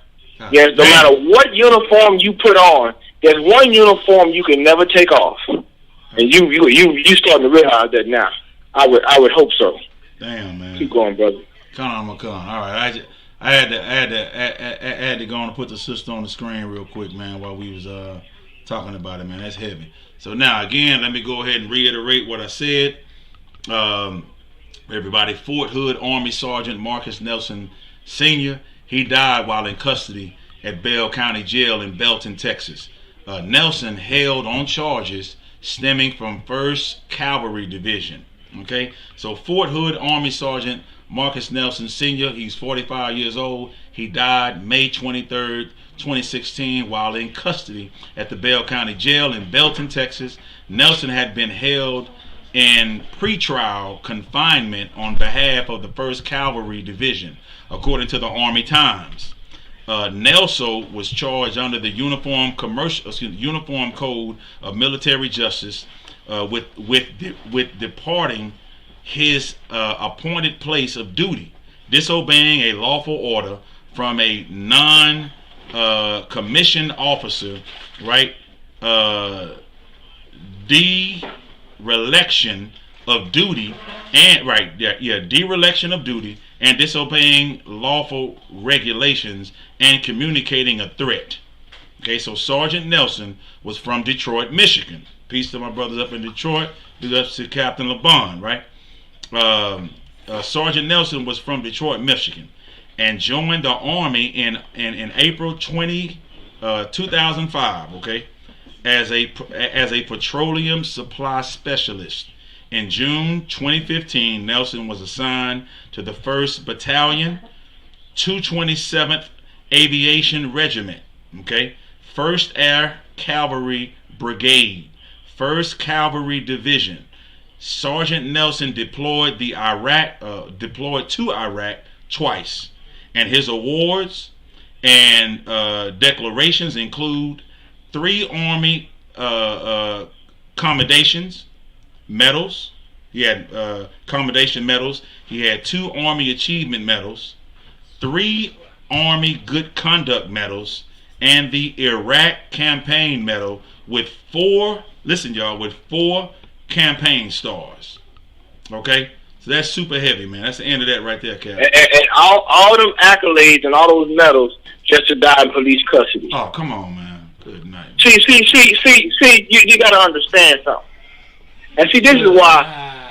Yes, no matter what uniform you put on, there's one uniform you can never take off. And you starting to realize that now. I would hope so. Damn, man. Keep going, brother. Come on. All right, I had to go on and put the sister on the screen real quick, man, while we was talking about it, man. That's heavy. So now again, let me go ahead and reiterate what I said. everybody. Fort Hood Army Sergeant Marcus Nelson Sr., he died while in custody at Bell County Jail in Belton, Texas. Nelson held on charges stemming from 1st Cavalry Division. Okay, so Fort Hood Army Sergeant Marcus Nelson Sr., he's 45 years old. He died May 23rd, 2016 while in custody at the Bell County Jail in Belton, Texas. Nelson had been held in pretrial confinement on behalf of the 1st Cavalry Division, according to the Army Times. Nelson was charged under the Uniform Code of Military Justice with departing his appointed place of duty, disobeying a lawful order from a non-commissioned officer, right? Dereliction of duty dereliction of duty and disobeying lawful regulations and communicating a threat. Okay, so Sergeant Nelson was from Detroit, Michigan. Peace to my brothers up in Detroit. Peace up to Captain LeBon, right? Sergeant Nelson was from Detroit, Michigan, and joined the Army in April 2005. Okay, as a petroleum supply specialist. In June 2015, Nelson was assigned to the 1st Battalion, 227th Aviation Regiment, okay, 1st Air Cavalry Brigade, 1st Cavalry Division. Sergeant Nelson deployed to Iraq twice, and his awards and decorations include 3 Army commendations medals. He had commendation medals. He had 2 Army Achievement medals, 3 Army Good Conduct medals, and the Iraq Campaign Medal with 4, listen y'all, with 4 campaign stars. Okay, so that's super heavy, man. That's the end of that right there, Cap. And all them accolades and all those medals just to die in police custody. Oh, come on, man. Good night. See, you got to understand something. And see, this is why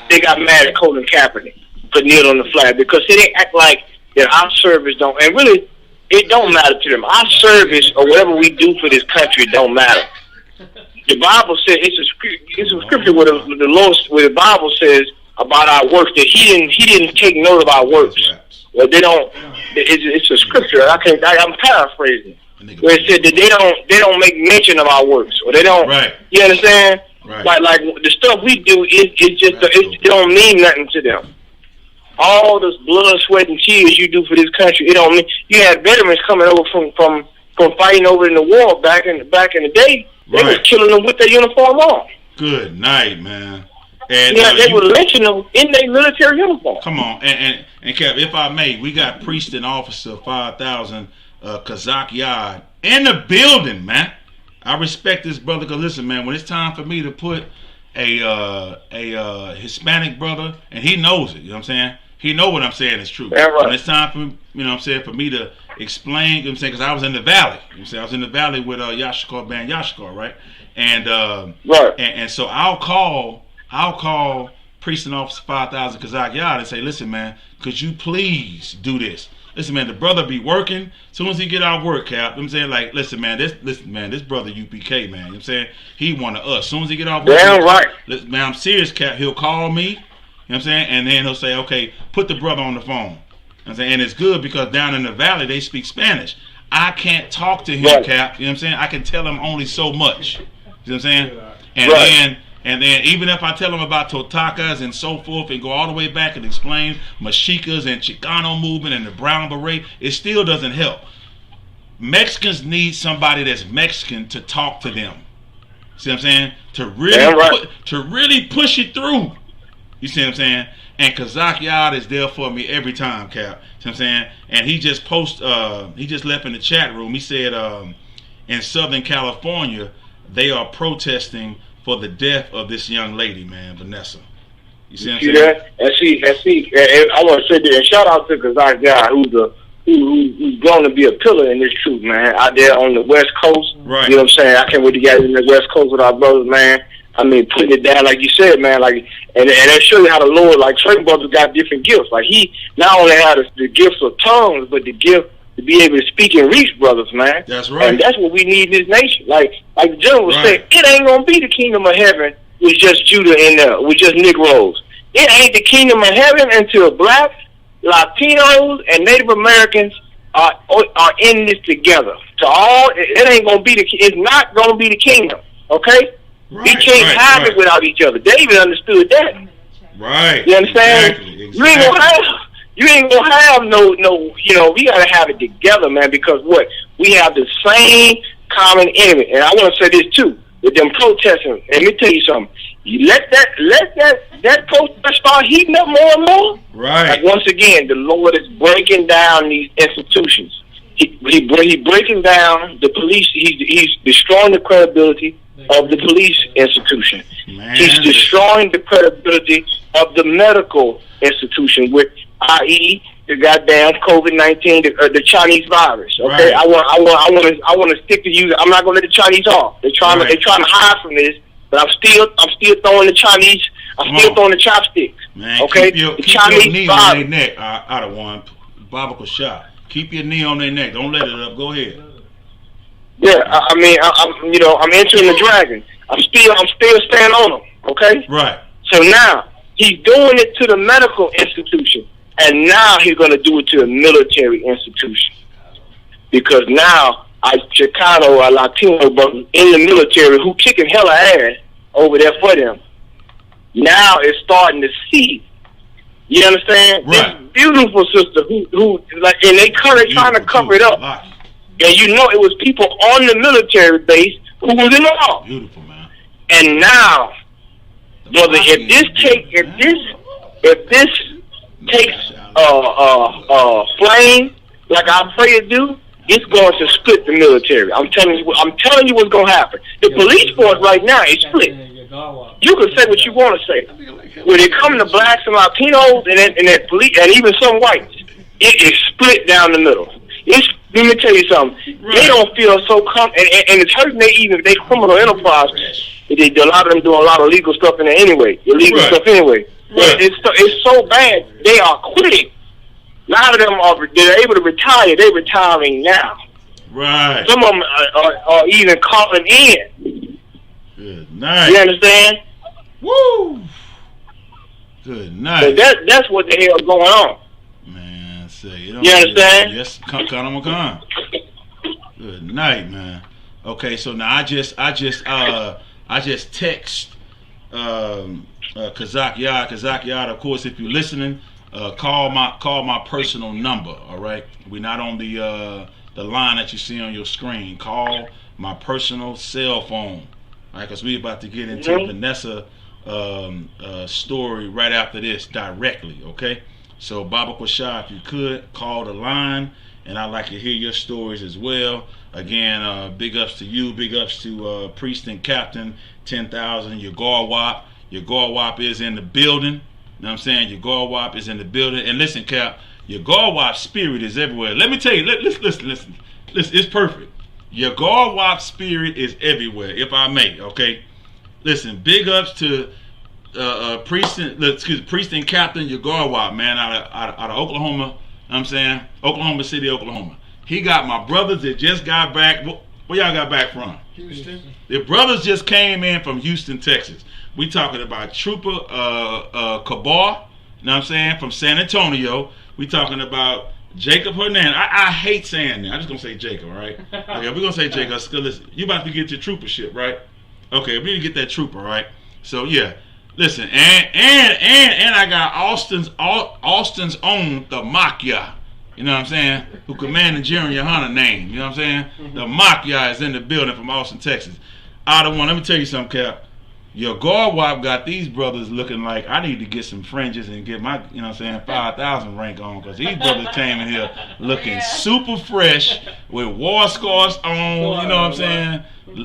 they got mad at Colin Kaepernick for kneeling on the flag, because they act like that our service don't, and really, it don't matter to them. Our service or whatever we do for this country don't matter. The Bible says it's a scripture where the Bible says about our works that He didn't take note of our works. Well, they don't. It's a scripture. I'm paraphrasing, where it said that they don't make mention of our works, or they don't. Right. You understand? Right. Like the stuff we do it don't mean nothing to them. All this blood, sweat, and tears you do for this country, it don't mean. You had veterans coming over from fighting over in the war back in the day. They was killing them with their uniform on. Good night, man. And they were lynching them in their military uniform. Come on, and Cap, if I may, we got Priest and Officer 5000 Kazak Yard in the building, man. I respect this brother, because listen, man, when it's time for me to put a Hispanic brother, and he knows it, you know what I'm saying? He know what I'm saying is true. Yeah, right. When it's time for, you know what I'm saying, for me to explain, you know what I'm saying, because I was in the valley. You know what I'm saying? I was in the valley with Yashikar Band Yashikar, right? And right. And so I'll call Priest and Officer 5000 Kazak Yard and say, listen, man, could you please do this? Listen, man, the brother be working. As soon as he get out of work, Cap, you know what I'm saying, like, listen, man, this brother UPK, man, you know what I'm saying, he one of us. As soon as he get off work, damn right. Listen, man, I'm serious, Cap. He'll call me, you know what I'm saying, and then he'll say, okay, put the brother on the phone. You know what I'm saying, and it's good because down in the valley they speak Spanish. I can't talk to him, right. Cap. You know what I'm saying? I can tell him only so much. You know what I'm saying? And right. And then even if I tell them about Totakas and so forth and go all the way back and explain Mexicas and Chicano movement and the Brown Beret, it still doesn't help. Mexicans need somebody that's Mexican to talk to them. See what I'm saying? To really push it through. You see what I'm saying? And Kazak Yard is there for me every time, Cap. See what I'm saying? And he just he just left in the chat room. He said in Southern California they are protesting for the death of this young lady, man, Vanessa. You see what I'm saying? And I want to say that, and shout out to Kazak Yard, who's going to be a pillar in this truth, man, out there on the West Coast. Right. You know what I'm saying? I can't wait to get in the West Coast with our brothers, man. I mean, putting it down like you said, man. Like, and that shows you how the Lord, like certain brothers got different gifts. Like he not only had the gifts of tongues, but the gift to be able to speak and reach brothers, man. That's right. And that's what we need in this nation. Like the general was saying, Right. it ain't gonna be the kingdom of heaven with just Judah in there, with just Negroes. It ain't the kingdom of heaven until blacks, Latinos, and Native Americans are in this together. To all, it ain't gonna be it's not gonna be the kingdom. Okay. Right, We can't have it without each other. David understood that. Right. You understand? Exactly. You ain't gonna have no. You know, we gotta have it together, man. Because what we have the same common enemy. And I want to say this too, with them protesting. And let me tell you something. You let that protest start heating up more and more. Right. Like once again, the Lord is breaking down these institutions. He breaking down the police. He's destroying the credibility of the police institution. Man. He's destroying the credibility of the medical institution, with i.e. the goddamn COVID-19, the Chinese virus. Okay, Right. I want to stick to you. I'm not gonna let the Chinese off. They're trying to hide from this, but I'm still throwing the Chinese. I'm still throwing the chopsticks. Man, Okay, keep your the Chinese knee on virus. their neck. Out of one, Biblical shot. Keep your knee on their neck. Don't let it up. Go ahead. Yeah, I'm entering the dragon. I'm still staying on them. Okay. Right. So now he's doing it to the medical institution, and now he's going to do it to the military institution, because now our Chicano or Latino brothers in the military who kicking hella ass over there for them, now is starting to see. You understand? Right. This beautiful sister who like, and they trying to cover it up. Right. And you know it was people on the military base who was involved. Beautiful, man. And now, brother, if this takes flame like I pray it do, it's going to split the military. I'm telling you what's going to happen. The police force right now is split. You can say what you want to say. When it comes to blacks and Latinos and police and even some whites, it is split down the middle. Let me tell you something. Right. They don't feel so and it's hurting they criminal enterprise. A lot of them doing a lot of legal stuff in there anyway. Illegal Right. stuff anyway. Right. It's so bad. They are quitting. A lot of them they're able to retire. They're retiring now. Right. Some of them are even calling in. Good night. You understand? Woo. Good So night. that's what the hell going on. Man, say You understand? Yes, come on. Good night, man. Okay, so now I just text Kazak Yard. Of course, if you're listening, call my personal number. All right, we're not on the line that you see on your screen. Call my personal cell phone. All right, because we're about to get into Vanessa story right after this directly. Okay, so Baba Kwasha, if you could call the line, and I'd like to hear your stories as well. Again, big ups to you, big ups to Priest and Captain 10,000. Your Garwap is in the building. You know what I'm saying? Your Garwap is in the building. And listen, Cap, your Garwap spirit is everywhere. Let me tell you, listen. It's perfect. Your Garwap spirit is everywhere, if I may. Okay, listen. Big ups to Priest and Captain your Garwap, man, out of Oklahoma. You know what I'm saying? Oklahoma City, Oklahoma. He got my brothers that just got back. Where y'all got back from? Houston. The brothers just came in from Houston, Texas. We talking about Trooper Kabar, you know what I'm saying, from San Antonio. We talking about Jacob Hernandez. I hate saying that. I'm just going to say Jacob, all right? Okay, we're going to say Jacob. Listen, you about to get your troopership, right? Okay, we need to get that trooper, right? So, yeah. Listen, and I got Austin's own, the Makia. You know what I'm saying? Who commanded Jeremy Hunter name. You know what I'm saying? The Makia is in the building from Austin, Texas. Out of one, let me tell you something, Cap. Your Garwap got these brothers looking like I need to get some fringes and get my, you know what I'm saying, 5,000 rank on, because these brothers came in here looking super fresh with war scars on, you know what I'm saying?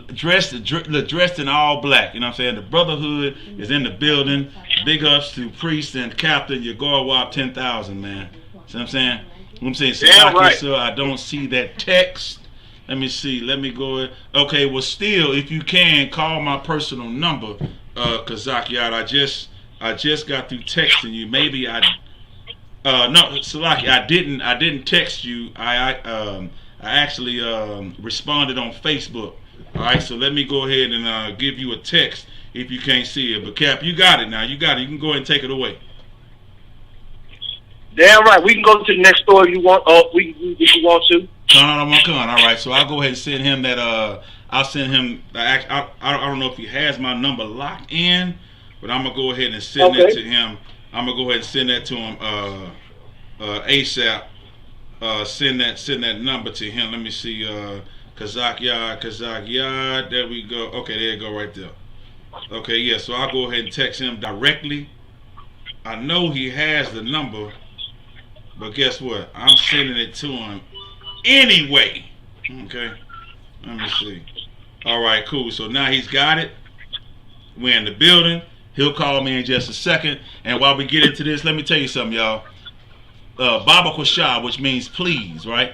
Dressed in all black, you know what I'm saying? The brotherhood is in the building. Big ups to Priest and Captain, your Garwap 10,000, man. See what I'm saying? I'm saying, Yeah, right. Sir, I don't see that text. Let me see. Let me go. Okay, well, still, if you can, call my personal number. Kazak Yard, I just got through texting you. Maybe no, Salaki, I didn't text you. I actually responded on Facebook. All right, so let me go ahead and give you a text if you can't see it. But Cap, you got it now. You got it. You can go ahead and take it away. Damn right. We can go to the next store if you want. If you want to. Come on. All right. So I'll go ahead and send him that. I'll send him. I don't know if he has my number locked in, but I'm gonna go ahead and send that to him. I'm gonna go ahead and send that to him ASAP. Send that number to him. Let me see. Kazak Yard. There we go. Okay, there you go right there. Okay, yeah. So I'll go ahead and text him directly. I know he has the number, but guess what? I'm sending it to him anyway. Okay. Let me see. All right, cool. So now he's got it. We're in the building. He'll call me in just a second. And while we get into this, let me tell you something, y'all. Baba Kwashah, which means please, right?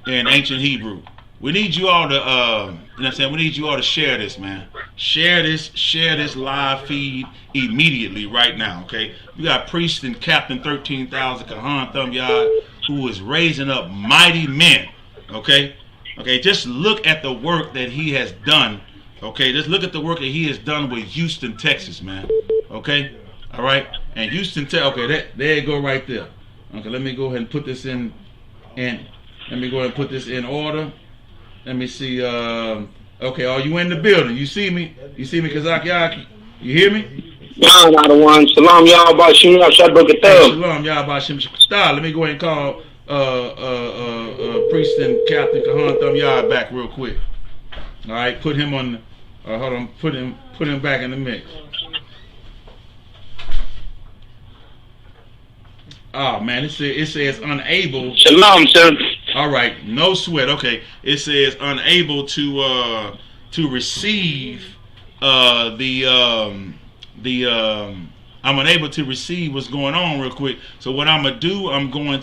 In ancient Hebrew. We need you all to, you know what I'm saying? We need you all to share this, man. Share this live feed immediately right now, okay? We got Priest and Captain 13,000 Kahan Thumyard, who is raising up mighty men, okay? Okay, just look at the work that he has done, okay? Just look at the work that he has done with Houston, Texas, man, okay? All right? And Houston, okay, there you go right there. Okay, let me go ahead and put this in order. Let me see. Okay, are you in the building? You see me? You see me, Kazak Yaki? You hear me? Nah, the one. Salam, y'all, Bashim, Shalom, y'all, Bashim. Let me go ahead and call Priest and Captain Kahan Thumyard back real quick. All right, put him on. Hold on, put him back in the mix. Oh man, it says unable. Shalom, sir. All right, no sweat. Okay, it says unable to receive I'm unable to receive what's going on real quick. So what I'm gonna do, I'm gonna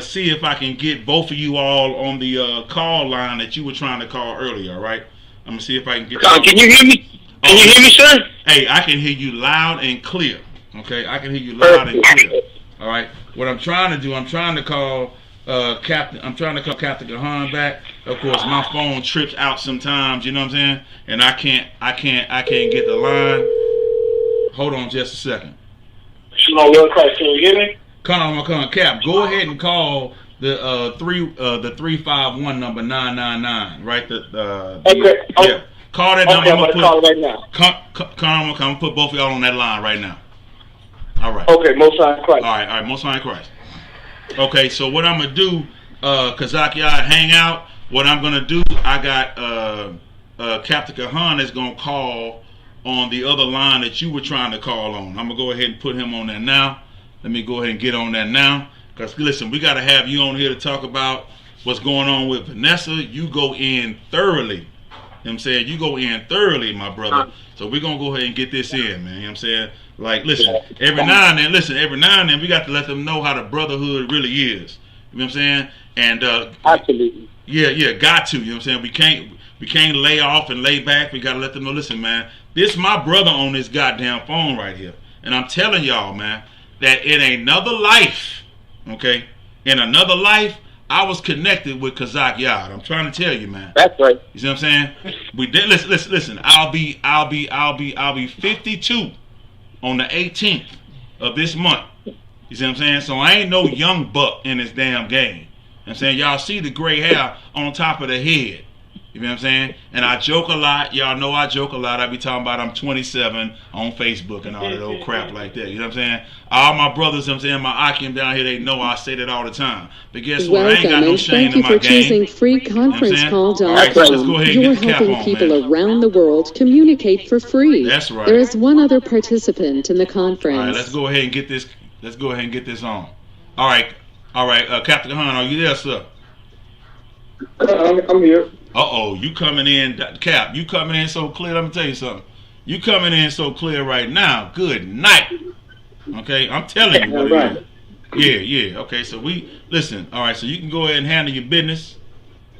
see if I can get both of you all on the call line that you were trying to call earlier. All right, I'm gonna see if I can get. Can you hear me? Can you hear me, sir? Hey, I can hear you loud and clear. Okay, I can hear you loud and clear. All right. What I'm trying to do, I'm trying to call Captain Kahan back. Of course, my phone trips out sometimes. You know what I'm saying? And I can't get the line. Hold on, just a second. Shalom, can you hear me? Come on, Cap. Go ahead and call the 351 number 999. Right. Okay. Yeah. Call that number. I'm gonna call it right now. Come put both of y'all on that line right now. All right. Okay, Most High Christ. All right, Most High Christ. Okay, so what I'm gonna do, Kazak Yard, hang out. What I'm gonna do, I got Captain Kahan is gonna call on the other line that you were trying to call on. I'm gonna go ahead and put him on there now. Let me go ahead and get on that now. Cause listen, we gotta have you on here to talk about what's going on with Vanessa. You go in thoroughly. You know what I'm saying? You go in thoroughly, my brother. So we're gonna go ahead and get this in, man. You know what I'm saying? Like, listen, every now and then we got to let them know how the brotherhood really is. You know what I'm saying? And absolutely. Yeah, got to. You know what I'm saying? We can't lay off and lay back. We got to let them know, listen, man, this my brother on this goddamn phone right here. And I'm telling y'all, man, that in another life, okay, I was connected with Kazak Yard. I'm trying to tell you, man. That's right. You see what I'm saying? We did. Listen. I'll be 52 on the 18th of this month. You see what I'm saying? So I ain't no young buck in this damn game. You know what I'm saying? Y'all see the gray hair on top of the head. You know what I'm saying? And I joke a lot. Y'all know I joke a lot. I be talking about I'm 27 on Facebook and all that old crap like that. You know what I'm saying? All my brothers, you know what I'm saying, my Akim down here, they know I say that all the time. But guess what? I ain't got no shame in my game. Thank you for choosing freeconferencecall.com. All right, so let's go ahead and You're get the cap helping on, people man. around the world communicate for free. That's right. There is one other participant in the conference. All right, let's go ahead and get this. Let's go ahead and get this on. All right. Captain Kahan, are you there, sir? I'm here. You coming in, Cap? You coming in so clear? Let me tell you something. You coming in so clear right now. Good night. Okay, I'm telling you what it is. Yeah. Okay, so we listen. All right, so you can go ahead and handle your business. You know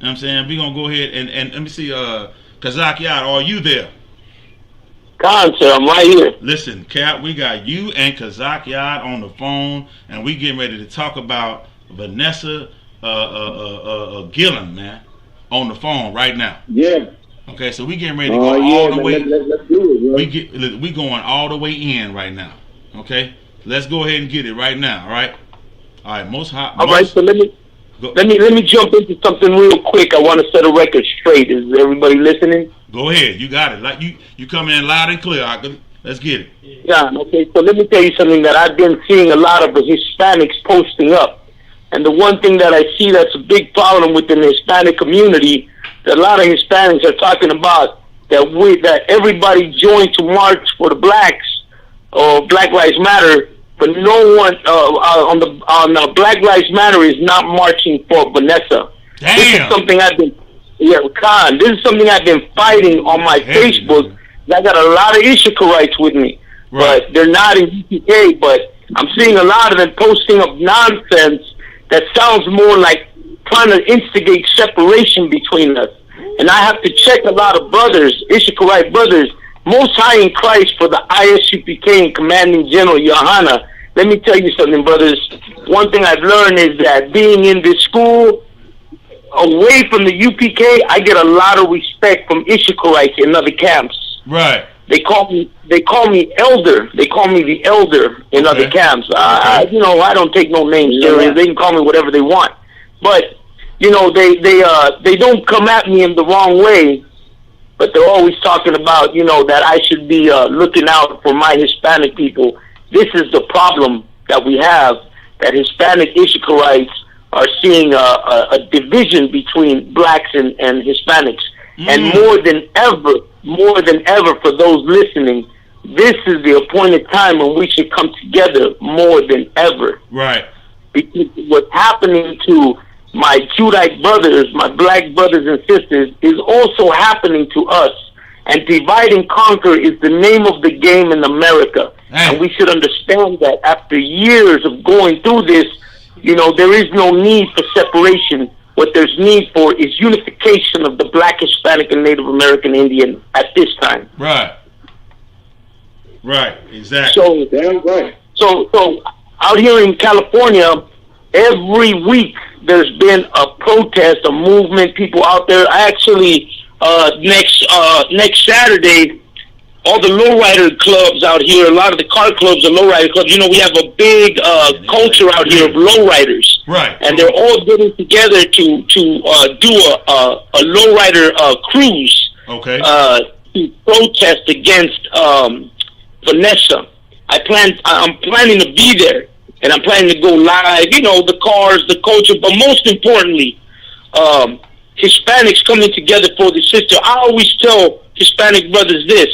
what I'm saying? We're gonna go ahead and let me see. Kazak Yard, are you there? Khan, sir, I'm right here. Listen, Cap, we got you and Kazak Yad on the phone, and we getting ready to talk about Vanessa Gillen, man, on the phone right now. Yeah. Okay, so we getting ready to go all the way. Let's do it, bro. We going all the way in right now. Okay, let's go ahead and get it right now. All right. All right, All right, so let me jump into something real quick. I want to set a record straight. Is everybody listening? Go ahead, you got it. Like you come in loud and clear. Let's get it. Yeah. Okay. So let me tell you something that I've been seeing a lot of the Hispanics posting up, and the one thing that I see that's a big problem within the Hispanic community, that a lot of Hispanics are talking about that everybody joined to march for the blacks or Black Lives Matter, but no one on Black Lives Matter is not marching for Vanessa. Damn. This is something I've been. Yeah, Khan, this is something I've been fighting on my Facebook. I got a lot of Ishikarites with me, right, but they're not in UPK. But I'm seeing a lot of them posting up nonsense that sounds more like trying to instigate separation between us. And I have to check a lot of brothers, Ishikarite brothers, most high in Christ for the ISUPK and Commanding General Yohana. Let me tell you something, brothers. One thing I've learned is that being in this school, away from the UPK, I get a lot of respect from Ishikarites in other camps. Right. They call me elder. They call me the elder in other camps. I don't take no names serious. They can call me whatever they want. But they don't come at me in the wrong way. But they're always talking about that I should be looking out for my Hispanic people. This is the problem that we have. That Hispanic Ishikarites are seeing a division between blacks and Hispanics. And more than ever for those listening, this is the appointed time when we should come together more than ever. Right. Because what's happening to my Judite brothers, my black brothers and sisters, is also happening to us. And divide and conquer is the name of the game in America. And we should understand that after years of going through this, there is no need for separation. What there's need for is unification of the black, Hispanic, and Native American Indian at this time. Right. Right. Exactly. So, damn right. So out here in California, every week there's been a protest, a movement, people out there. Actually, next Saturday, all the lowrider clubs out here, a lot of the car clubs, the lowrider clubs, we have a big culture out here of lowriders. Right. And they're all getting together to do a lowrider cruise. Okay. To protest against Vanessa. I'm planning to be there, and I'm planning to go live. The cars, the culture, but most importantly, Hispanics coming together for the sister. I always tell Hispanic brothers this: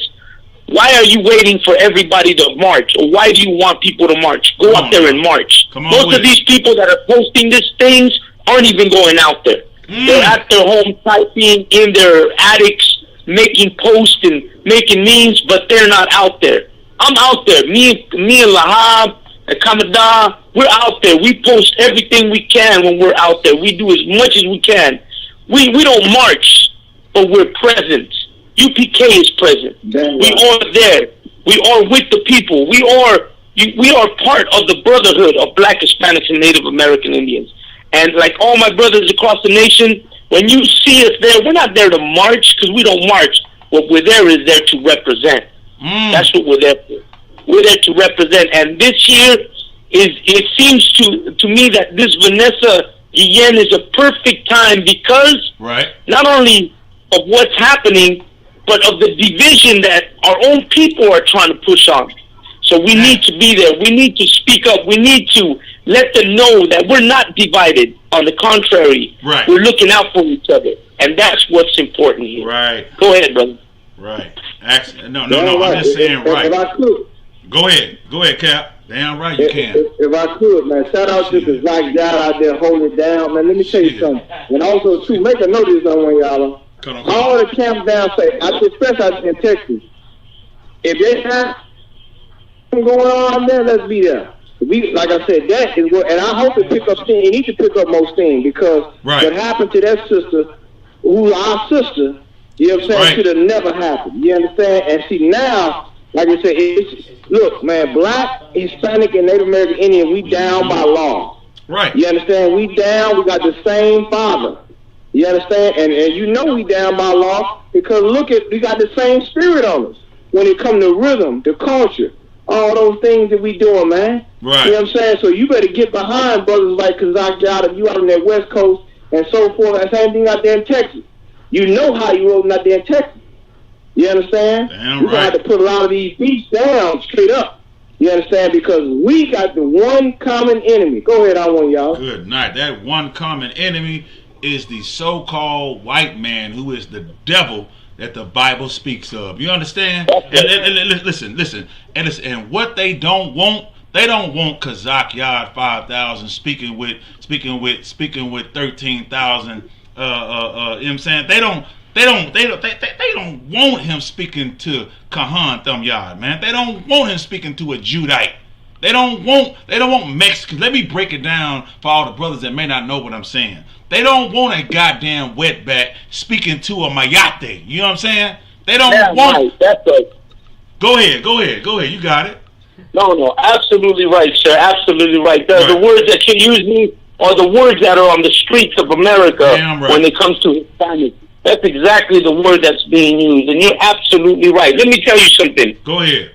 why are you waiting for everybody to march, or why do you want people to march? Go out there and march. Most of these people that are posting these things aren't even going out there. They're at their home typing in their attics, making posts and making memes, but they're not out there. I'm out there. Me and Lahab and Kamada, we're out there. We post everything we can when we're out there. We do as much as we can. We don't march, but we're present. UPK is present. We are there. We are with the people. We are part of the brotherhood of Black, Hispanics, and Native American Indians. And like all my brothers across the nation, when you see us there, we're not there to march, because we don't march. What we're there is there to represent. That's what we're there for. We're there to represent. And this year, it seems to me that this Vanessa Guillen is a perfect time, because not only of what's happening, but of the division that our own people are trying to push on. So we need to be there. We need to speak up. We need to let them know that we're not divided. On the contrary, we're looking out for each other. And that's what's important here. Right. Go ahead, brother. Right. No. I'm just saying right. Go ahead, Cap. Damn right you can. If I could, man, shout out to the Zach Jad out there holding it down, man. Let me tell you something. And also, too, make a note of this on one, y'all. All the camps down, especially out in Texas, if there's not going on there, let's be there. Like I said, that is what, and I hope it pick up steam. It needs to pick up more steam, because what happened to that sister, who's our sister, You know what I'm saying? Right. Should have never happened. You understand? And see now, like I said, look, man, black, Hispanic, and Native American Indian, we down by law. Right. You understand? We down. We got the same father. You understand? And you know we down by law because we got the same spirit on us when it come to rhythm, the culture, all those things that we doing, man. Right. You know what I'm saying? So you better get behind brothers like Kazak Jada, you out on that West Coast and so forth. And same thing out there in Texas. You know how you rolling out there in Texas. You understand? Damn We're going to have to put a lot of these beats down straight up. You understand? Because we got the one common enemy. Go ahead, I want y'all. Good night. That one common enemy is the so-called white man who is the devil that the Bible speaks of. You understand? And listen. And what they don't want Kazak Yard 5,000 speaking with 13,000. You know what I'm saying? They don't want him speaking to Kahan Thumyard, man. They don't want him speaking to a Judite. They don't want Mexicans. Let me break it down for all the brothers that may not know what I'm saying. They don't want a goddamn wetback speaking to a Mayate. You know what I'm saying? They don't want. Right. That's right. Go ahead. You got it. No, absolutely right, sir. Absolutely right. The words that you're using are the words that are on the streets of America when it comes to Hispanic. That's exactly the word that's being used, and you're absolutely right. Let me tell you something. Go ahead.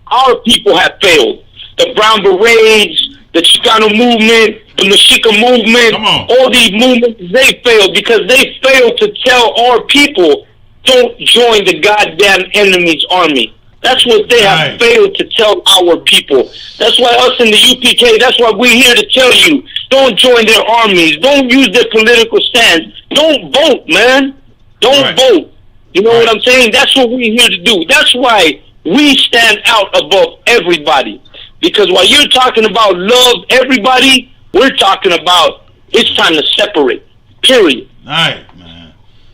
Our people have failed. The Brown Berets, the Chicano movement, the Mexica movement, all these movements, they failed because they failed to tell our people, don't join the goddamn enemy's army. That's what they have failed to tell our people. That's why us in the UPK, that's why we're here to tell you, don't join their armies. Don't use their political stance. Don't vote, man. Don't vote. You know what I'm saying? That's what we're here to do. That's why we stand out above everybody. Because while you're talking about love everybody, we're talking about it's time to separate. Period. All right, man.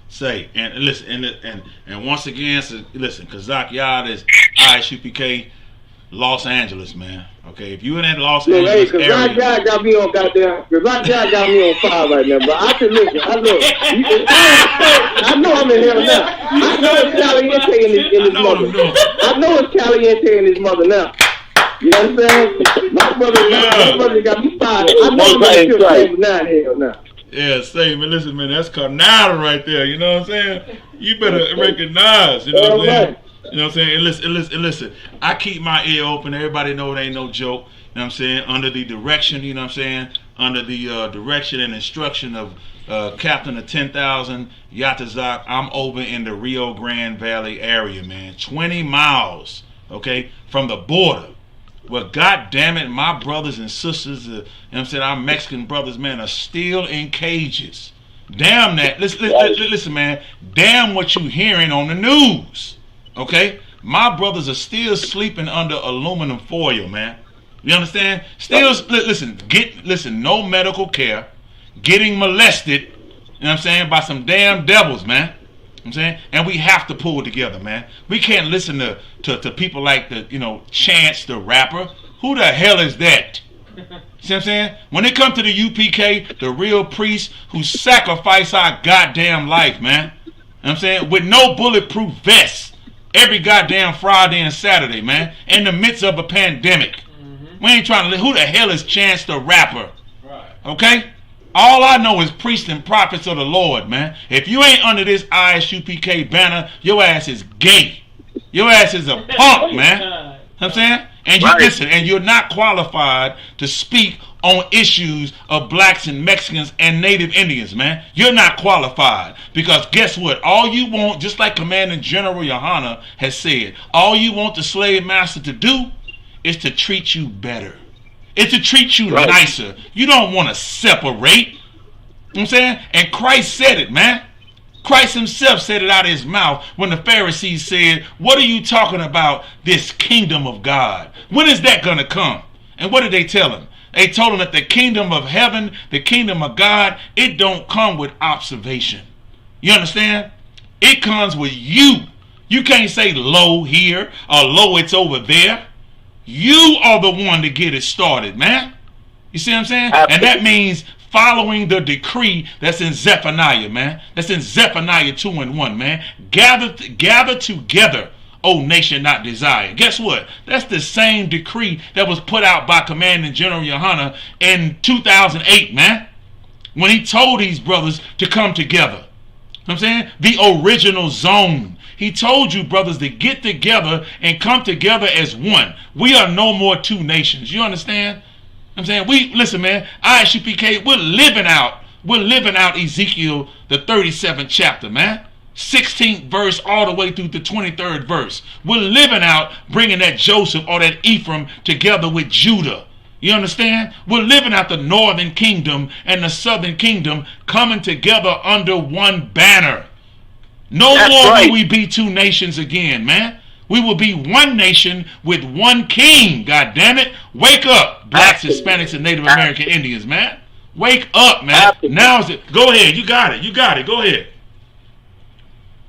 Say, and listen, and once again, listen, Kazak Yard is ISUPK Los Angeles, man. Okay, if you in that Los Angeles area. Kazak Yard got me on goddamn. Kazak Yard got me on fire right now, but I can listen. I know I'm in hell now. I know it's Caliente in his mother. I know it's Caliente in his mother now. You know what I'm saying? My brother got me fired. I know I'm still now. Hell now. Yeah, say, man, listen, man, that's Carnada right there. You know what I'm saying? You better recognize. You know what I'm saying? You know what I'm saying? And listen. I keep my ear open. Everybody know it ain't no joke. You know what I'm saying? Under the direction, you know what I'm saying? Under the direction and instruction of Captain of 10,000, Yatazak, I'm over in the Rio Grande Valley area, man. 20 miles, okay, from the border. Well, God damn it, my brothers and sisters, you know what I'm saying, our Mexican brothers, man, are still in cages. Damn that. Listen, man. Damn what you hearing on the news. Okay? My brothers are still sleeping under aluminum foil, man. You understand? Still, listen, no medical care. Getting molested, you know what I'm saying, by some damn devils, man. You know what I'm saying? And we have to pull together, man. We can't listen to people like Chance the rapper. Who the hell is that? See what I'm saying? When it comes to the UPK, the real priests who sacrifice our goddamn life, man. You know what I'm saying? With no bulletproof vests every goddamn Friday and Saturday, man. In the midst of a pandemic. We ain't trying to who the hell is Chance the rapper? Okay? All I know is priests and prophets of the Lord, man. If you ain't under this ISUPK banner, your ass is gay. Your ass is a punk, man. You know what I'm saying? And you listen, and you're not qualified to speak on issues of blacks and Mexicans and Native Indians, man. You're not qualified. Because guess what? All you want, just like Commander General Yohana has said, all you want the slave master to do is to treat you better. It's to treat you nicer. You don't want to separate. You know what I'm saying? And Christ said it, man. Christ himself said it out of his mouth when the Pharisees said, what are you talking about, this kingdom of God? When is that going to come? And what did they tell him? They told him that the kingdom of heaven, the kingdom of God, it don't come with observation. You understand? It comes with you. You can't say low here or low it's over there. You are the one to get it started, man. You see what I'm saying? Absolutely. And that means following the decree that's in Zephaniah, man. That's in Zephaniah 2:1, man. Gather together, O nation not desired. Guess what? That's the same decree that was put out by Commanding General Yohana in 2008, man. When he told these brothers to come together. You know what I'm saying? The original zone. He told you, brothers, to get together and come together as one. We are no more two nations. You understand? I'm saying, listen, man, ISUPK, we're living out Ezekiel, the 37th chapter, man. 16th verse all the way through the 23rd verse. We're living out bringing that Joseph or that Ephraim together with Judah. You understand? We're living out the northern kingdom and the southern kingdom coming together under one banner. No more will we be two nations again, man. We will be one nation with one king. God damn it. Wake up, blacks, Hispanics, and Native American Indians, man. Wake up, man. Now is it. Go ahead. You got it. Go ahead.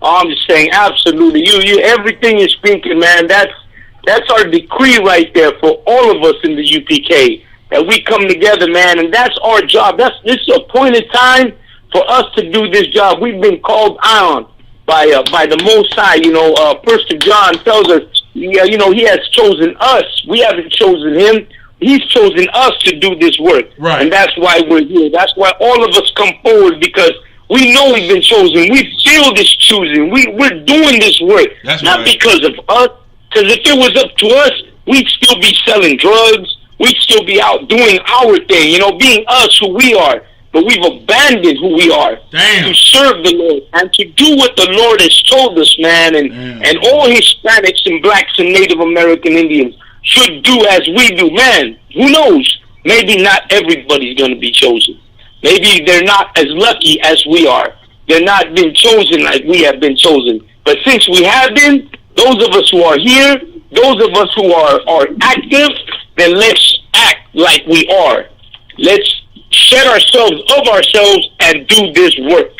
I'm just saying, absolutely. You everything you're speaking, man, that's our decree right there for all of us in the UPK. That we come together, man, and that's our job. This is appointed time for us to do this job. We've been called on by the Most High. You know, 1 John tells us, he has chosen us. We haven't chosen him. He's chosen us to do this work. Right. And that's why we're here. That's why all of us come forward, because we know we've been chosen. We feel this choosing. We're doing this work. That's not right. Because of us. Because if it was up to us, we'd still be selling drugs. We'd still be out doing our thing, being us, who we are. But we've abandoned who we are to serve the Lord and to do what the Lord has told us, man. And all Hispanics and blacks and Native American Indians should do as we do. Man, who knows? Maybe not everybody's going to be chosen. Maybe they're not as lucky as we are. They're not been chosen like we have been chosen. But since we have been, those of us who are here, those of us who are active, then let's act like we are. Let's shed ourselves of ourselves and do this work.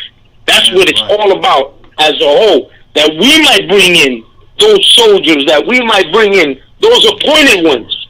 That's what it's all about as a whole. That we might bring in those soldiers, that we might bring in those appointed ones,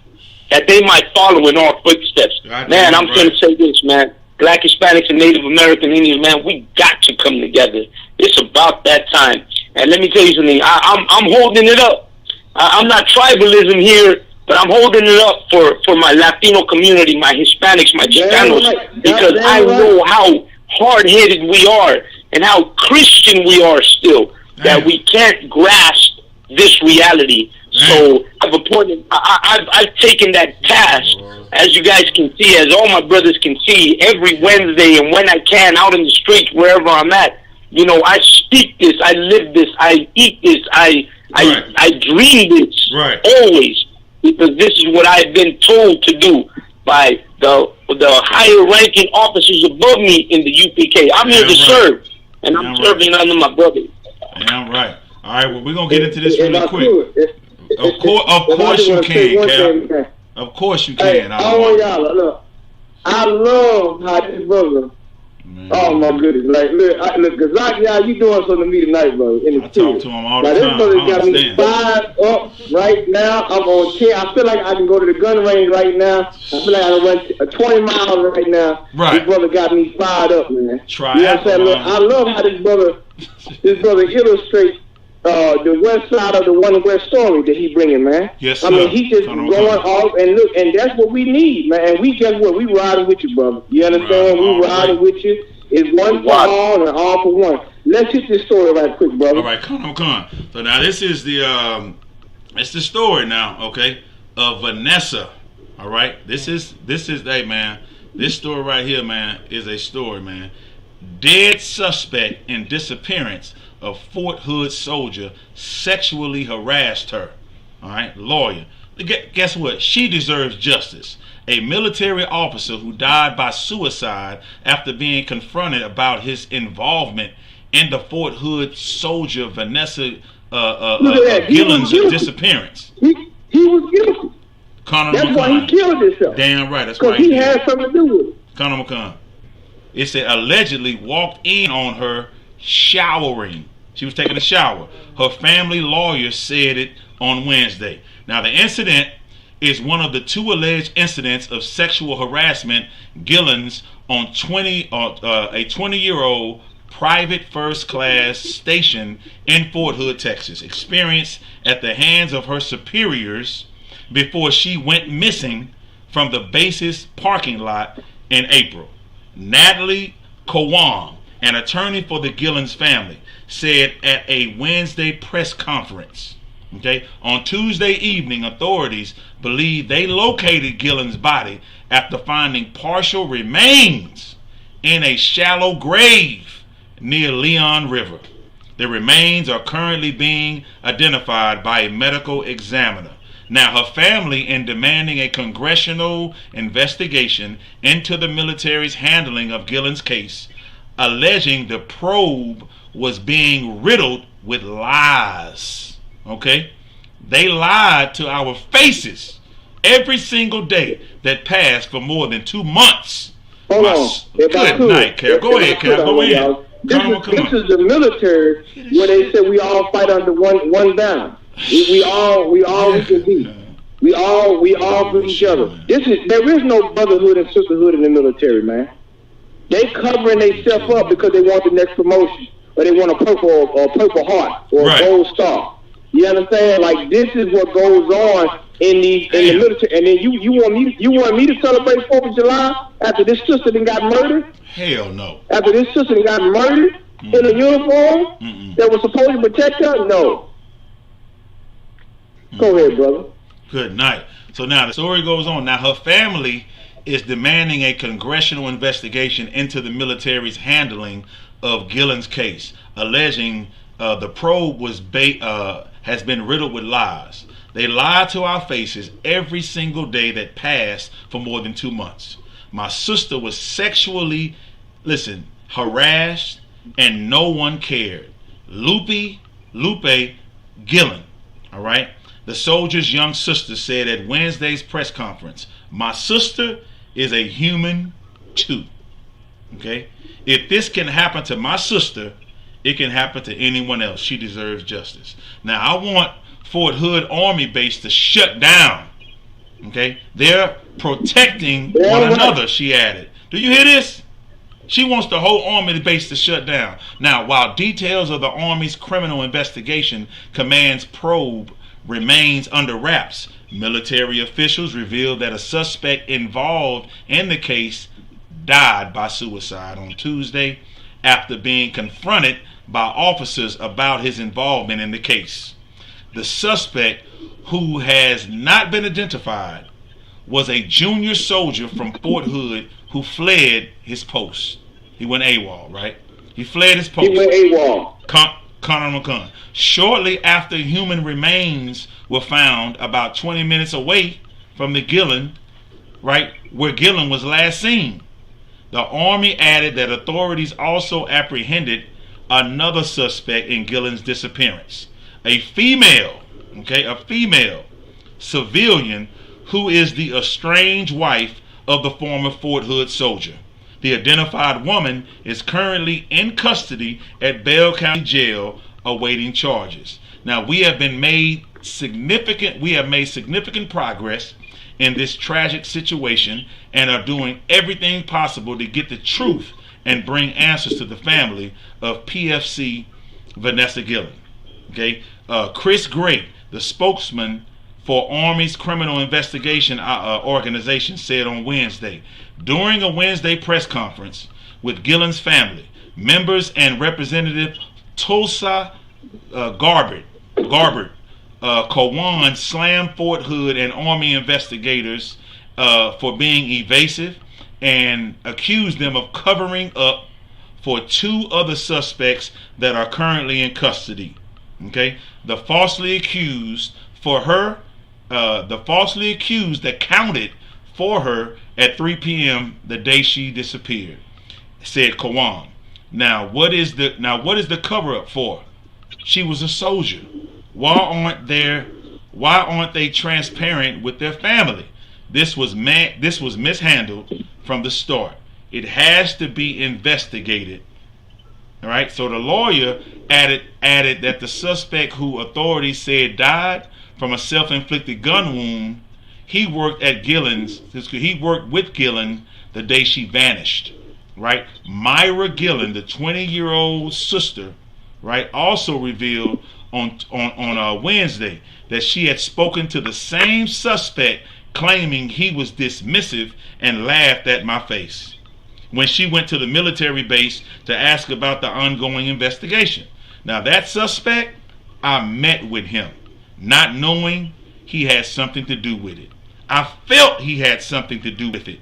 that they might follow in our footsteps. Man, I'm going to say this, man. Black, Hispanics, and Native American Indians, man, we got to come together. It's about that time. And let me tell you something. I'm holding it up. I'm not tribalism here, but I'm holding it up for my Latino community, my Hispanics, my Chicanos, because I know how hard-headed we are and how Christian we are still, that we can't grasp this reality. So I've taken that task, as you guys can see, as all my brothers can see, every Wednesday and when I can, out in the streets, wherever I'm at, I speak this, I live this, I eat this, I dream this, always, because this is what I've been told to do by the higher ranking officers above me in the UPK. I'm here to serve, and I'm serving under my brothers. Damn right. All right, well, we're going to get into this really quick. Of course you can, Cap. Of course you can. Look, I love how this brother. Man. Oh my goodness! Look, Gazak, you doing something to me tonight, bro? I talk to him all the time. This brother got me fired up right now. I'm on 10. I feel like I can go to the gun range right now. I feel like I can run 20 miles right now. Right. This brother got me fired up, man. You know what I'm saying? Look, I love how this brother illustrates the west side of the One West story that he bringing, man. Yes, sir. I mean, he just going off and look, and that's what we need, man. And we guess what? We riding with you, brother. You understand? We riding with you. It's one for all and all for one. Let's hit this story right quick, brother. All right, come on. So now this is it's the story now, okay, of Vanessa. All right, this is hey man, this story right here, man, is a story, man. Dead suspect in disappearance of Fort Hood soldier sexually harassed her. All right, lawyer. Guess what? She deserves justice. A military officer who died by suicide after being confronted about his involvement in the Fort Hood soldier Vanessa Gillen's disappearance. He was guilty. That's why he killed himself. Damn right. That's why he had something to do with it. Connor McCon. It said allegedly walked in on her showering. She was taking a shower. Her family lawyer said it on Wednesday. Now the incident is one of the 2 alleged incidents of sexual harassment Gillens on a 20-year-old private first-class station in Fort Hood, Texas, experienced at the hands of her superiors before she went missing from the base's parking lot in April. Natalie Kowam, an attorney for the Gillens family, said at a Wednesday press conference, on Tuesday evening, authorities believe they located Gillens' body after finding partial remains in a shallow grave near Leon River. The remains are currently being identified by a medical examiner. Now, her family, in demanding a congressional investigation into the military's handling of Gillens' case, alleging the probe was being riddled with lies. Okay? They lied to our faces every single day that passed for more than 2 months. Hold on. Good night, Cal. Go ahead, Cal. Go in. This is the military where they say we all fight under one banner. We all we can be. We all for each other. There is no brotherhood and sisterhood in the military, man. They covering themselves up because they want the next promotion, or they want a purple heart or a gold star. You understand? Like, this is what goes on in the military. And then you want me to celebrate 4th of July after this sister then got murdered? Hell no. After this sister got murdered in a uniform that was supposed to protect her? No. Go ahead, brother. Good night. So now the story goes on. Now her family is demanding a congressional investigation into the military's handling of Gillens' case, alleging the probe has been riddled with lies. They lied to our faces every single day that passed for more than 2 months. My sister was sexually, harassed, and no one cared. Lupe Gillen, all right? The soldier's young sister said at Wednesday's press conference, "My sister is a human too." Okay? If this can happen to my sister, it can happen to anyone else. She deserves justice. Now, I want Fort Hood Army Base to shut down. Okay? They're protecting one another, she added. Do you hear this? She wants the whole Army base to shut down. Now, while details of the Army's criminal investigation command's probe remains under wraps, military officials revealed that a suspect involved in the case died by suicide on Tuesday after being confronted by officers about his involvement in the case. The suspect, who has not been identified, was a junior soldier from Fort Hood who fled his post. He went AWOL, right? He fled his post. He went AWOL. Connor McCunn. Shortly after human remains were found about 20 minutes away from the Gillen, right, where Gillen was last seen. The Army added that authorities also apprehended another suspect in Gillen's disappearance. A female civilian who is the estranged wife of the former Fort Hood soldier. The identified woman is currently in custody at Bell County Jail awaiting charges. Now, we have made significant progress in this tragic situation and are doing everything possible to get the truth and bring answers to the family of PFC Vanessa Gillen. Okay, Chris Gray, the spokesman for Army's criminal investigation organization, said on Wednesday, during a Wednesday press conference with Gillen's family, members and Representative Tulsa Garbett Kowam slammed Fort Hood and Army investigators for being evasive and accused them of covering up for 2 other suspects that are currently in custody. Okay, the falsely accused that counted for her at 3 p.m. the day she disappeared, said Kowam. Now what is the cover up for? She was a soldier. Why aren't they transparent with their family? This was mishandled from the start. It has to be investigated. All right. So the lawyer added that the suspect, who authorities said died from a self-inflicted gun wound, he worked at Gillen's. He worked with Gillen the day she vanished, right? Myra Gillen, the 20-year-old sister, right, also revealed on Wednesday that she had spoken to the same suspect, claiming he was dismissive and laughed at my face when she went to the military base to ask about the ongoing investigation. Now, that suspect, I met with him, not knowing he had something to do with it. I felt he had something to do with it,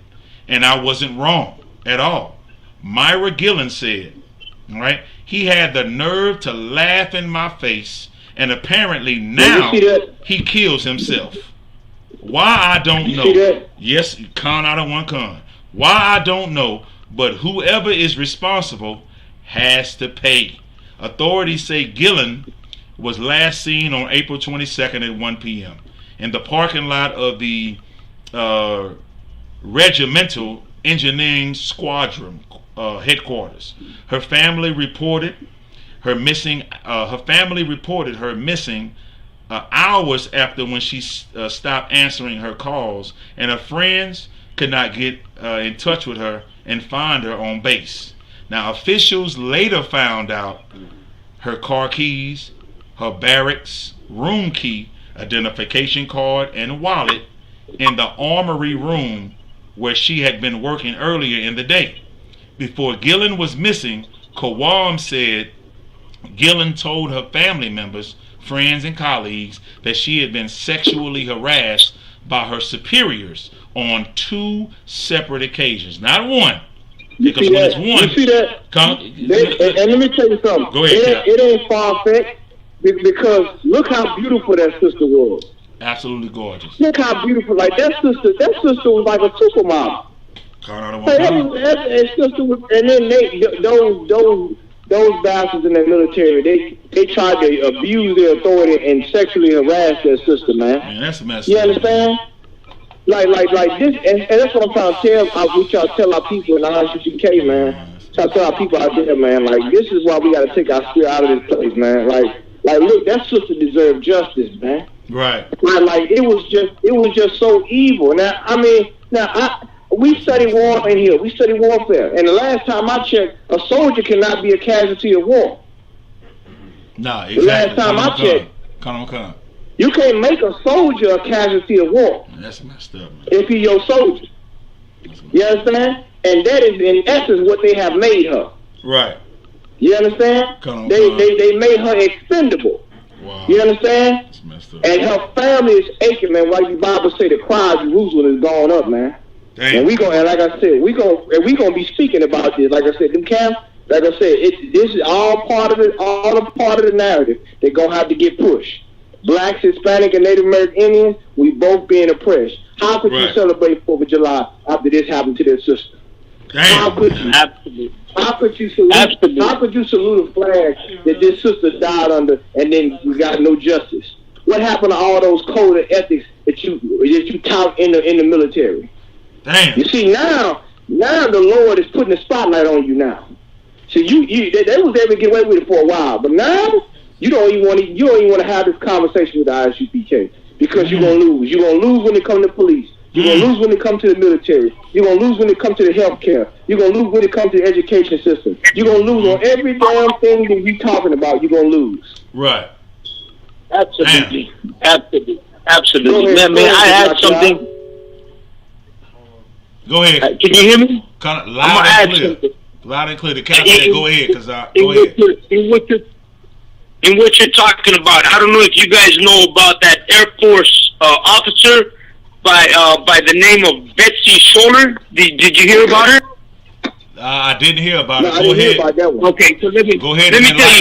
and I wasn't wrong at all. Myra Gillen said, all right, he had the nerve to laugh in my face, and apparently now he kills himself. Why, I don't know. Yes, con out of one con. Why, I don't know, but whoever is responsible has to pay. Authorities say Gillen was last seen on April 22nd at 1 p.m. in the parking lot of the Regimental Engineering Squadron headquarters. Her family reported her missing. Hours after when she stopped answering her calls, and her friends could not get in touch with her and find her on base. Now, officials later found out her car keys, her barracks room key, identification card, and wallet in the armory room where she had been working earlier in the day. Before Gillen was missing, Kawam said Gillen told her family members, friends, and colleagues that she had been sexually harassed by her superiors on 2 separate occasions, not one. Because when it's one, you see that? And let me tell you something. Go ahead. It ain't far-fetched because look how beautiful that sister was. Absolutely gorgeous. Look how beautiful. Like that sister was like a supermodel. And then those bastards in the military, they tried to abuse their authority and sexually harass their sister, man. Man, that's messed up. You understand? Like this, and that's what I'm trying to tell. We try to tell our people in the RCCK, man. Try to tell our people out there, man. Like this is why we got to take our spirit out of this place, man. Like look, that sister deserved justice, man. Right. Like it was just so evil. We study war in here. We study warfare. And the last time I checked, a soldier cannot be a casualty of war. Nah, exactly. The last time I checked, you can't make a soldier a casualty of war. That's messed up, man. If he's your soldier. You understand? And that is, in essence, what they have made her. Right. You understand? They made her expendable. Wow. You understand? That's messed up. And her family is aching, man. Like the Bible say, the cry of Jerusalem is going up, man. Damn. And like I said, we gonna be speaking about this. Like I said, them camps. Like I said, this is all part of it. All a part of the narrative. They're gonna have to get pushed. Blacks, Hispanic, and Native American Indians, we both being oppressed. How could you celebrate 4th of July after this happened to their sister? Damn. How could you? Absolutely. How could you salute? Absolutely. How could you salute a flag that this sister died under, and then we got no justice? What happened to all those code of ethics that you tout in the military? Damn. You see now the Lord is putting a spotlight on you now. So they was able to get away with it for a while, but now you don't even want to have this conversation with the ISUPK because you're gonna lose. You're gonna lose when it comes to police. You're gonna lose when it comes to the military. You're gonna lose when it comes to the health care. You're gonna lose when it comes to the education system. You're gonna lose on every damn thing that you're talking about. You're gonna lose. Right. Absolutely. Absolutely. Ahead, Man, I had something. Go ahead. Can you hear me? Kind of loud and clear. Loud and clear. The captain, go ahead, go ahead. In what you're talking about, I don't know if you guys know about that Air Force officer by the name of Betsy Scholler. Did you hear about her? I didn't hear about it. I didn't hear about that one. Okay, so let me go ahead. Let me tell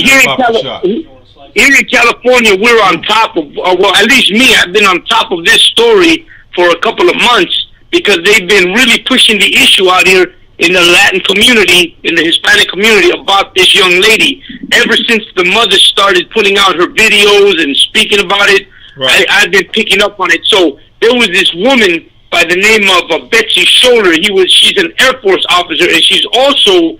you, here in California, we're on top of. Well, at least me, I've been on top of this story for a couple of months because they've been really pushing the issue out here in the Latin community, in the Hispanic community, about this young lady. Ever since the mother started putting out her videos and speaking about it, right. I've been picking up on it. So there was this woman by the name of Betsy Scholler. She's an Air Force officer, and she's also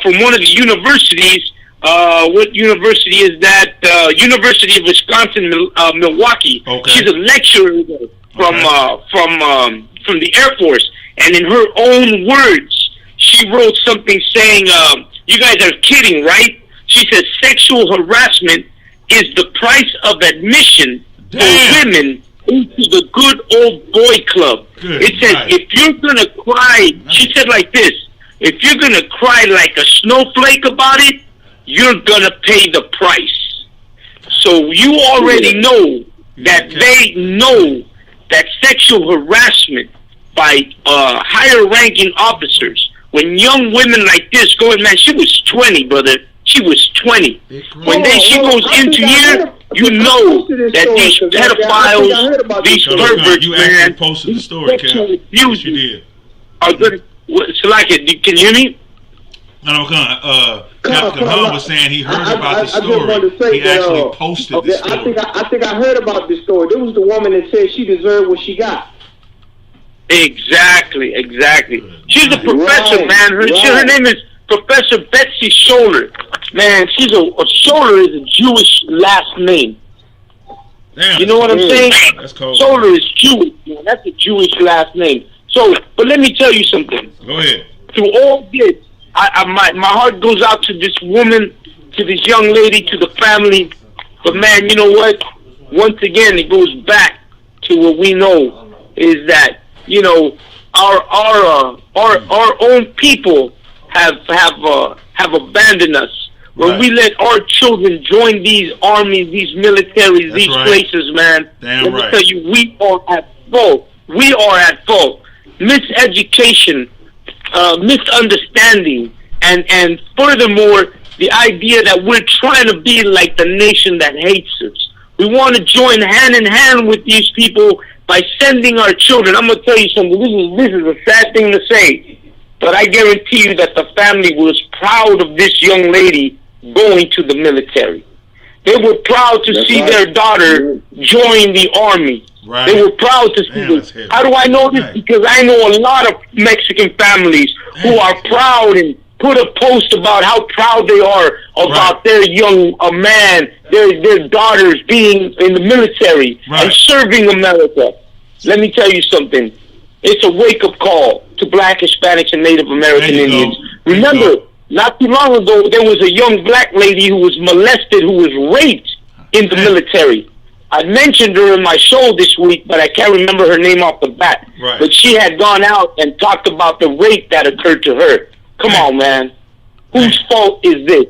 from one of the universities. What university is that? University of Wisconsin, Milwaukee. Okay. She's a lecturer there. from the Air Force, and in her own words, she wrote something saying, "You guys are kidding, right?" She says sexual harassment is the price of admission for women into the good old boy club. It says if you're gonna cry, she said like this: if you're gonna cry like a snowflake about it, you're gonna pay the price. So you already know that they know that sexual harassment by higher ranking officers, when young women like this go in, man, she was 20, brother. She was 20. When she goes into here, you know that these pedophiles, these perverts, you man, actually posted the story, Cal. Yes, you did. Are good. Salaki, can you hear me? No, Captain Hunt was saying he heard about the story. He actually posted the story. I think I heard about this story. There was the woman that said she deserved what she got. Exactly. She's a professor, man. Her name is Professor Betsy Scholler. Man, she's a Scholler is a Jewish last name. Damn, you know what I'm saying? That's cold. Scholler is Jewish, man. That's a Jewish last name. So, but let me tell you something. Go ahead. Through all this, my heart goes out to this woman, to this young lady, to the family. But man, you know what? Once again, it goes back to what we know is that, you know, our own people have abandoned us. When we let our children join these armies, these militaries, these places, man, let me tell you, we are at fault. We are at fault. Miseducation, misunderstanding, and furthermore, the idea that we're trying to be like the nation that hates us. We want to join hand in hand with these people by sending our children. I'm going to tell you something. This is a sad thing to say, but I guarantee you that the family was proud of this young lady going to the military. They were proud to see their daughter join the army. Right. They were proud to see this. How do I know this? Because I know a lot of Mexican families who are proud and put a post about how proud they are about their young man, their daughters being in the military and serving America. Let me tell you something. It's a wake-up call to Black, Hispanics, and Native American Indians. Remember, not too long ago, there was a young black lady who was molested, who was raped in the military. I mentioned her in my show this week, but I can't remember her name off the bat. But she had gone out and talked about the rape that occurred to her. Come on, man. Whose fault is this?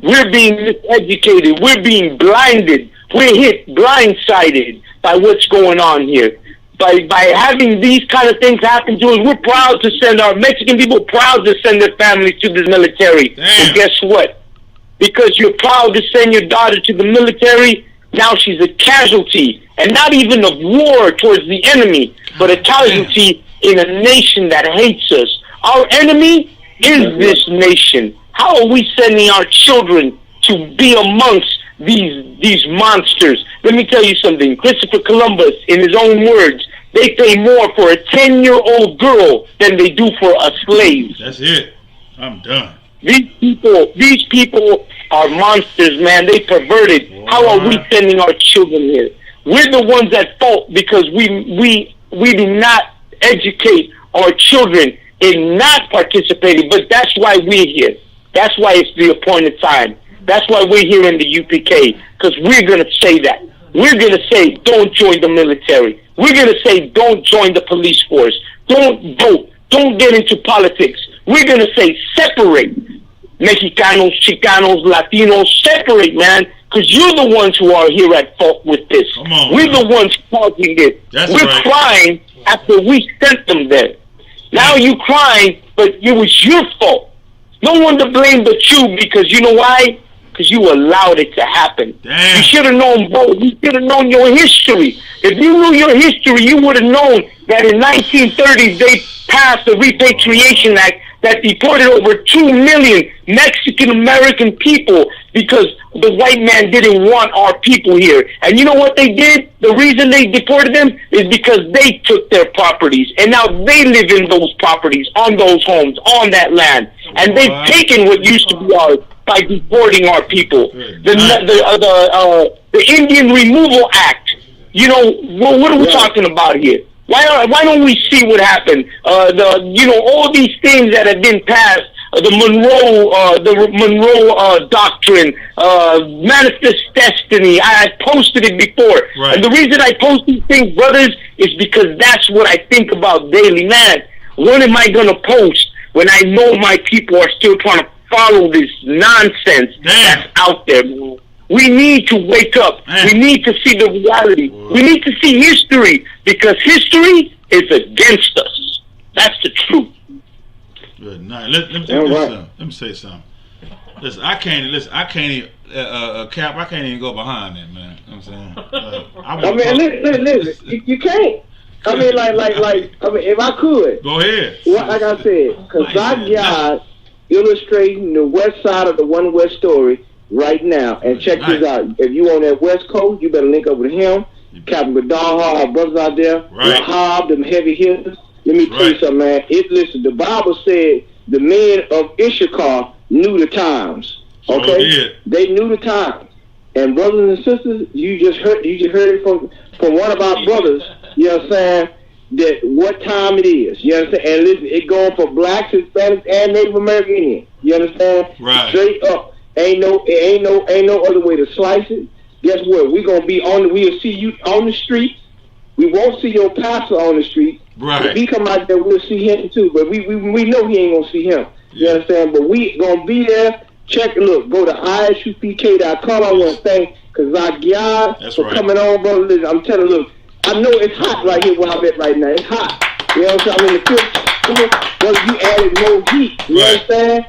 We're being miseducated. We're being blinded. We're hit blindsided by what's going on here. By having these kind of things happen to us, we're proud to send our Mexican people proud to send their families to the military. But guess what? Because you're proud to send your daughter to the military, now she's a casualty, and not even of war towards the enemy, but a casualty in a nation that hates us. Our enemy is this nation. How are we sending our children to be amongst these monsters? Let me tell you something. Christopher Columbus, in his own words, they pay more for a 10-year-old girl than they do for a slave. That's it. I'm done. These people are monsters, man. They perverted. How are we sending our children here? We're the ones at fault because we do not educate our children in not participating. But that's why we're here. That's why it's the appointed time. That's why we're here in the UPK, because we're going to say that. We're going to say, don't join the military. We're going to say, don't join the police force. Don't vote. Don't get into politics. We're going to say, separate. Mexicanos, Chicanos, Latinos, separate, man, because you're the ones who are here at fault with this. We're the ones causing it. We're crying after we sent them there. Now you crying, but it was your fault. No one to blame but you, because you know why? Because you allowed it to happen. You should have known both. You should have known your history. If you knew your history, you would have known that in 1930s they passed the Repatriation Act that deported over 2 million Mexican-American people because the white man didn't want our people here. And you know what they did? The reason they deported them is because they took their properties. And now they live in those properties, on those homes, on that land. And they've taken what used to be ours by deporting our people. The Indian Removal Act You know, what are we talking about here? Why don't we see what happened? All these things that have been passed, the Monroe Doctrine, Manifest Destiny. I posted it before. Right. And the reason I post these things, brothers, is because that's what I think about daily. Man, what am I going to post when I know my people are still trying to follow this nonsense that's out there, man? We need to wake up. We need to see the reality. We need to see history, because history is against us. That's the truth. Good night. Let me say something. Listen, I can't even Cap. I can't even go behind that, man. You know what I'm saying? Listen, you can't. I mean, if I could. Go ahead. Like I said, Kazak illustrating the west side of the One West story right now. And check this out. If you on that West Coast, you better link up with him. Captain Gaddaha, our brothers out there. Right. Lahab, them heavy hitters. Let me tell you something, man. Listen, the Bible said the men of Issachar knew the times. Okay? They knew the times. And brothers and sisters, you just heard it from one of our brothers, you know what I'm saying, that what time it is. You understand? And listen, it going for blacks, Hispanics, and Native American Indians. You understand? Right. Straight up. Ain't no other way to slice it. Guess what? We'll see you on the street. We won't see your pastor on the street. Right. If he come out there, we'll see him too. But we know he ain't gonna see him. You understand? But we gonna be there. Check it. Look, go to isupk.com. I want to thank Kazak Yard for coming on, brother. Listen, I'm telling you, look, I know it's hot right here where I'm at right now. It's hot. You know what I'm saying? I'm in the field. Brother, you added more heat. You understand?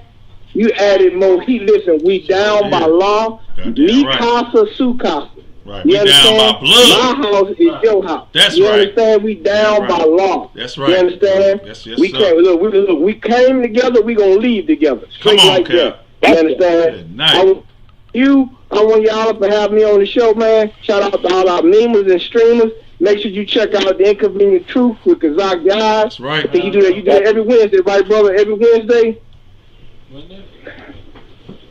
You added more heat. Listen, we down by law. Me casa, su casa. Right. You We understand? down by blood. My house is your house. That's you right. understand? We down by law. That's right. You understand? Yes, we sir. came. We came together. We gonna leave together. Come Straight on, like Cap. that. You understand? Good night. I want y'all for having me on the show, man. Shout out to all our memers and streamers. Make sure you check out The Inconvenient Truth with Kazak Guys. That's right. I think you do that every Wednesday, right, brother? Every Wednesday.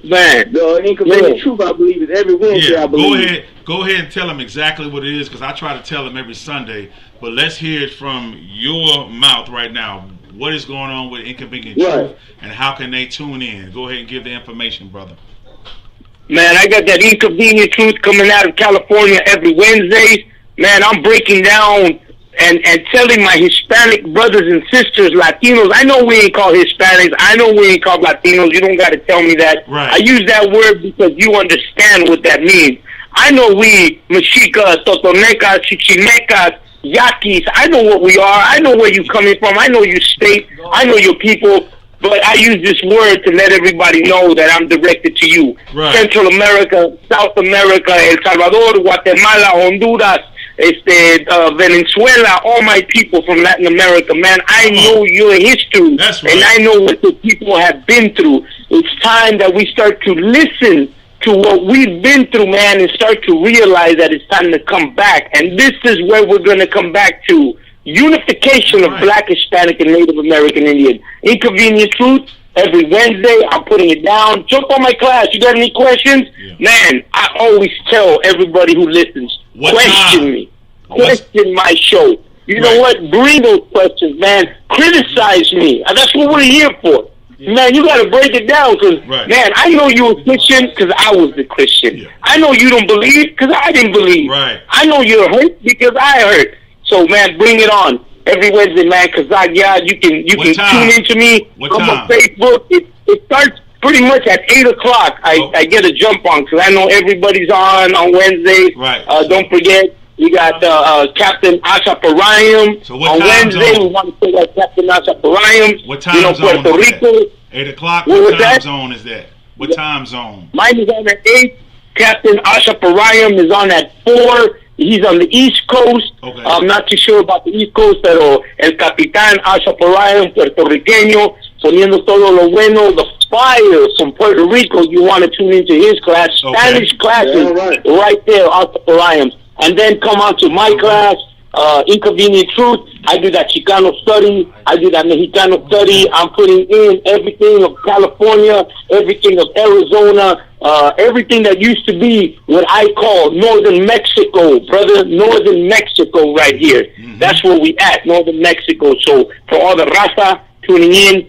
Man, The Inconvenient Truth, I believe, is every Wednesday. I believe. Go ahead and tell them exactly what it is, because I try to tell them every Sunday. But let's hear it from your mouth right now. What is going on with Inconvenient Truth, and how can they tune in? Go ahead and give the information, brother. Man, I got that Inconvenient Truth coming out of California every Wednesday. Man, I'm breaking down and telling my Hispanic brothers and sisters, Latinos. I know we ain't called Hispanics. I know we ain't called Latinos. You don't got to tell me that. Right. I use that word because you understand what that means. I know we, Mexicas, Totonecas, Chichimecas, Yaquis. I know what we are. I know where you're coming from. I know your state. I know your people. But I use this word to let everybody know that I'm directed to you. Right. Central America, South America, El Salvador, Guatemala, Honduras, Venezuela, all my people from Latin America, man, I know your history. That's right. And I know what the people have been through. It's time that we start to listen to what we've been through, man, and start to realize that it's time to come back. And this is where we're going to come back to. Unification of Black, Hispanic, and Native American Indian. Inconvenient Truth, every Wednesday, I'm putting it down. Jump on my class. You got any questions? Yeah. Man, I always tell everybody who listens, question me. Question my show. You know what? Bring those questions, man. Criticize me. That's what we're here for. Man, you got to break it down because, man, I know you're a Christian because I was the Christian. Yeah. I know you don't believe because I didn't believe. Right. I know you're hurt because I hurt. So, man, bring it on. Every Wednesday, man, Kazak Yard, you can tune into me. What Come time? on Facebook. It starts pretty much at 8 o'clock. I get a jump on because I know everybody's on Wednesdays. Right. Don't forget, we got Captain Asha Parayam. So what on time Wednesday, zone? we want to say that Captain Asha Parayam. What time zone Puerto is Rico. that? 8 o'clock? What was What time that? zone is that? What time zone? Mine is on at 8. Captain Asha Parayam is on at 4. He's on the East Coast. Okay. I'm not too sure about the East Coast, pero el Capitán Asha Parayam, puertorriqueño, poniendo todo lo bueno, the fire from Puerto Rico. You want to tune into his class. Spanish classes right there, Asha Parayam. And then come on to my class, Inconvenient Truth. I do that Chicano study. I do that Mexicano study. I'm putting in everything of California, everything of Arizona, everything that used to be what I call Northern Mexico, brother. Northern Mexico right here. That's where we at, Northern Mexico. So for all the raza tuning in,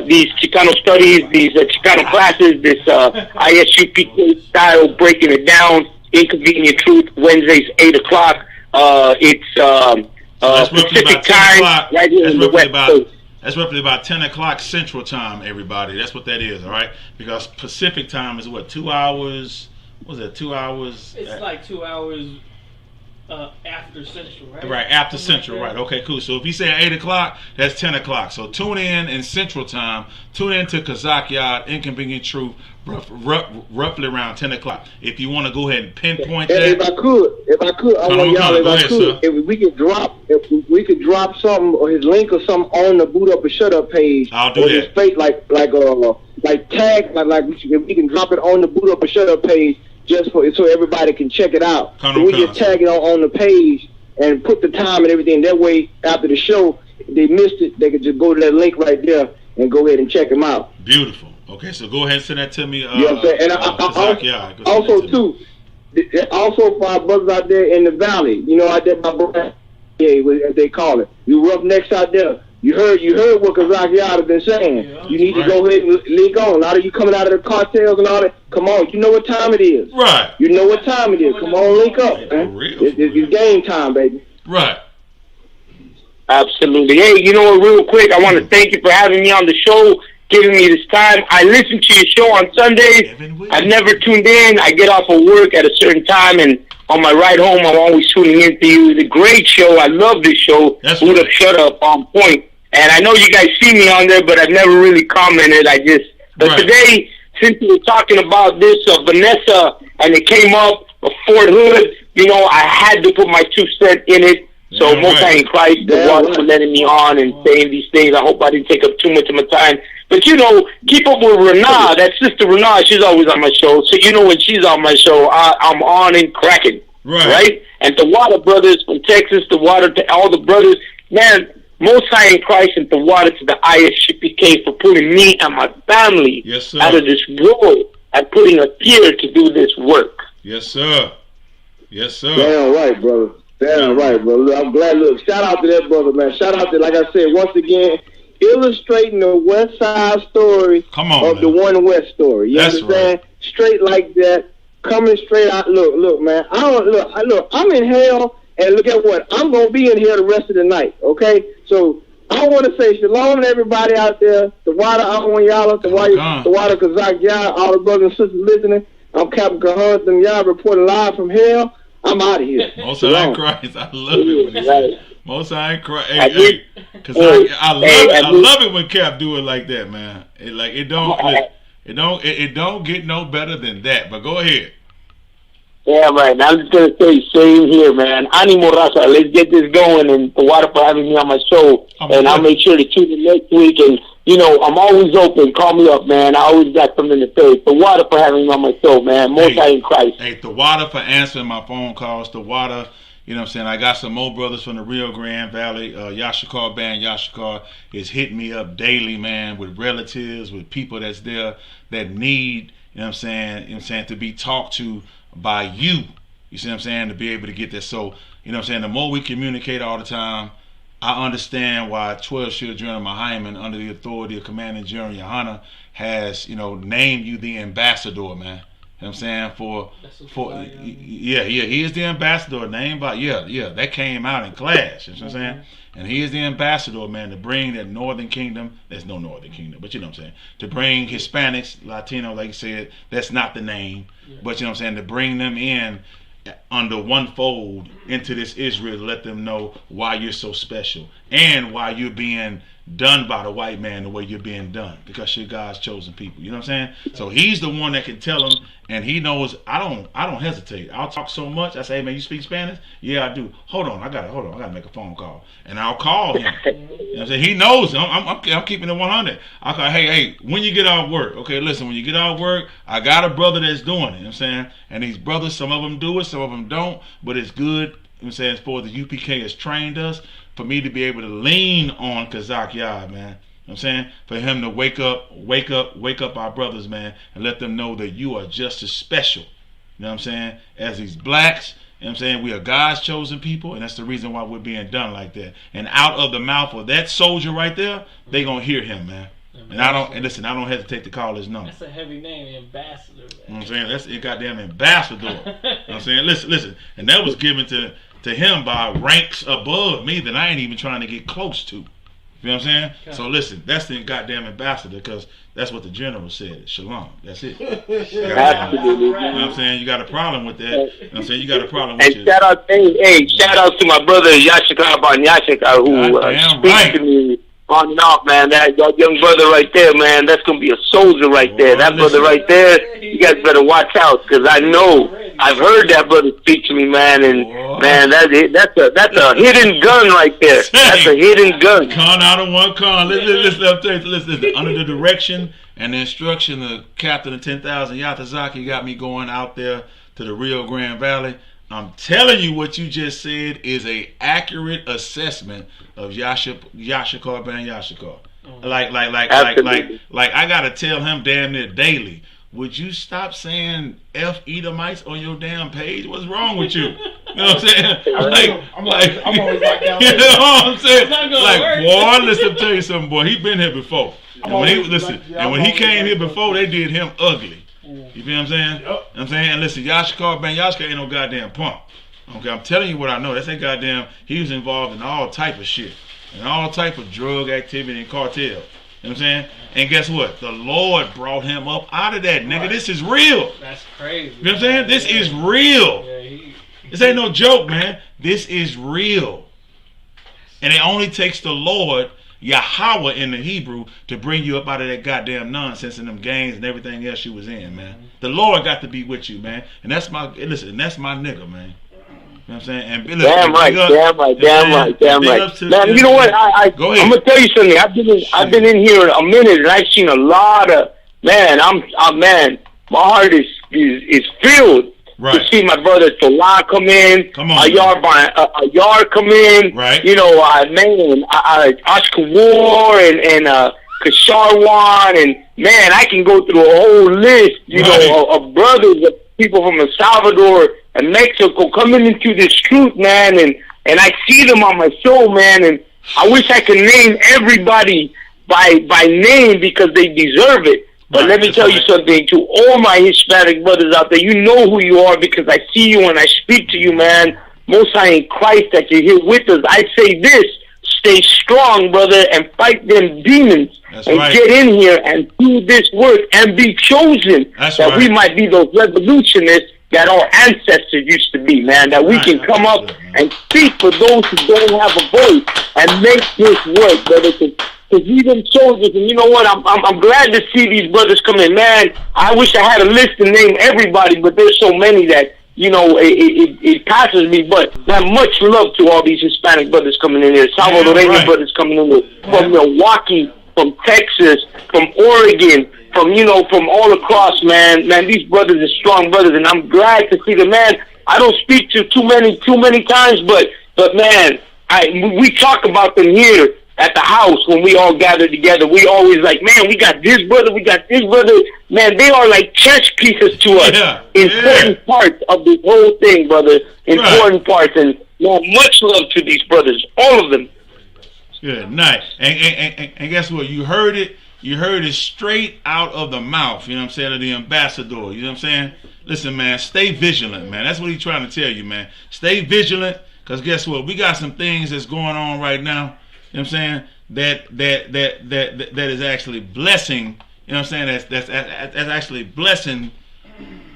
these Chicano studies, these Chicano classes, this ISUPK style, breaking it down, Inconvenient Truth, Wednesdays, 8 o'clock. It's Pacific time, right here in the West Coast. That's roughly about 10 o'clock Central Time, everybody. That's what that is, all right? Because Pacific Time is what, 2 hours? What was it, 2 hours? It's like 2 hours after Central, right? Right, after Central, right. Okay, cool. So if you say 8 o'clock, that's 10 o'clock. So tune in Central Time. Tune in to Kazak Yard, Inconvenient Truth, roughly around 10 o'clock. If you want to go ahead and pinpoint that. If I could, I want y'all, if we could drop something or his link or something on the Boot Up or Shut Up page. I'll do that. His fake, like tag, if we can drop it on the Boot Up or Shut Up page, just so everybody can check it out. So we just tag it on the page and put the time and everything. That way, after the show, if they missed it, they could just go to that link right there and go ahead and check them out. Beautiful. Okay, so go ahead and send that to me. You know what I'm saying? And also for our brothers out there in the valley, you know, out there by Brad, as they call it, you roughnecks out there. You heard what Kazak Yard has been saying. You need to go ahead and link on. A lot of you coming out of the cartels and all that. Come on, you know what time it is. Right. You know what time it is. Come on, link up, man. It's game time, baby. Right. Absolutely. Hey, you know what, real quick, I want to thank you for having me on the show, giving me this time. I listen to your show on Sundays. I've never tuned in. I get off of work at a certain time, and on my ride home, I'm always tuning in to you. It's a great show. I love this show. Boot Up, Shut Up, on point. And I know you guys see me on there, but I've never really commented. But today, since we were talking about this, Vanessa, and it came up, Fort Hood, you know, I had to put my 2 cents in it. So Most High in Christ, the one for letting me on and saying these things. I hope I didn't take up too much of my time. But, you know, keep up with Renaa. That sister Renaa, she's always on my show. So, you know, when she's on my show, I'm on and cracking. Right? And the Water brothers from Texas, the Water to all the brothers. Man, Most High in Christ and the Water to the ISUPK for putting me and my family out of this world and putting us here to do this work. Yes, sir. Yes, sir. Damn right, brother. Damn right, brother. Look, I'm glad. Look, shout out to that brother, man. Shout out to, like I said, once again, illustrating the West Side story of the One West story. You understand? Right. Straight like that, coming straight out. Look, man. I'm in hell, and look at what I'm gonna be in here the rest of the night. Okay, so I want to say shalom to everybody out there. The Water Awanyala, the Water Kazak Yah, all the brothers and sisters listening. I'm Captain Kahan, them Yah reporting live from hell. I'm out of here. Most High in Christ, I love it when he says Most High in Christ. I love it when Cap do it like that, man. It don't get no better than that. But go ahead. Yeah, right. I'm just gonna say, same here, man. Animo Raza, let's get this going, and the Water for having me on my show. And I'll make sure to tune in next week. And you know, I'm always open. Call me up, man. I always got something to say. The Water for having me on my show, man. Most High in Christ. Hey, the Water for answering my phone calls. The Water, you know what I'm saying? I got some more brothers from the Rio Grande Valley. Yashikar Band Yashikar is hitting me up daily, man, with relatives, with people that's there that need, you know what I'm saying, to be talked to by you. You see what I'm saying? To be able to get this. So, you know what I'm saying? The more we communicate all the time, I understand why 12 Shield General Mahaiman, under the authority of Commanding General Yohana, has, you know, named you the ambassador, man. You know what I'm saying? He is the ambassador named by, that came out in class. You know what I'm saying? And he is the ambassador, man, to bring that Northern Kingdom. There's no Northern Kingdom, but you know what I'm saying? To bring Hispanics, Latino, like you said, that's not the name. But you know what I'm saying? To bring them in under one fold into this Israel, to let them know why you're so special and why you're being done by the white man the way you're being done, because you're God's chosen people. You know what I'm saying? So he's the one that can tell them, and he knows. I don't hesitate. I'll talk so much. I say, hey man, you speak Spanish? Yeah, I do. Hold on, I gotta make a phone call, and I'll call him. You know what I'm saying? He knows. I'm keeping it 100. I go, hey, when you get off work, okay, listen, when you get off work, I got a brother that's doing it. You know what I'm saying? And these brothers, some of them do it, some of them don't, but it's good. You know what I'm saying? For the UPK has trained us for me to be able to lean on Kazak Yah, man. You know what I'm saying? For him to wake up our brothers, man, and let them know that you are just as special, you know what I'm saying, as these blacks. You know what I'm saying? We are God's chosen people, and that's the reason why we're being done like that. And out of the mouth of that soldier right there, they gonna hear him, man. And I don't hesitate to call his number. That's a heavy name, ambassador. Man. You know what I'm saying? That's a goddamn ambassador. You know what I'm saying? Listen. And that was given to him by ranks above me that I ain't even trying to get close to. You know what I'm saying? Okay. So listen, that's the goddamn ambassador, because that's what the general said. Shalom. That's it. Absolutely. You know what I'm saying? You got a problem with that. You know what I'm saying? You got a problem with and shout out to my brother Yashika Banyashika, who speaks to me on and off, man. That young brother right there, man, that's gonna be a soldier right there. That brother right there, you guys better watch out, because I know I've heard that brother speak to me, man, and man, that's a hidden gun right there. That's a hidden gun. Con out of one con. Listen. Under the direction and the instruction of Captain of 10,000 Yatazaki got me going out there to the Rio Grande Valley. I'm telling you, what you just said is a accurate assessment of Yashikar Ben Yashikar. Like I gotta tell him damn near daily. Would you stop saying F Edomites on your damn page? What's wrong with you? You know what I'm saying? I'm always like that. You know what I'm saying? Like, boy, listen, tell you something, boy. He been here before. And when he came here before, they did him ugly. You feel what I'm saying? Yep. You know what I'm saying? And listen, Yashikar Ben Yashikar ain't no goddamn punk. Okay, I'm telling you what I know. That's that goddamn, he was involved in all type of shit. And all type of drug activity and cartel. You know what I'm saying? And guess what? The Lord brought him up out of that, nigga. Right. This is real. That's crazy. You know what I'm saying? This is real. Yeah, this ain't no joke, man. This is real. And it only takes the Lord, Yahweh in the Hebrew, to bring you up out of that goddamn nonsense and them gangs and everything else you was in, man. The Lord got to be with you, man. And that's my nigga, man. You know what I'm saying? And listen, damn right. Man, you know what? Go ahead. I'm gonna tell you something. I've been in here a minute, and I've seen a lot of man. Man, my heart is filled to see my brother Tola come in, Ayar come in. Right. You know, Oscar War and Kasharwan, and man, I can go through a whole list. You know, of brothers, of people from El Salvador and Mexico coming into this truth, man, and I see them on my show, man, and I wish I could name everybody by name because they deserve it. But let me tell you something, to all my Hispanic brothers out there, you know who you are because I see you and I speak to you, man. Most High in Christ that you're here with us. I say this, stay strong, brother, and fight them demons. Get in here and do this work and be chosen. We might be those revolutionists that our ancestors used to be, man, that we can come up and speak for those who don't have a voice and make this work, brother, because we them soldiers, and you know what, I'm glad to see these brothers come in, man. I wish I had a list to name everybody, but there's so many that, you know, it passes me, but man, much love to all these Hispanic brothers coming in here, Salvadoreño brothers coming in here, from Milwaukee, from Texas, from Oregon, from all across, man. Man, these brothers are strong brothers, and I'm glad to see them, man. I don't speak to too many times, but man, we talk about them here at the house when we all gather together. We always like, man, we got this brother, Man, they are like chess pieces to us. Important parts of this whole thing, brother. Important parts, and man, much love to these brothers, all of them. Good, nice. And guess what? You heard it. You heard it straight out of the mouth, you know what I'm saying, of the ambassador, you know what I'm saying? Listen, man, stay vigilant, man. That's what he's trying to tell you, man. Stay vigilant, because guess what? We got some things that's going on right now, you know what I'm saying, that is actually blessing, you know what I'm saying, that's actually blessing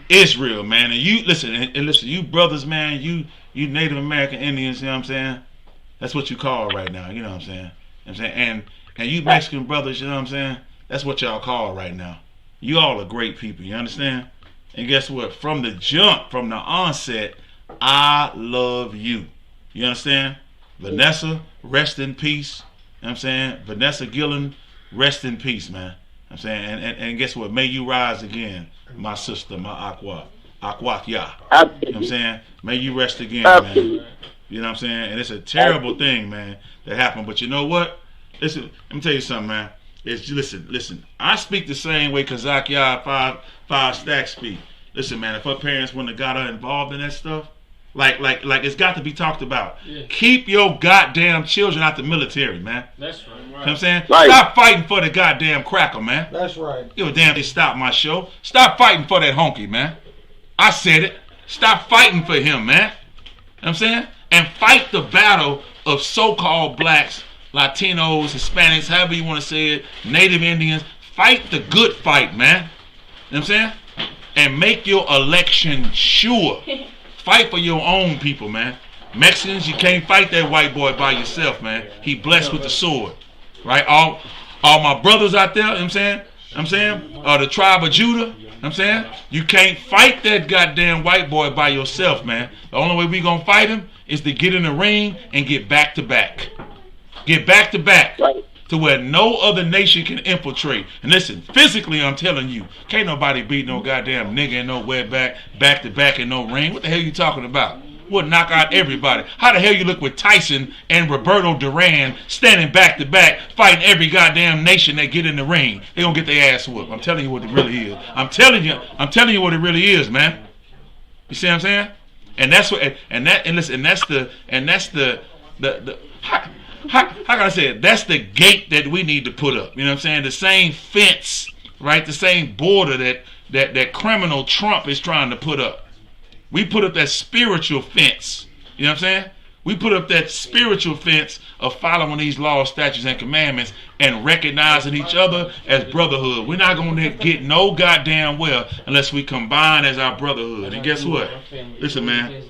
Israel, man. And you, listen, you brothers, man, you Native American Indians, you know what I'm saying? That's what you call right now, you know what I'm saying? You know what I'm saying? And you Mexican brothers, you know what I'm saying? That's what y'all call right now. You all are great people, you understand? And guess what? From the jump, from the onset, I love you. You understand? Vanessa, rest in peace. You know what I'm saying? Vanessa Gillen, rest in peace, man. You know what I'm saying? And guess what? May you rise again, my sister, my Aqua Yah. You know what I'm saying? May you rest again, man. You You know what I'm saying? And it's a terrible thing, man, that happened. But you know what? Listen, let me tell you something, man. Listen. I speak the same way Kazak Yard 5 Stacks speak. Listen, man, if her parents wouldn't have got her involved in that stuff, like it's got to be talked about. Yeah. Keep your goddamn children out the military, man. That's right. You know what I'm saying? Right. Stop fighting for the goddamn cracker, man. That's right. Give a damn they stop my show. Stop fighting for that honky, man. I said it. Stop fighting for him, man. You know what I'm saying? And fight the battle of so-called blacks, Latinos, Hispanics, however you want to say it, Native Indians. Fight the good fight, man. You know what I'm saying? And make your election sure. Fight for your own people, man. Mexicans, you can't fight that white boy by yourself, man. He blessed with the sword. Right? All my brothers out there, you know what I'm saying? The tribe of Judah, you know what I'm saying? You can't fight that goddamn white boy by yourself, man. The only way we gonna fight him is to get in the ring and get back to back. Get back to back. Right. To where no other nation can infiltrate. And listen, physically, I'm telling you, can't nobody beat no goddamn nigga in no back to back in no ring. What the hell you talking about? We'll knock out everybody. How the hell you look with Tyson and Roberto Duran standing back to back, fighting every goddamn nation that get in the ring? They gonna get their ass whooped. I'm telling you what it really is. I'm telling you what it really is, man. You see what I'm saying? And that's what, and that's the how can I say it? That's the gate that we need to put up. You know what I'm saying? The same fence, right? The same border that criminal Trump is trying to put up. We put up that spiritual fence. You know what I'm saying? We put up that spiritual fence of following these laws, statutes, and commandments and recognizing each other as brotherhood. We're not going to get no goddamn well unless we combine as our brotherhood. And guess what? Listen, man.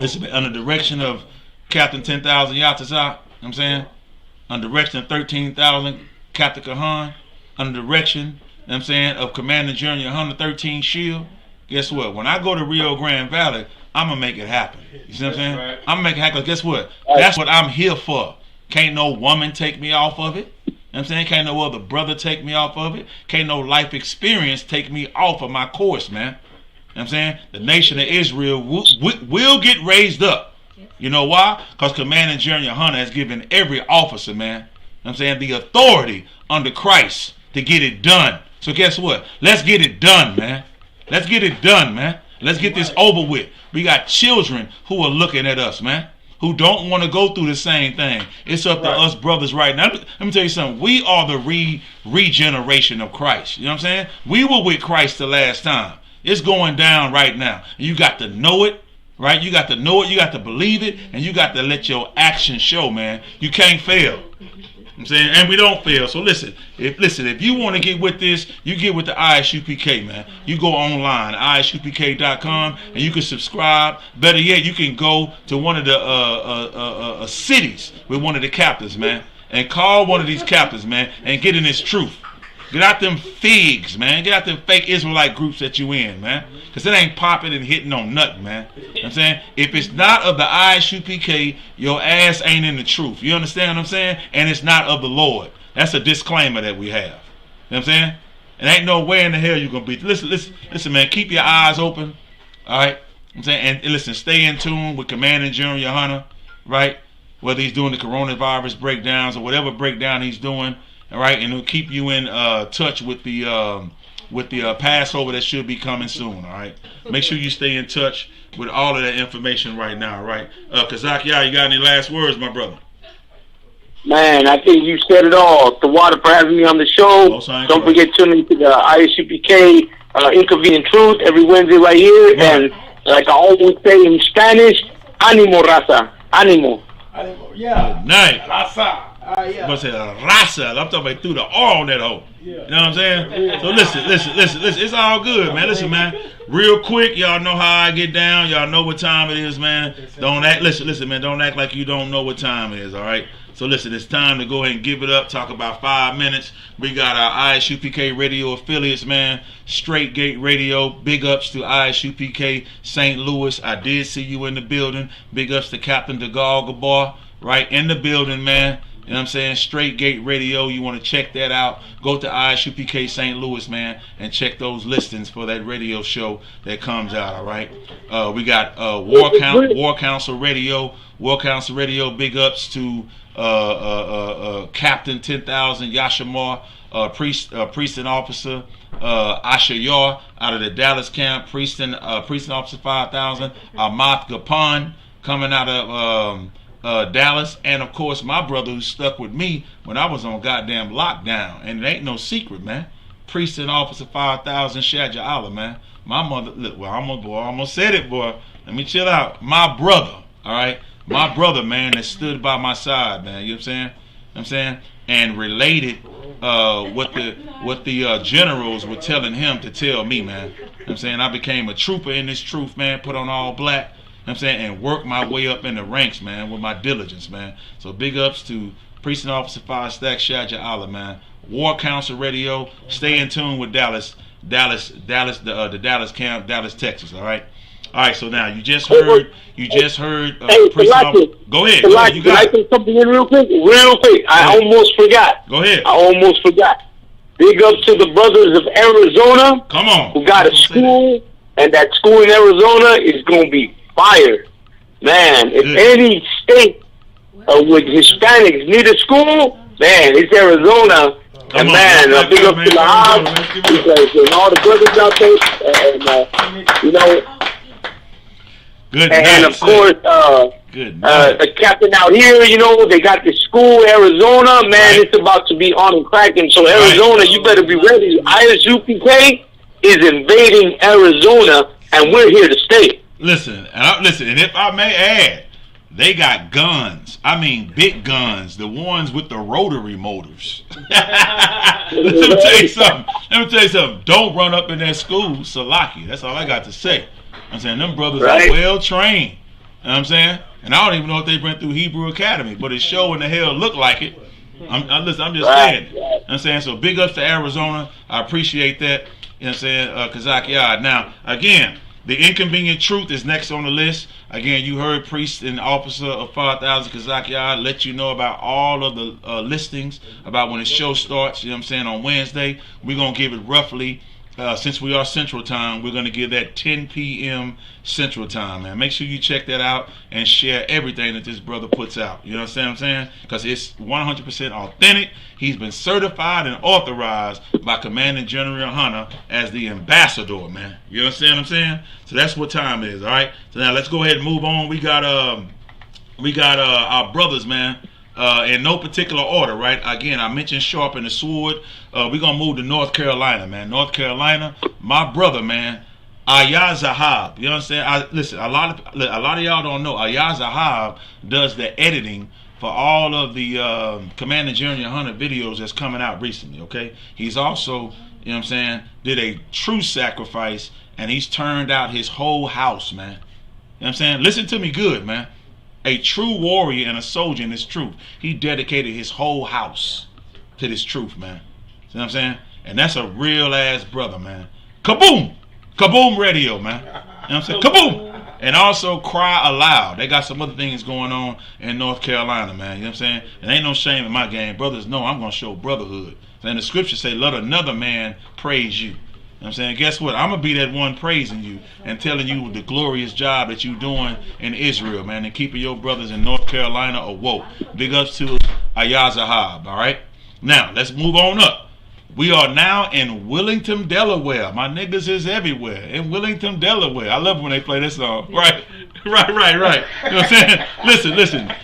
Listen, under the direction of Captain 10,000 Yatazah, you know what I'm saying? Under direction of 13,000 Captain Kahan, under direction, you know what I'm saying, of Commander General 113 Shield. Guess what? When I go to Rio Grande Valley, I'm going to make it happen. You see what I'm saying? Right. I'm going to make it happen. Guess what? That's what I'm here for. Can't no woman take me off of it. You know what I'm saying? Can't no other brother take me off of it. Can't no life experience take me off of my course, man. You know what I'm saying? The nation of Israel will get raised up. You know why? Because Commander General Hunter has given every officer, man, you know what I'm saying, the authority under Christ to get it done. So guess what? Let's get it done, man. Let's get it done, man. Let's get this over with. We got children who are looking at us, man, who don't want to go through the same thing. It's up to us brothers right now. Let me tell you something. We are the regeneration of Christ. You know what I'm saying? We were with Christ the last time. It's going down right now. You got to know it. Right? You got to know it, you got to believe it, and you got to let your actions show, man. You can't fail. I'm saying, and we don't fail. So listen, if you want to get with this, you get with the ISUPK, man. You go online, isupk.com, and you can subscribe. Better yet, you can go to one of the cities with one of the captains, man, and call one of these captains, man, and get in this truth. Get out them figs, man. Get out them fake Israelite groups that you in, man. Because it ain't popping and hitting on nothing, man. You know what I'm saying? If it's not of the ISUPK, your ass ain't in the truth. You understand what I'm saying? And it's not of the Lord. That's a disclaimer that we have. You know what I'm saying? And ain't no way in the hell you're going to be. Listen, man. Keep your eyes open. All right? I'm saying, and listen, stay in tune with Commander General Hunter, right? Whether he's doing the coronavirus breakdowns or whatever breakdown he's doing. All right, and it'll keep you in touch with the Passover that should be coming soon. All right, make sure you stay in touch with all of that information right now. All right, Kazak, you got any last words, my brother? Man, I think you said it all. The water for having me on the show. Don't forget to tune into the ISUPK Inconvenient Truth every Wednesday right here. Right. And like I always say in Spanish, ánimo, raza, ánimo. Yeah. Nice. Raza. Yeah. I'm say raza. I'm talking about through the R on that hole. Yeah. You know what I'm saying? Yeah. So listen. It's all good, man. Listen, man. Real quick, y'all know how I get down. Y'all know what time it is, man. Don't act. Listen, man. Don't act like you don't know what time it is. All right. So listen, it's time to go ahead and give it up. Talk about 5 minutes. We got our ISUPK radio affiliates, man. Straight Gate Radio. Big ups to ISUPK St. Louis. I did see you in the building. Big ups to Captain DeGaulle Gabar, right in the building, man. You know what I'm saying? Straight Gate Radio. You want to check that out. Go to ISUPK St. Louis, man, and check those listings for that radio show that comes out, all right? We got War Council Radio. War Council Radio, big ups to Captain 10,000 Yashamar, priest and officer Asher Yar out of the Dallas camp, priest and officer 5,000, Ahmad Gapan coming out of Dallas, and of course my brother who stuck with me when I was on goddamn lockdown, and it ain't no secret, man. Priest and officer 5,000 Shaja Allah, man. My mother, look, well, I almost said it, boy. Let me chill out. My brother, all right, my brother, man, that stood by my side, man. You know what I'm saying? And related what the generals were telling him to tell me, man. You know what I'm saying? I became a trooper in this truth, man. Put on all black. You know what I'm saying? And work my way up in the ranks, man, with my diligence, man. So big ups to Priest and Officer 5 Stack Shaja Allah, man. War Council Radio. Stay in tune with Dallas, the Dallas camp, Dallas, Texas. All right. So now you just heard. Hey, Priest and go ahead. Go ahead. You can I say something in real quick? I almost forgot. Go ahead. I almost forgot. Big ups to the brothers of Arizona. Come on. Who got a school, and that school in Arizona is going to be fire. Man, if any state with Hispanics need a school, man, it's Arizona. And man, big up to the Hobbs and all the brothers out there. And, you know, good and night, of course, the captain out here, you know, they got the school, Arizona. Man, it's about to be on and cracking. So, Arizona, you better be ready. ISUPK is invading Arizona, and we're here to stay. Listen, and if I may add, they got guns. I mean, big guns, the ones with the rotary motors. Let me tell you something. Don't run up in that school, Salaki. That's all I got to say. I'm saying them brothers are well trained. You know what I'm saying? And I don't even know if they went through Hebrew Academy, but it sure in the hell look like it. I'm just saying. You know what I'm saying? So big ups to Arizona. I appreciate that. You know what I'm saying? Kazak Yard. Now, again, the Inconvenient Truth is next on the list. Again, you heard Priest and Officer of 5,000 Kazak Yard let you know about all of the listings, about when the show starts, you know what I'm saying, on Wednesday. We're going to give it roughly, since we are Central Time, we're going to give that 10 p.m. Central Time, man. Make sure you check that out and share everything that this brother puts out. You know what I'm saying? Because it's 100% authentic. He's been certified and authorized by Commanding General Hunter as the ambassador, man. You understand what I'm saying? So that's what time it is, all right? So now let's go ahead and move on. We got our brothers, man. In no particular order, right? Again, I mentioned Sharpen the Sword. We're going to move to North Carolina, man. North Carolina, my brother, man, Ayah Zahab. You understand? Listen, a lot of y'all don't know. Ayah Zahab does the editing for all of the Commander General Hunter videos that's coming out recently, okay? He's also, you know what I'm saying, did a true sacrifice, and he's turned out his whole house, man. You know what I'm saying? Listen to me good, man. A true warrior and a soldier in this truth. He dedicated his whole house to this truth, man. See what I'm saying? And that's a real ass brother, man. Kaboom! Kaboom Radio, man. You know what I'm saying? Kaboom! And also Cry Aloud. They got some other things going on in North Carolina, man. You know what I'm saying? And ain't no shame in my game. Brothers know I'm going to show brotherhood. And the scriptures say, let another man praise you. You know what I'm saying? Guess what? I'm going to be that one praising you and telling you the glorious job that you're doing in Israel, man, and keeping your brothers in North Carolina awoke. Big ups to Ayah Zahab, all right? Now, let's move on up. We are now in Willington, Delaware. My niggas is everywhere. In Willington, Delaware. I love when they play this song. Right. You know what I'm saying?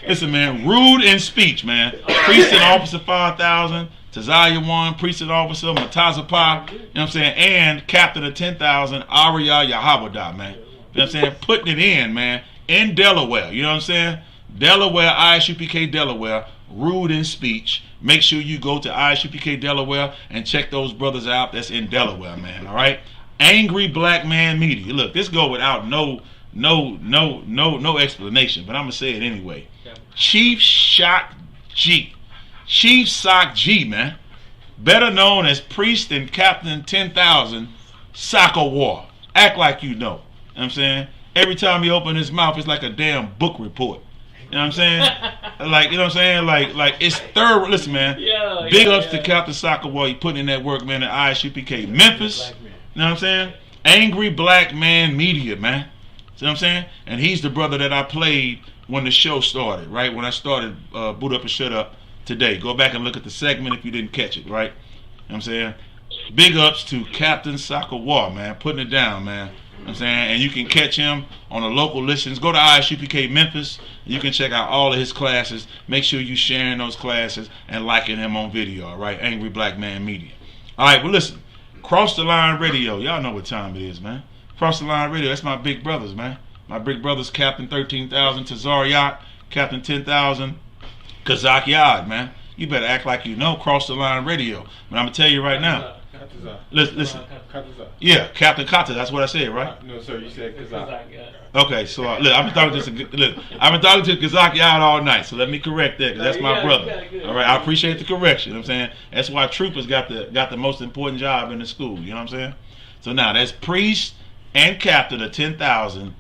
Listen, man. Rude in speech, man. Priest and Officer 5,000. Taziah 1, Priest and Officer, Matazapah, you know what I'm saying, and Captain of 10,000, Ariya Yahawadah, man. You know what I'm saying? Putting it in, man, in Delaware, you know what I'm saying? Delaware, ISUPK Delaware, rude in speech. Make sure you go to ISUPK Delaware and check those brothers out that's in Delaware, man, all right? Angry Black Man Media. Look, this go without no explanation, but I'm going to say it anyway. Chief Shock G. Chief Sock G, man, better known as Priest and Captain 10,000 Soccer War. Act like you know. You know what I'm saying? Every time he open his mouth, it's like a damn book report. You know what I'm saying? Like, you know what I'm saying? Like it's thorough. Listen, man. Yeah. Big ups to Captain Soccer. You putting in that work, man, at ISUPK Memphis. You know what I'm saying? Angry Black Man Media, man. See what I'm saying? And he's the brother that I played when the show started, right? When I started Boot Up and Shut Up today. Go back and look at the segment if you didn't catch it, right? You know what I'm saying? Big ups to Captain Soccer man, putting it down, man. You know what I'm saying? And you can catch him on the local listens. Go to ISUPK Memphis. You can check out all of his classes. Make sure you sharing those classes and liking him on video, all right? Angry Black Man Media. All right, well, listen. Cross the Line Radio. Y'all know what time it is, man. Cross the Line Radio. That's my big brothers, man. My big brothers, Captain 13,000 Tazar Yacht, Captain 10,000 Kazak Yard, man. You better act like you know Cross the Line Radio. But I'm going to tell you right now. Listen. Yeah, Captain Kata. That's what I said, right? No, sir. You said Kazak. Okay, so look, I've been talking to Kazak Yard all night. So let me correct that, because that's my brother. All right, I appreciate the correction. You know what I'm saying? That's why troopers got the most important job in the school. You know what I'm saying? So now that's Priest and Captain of 10,000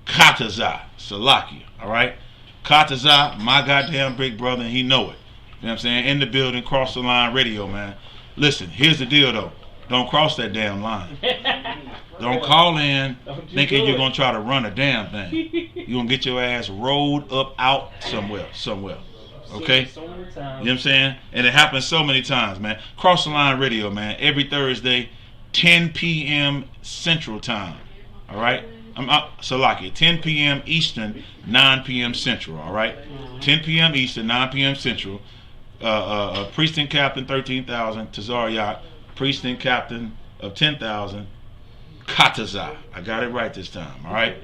Kataza Salaki. All right, Kataza, my goddamn big brother, and he know it. You know what I'm saying? In the building, Cross the Line Radio, man. Listen, here's the deal though. Don't cross that damn line. Don't call in thinking you're going to try to run a damn thing. You're going to get your ass rolled up out somewhere. Okay? You know what I'm saying? And it happens so many times, man. Cross the Line Radio, man. Every Thursday, 10 p.m. Central Time. All right? I'm up, Salaki. 10 p.m. Eastern, 9 p.m. Central. All right? 10 p.m. Eastern, 9 p.m. Central. Priest and Captain 13,000 Tazar Yacht. Priest and Captain of 10,000 Kataza. I got it right this time. All right?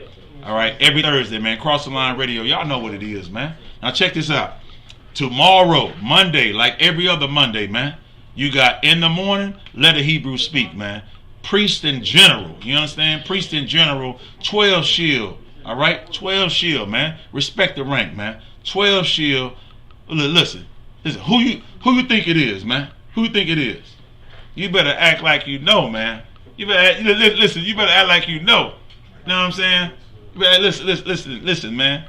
All right. Every Thursday, man. Cross the Line Radio. Y'all know what it is, man. Now check this out. Tomorrow, Monday, like every other Monday, man, you got In the Morning, Let a Hebrew Speak, man. Priest in General. You understand? Priest in General, 12 Shield. All right? 12 Shield, man. Respect the rank, man. 12 Shield. Listen. Who you think it is, man? Who you think it is? You better act like you know, man. You better listen. You better act like you know. You know what I'm saying? You better listen, man.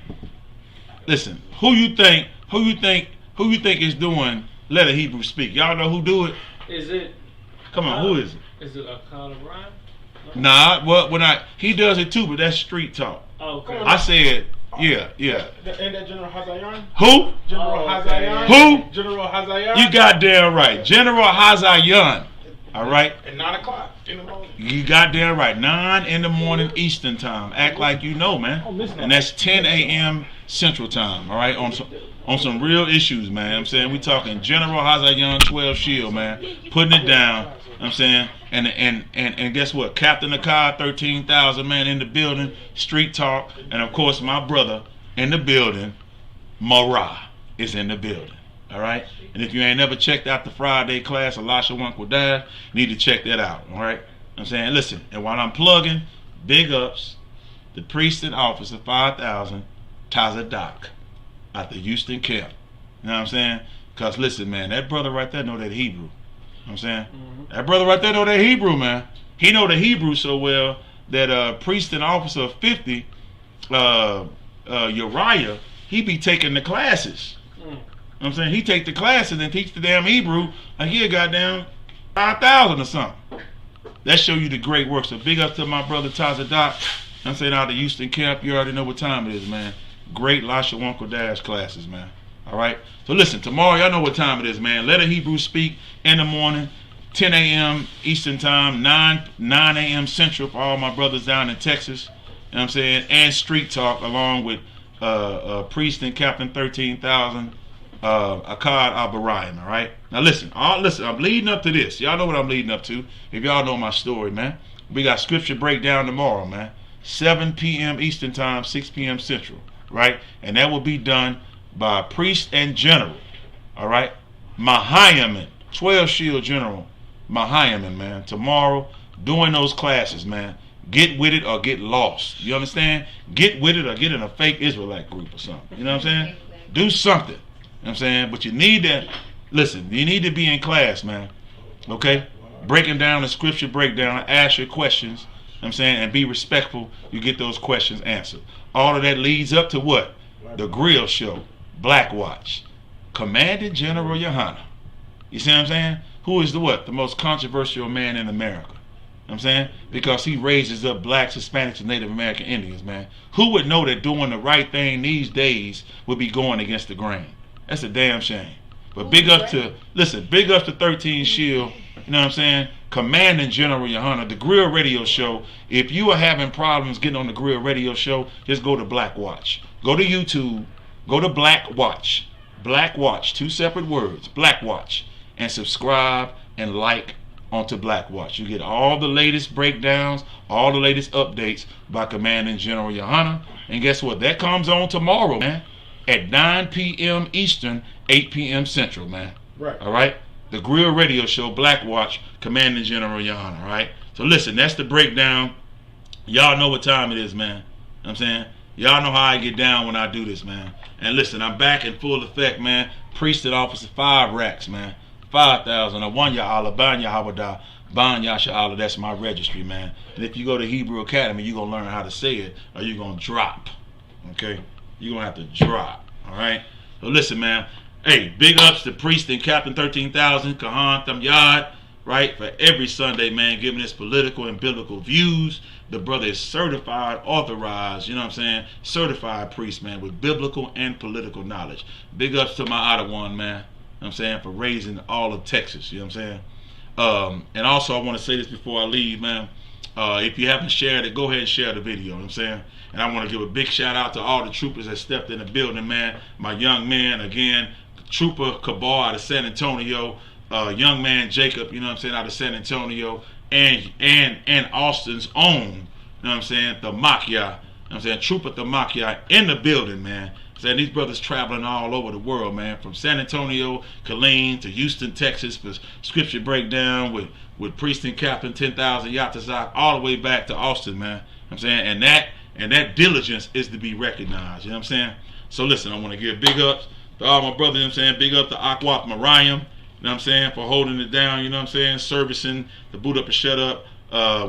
Listen. Who you think is doing Let a Hebrew Speak? Y'all know who do it? Is it? Come on, who is it? Is it Akala Ryan? Nah, well, he does it too, but that's street talk. Okay. I said, yeah. Ain't that General Hazayan? Who? General Hazayan. Who? General Hazayan. You goddamn right. General Hazayan. All right? At 9 o'clock in the morning. You goddamn right. 9 in the morning Eastern Time. Act like you know, man. And that's 10 a.m. Central Time. All right? On some real issues, man. I'm saying we talking General Hazayan 12 Shield, man. Putting it down. I'm saying, and guess what? Captain Akar 13,000, man, in the building. Street talk, and of course my brother in the building, Marah, is in the building. All right. And if you ain't never checked out the Friday class, Elisha Wankwadash, you need to check that out. All right. I'm saying, listen, and while I'm plugging, big ups, the priest and officer 5,000, Tazadak, at the Houston camp. You know what I'm saying? Cause listen, man, that brother right there know that Hebrew. You know what I'm saying? Mm-hmm. That brother right there know that Hebrew, man. He know the Hebrew so well that priest and officer 50, Uriah, he be taking the classes. You know what I'm saying? He take the classes and teach the damn Hebrew like he a goddamn 5,000 or something. That show you the great work. So big up to my brother Tazadak. I'm saying out of Houston camp. You already know what time it is, man. Great Lasha Wonko Dash classes, man. All right. So listen, tomorrow y'all know what time it is, man. Let a Hebrew Speak in the morning, 10 a.m. Eastern Time, 9 a.m. Central for all my brothers down in Texas. You know what I'm saying? And Street Talk along with Priest and Captain 13,000, Akkad Al-Barayim. All right. Now listen. I'm leading up to this. Y'all know what I'm leading up to. If y'all know my story, man. We got scripture breakdown tomorrow, man. 7 p.m. Eastern Time, 6 p.m. Central. Right? And that will be done by Priest and General. All right? Mahayaman, 12 Shield General Mahayaman, man. Tomorrow, doing those classes, man. Get with it or get lost. You understand? Get with it or get in a fake Israelite group or something. You know what I'm saying? Do something. You know what I'm saying? But you need to, listen, you need to be in class, man. Okay? Breaking down the scripture breakdown, ask your questions. You know what I'm saying? And be respectful. You get those questions answered. All of that leads up to what? The grill show. Black Watch. Commanding General Yohana. You see what I'm saying? Who is the what? The most controversial man in America. You know what I'm saying? Because he raises up blacks, Hispanics, and Native American Indians, man. Who would know that doing the right thing these days would be going against the grain? That's a damn shame. But big up to 13 Shield, you know what I'm saying? Commanding General Yohana, the Grill Radio Show. If you are having problems getting on the Grill Radio Show, just go to Black Watch. Go to YouTube, go to Black Watch. Black Watch, 2 separate words, Black Watch. And subscribe and like onto Black Watch. You get all the latest breakdowns, all the latest updates by Commanding General Yohana. And guess what? That comes on tomorrow, man, at 9 p.m. Eastern, 8 p.m. Central, man. Right. All right? The Grill Radio Show, Black Watch, Commanding General Yohana, all right? So listen, that's the breakdown. Y'all know what time it is, man. You know what I'm saying? Y'all know how I get down when I do this, man. And listen, I'm back in full effect, man. Priest and Officer 5 racks, man. 5,000. I won ya Allah, ban ya Hawada, ban ya Sha'Allah. That's my registry, man. And if you go to Hebrew Academy, you're going to learn how to say it, or you're going to drop. Okay? You're going to have to drop. All right? So listen, man. Hey, big ups to Priest and Captain 13,000, Kahan Thamyad, right? For every Sunday, man, giving his political and biblical views. The brother is certified, authorized, you know what I'm saying? Certified priest, man, with biblical and political knowledge. Big ups to my Ottawa, man. You know what I'm saying? For raising all of Texas, you know what I'm saying? And also, I want to say this before I leave, man. If you haven't shared it, go ahead and share the video, you know what I'm saying? And I want to give a big shout out to all the troopers that stepped in the building, man. My young man, again, Trooper Cabal out of San Antonio, young man Jacob, you know what I'm saying, out of San Antonio, and Austin's own, you know what I'm saying, Thamakia, you know what I'm saying, Trooper Thamakia in the building, man. Saying these brothers traveling all over the world, man, from San Antonio, Killeen to Houston, Texas for scripture breakdown with Priest and Captain 10,000 Yatazak all the way back to Austin, man. You know what I'm saying, and that diligence is to be recognized, you know what I'm saying? So listen, I want to give big ups to all my brothers, you know what I'm saying, big up to Akwat Mariam, you know what I'm saying, for holding it down, you know what I'm saying, servicing the boot up and shut up.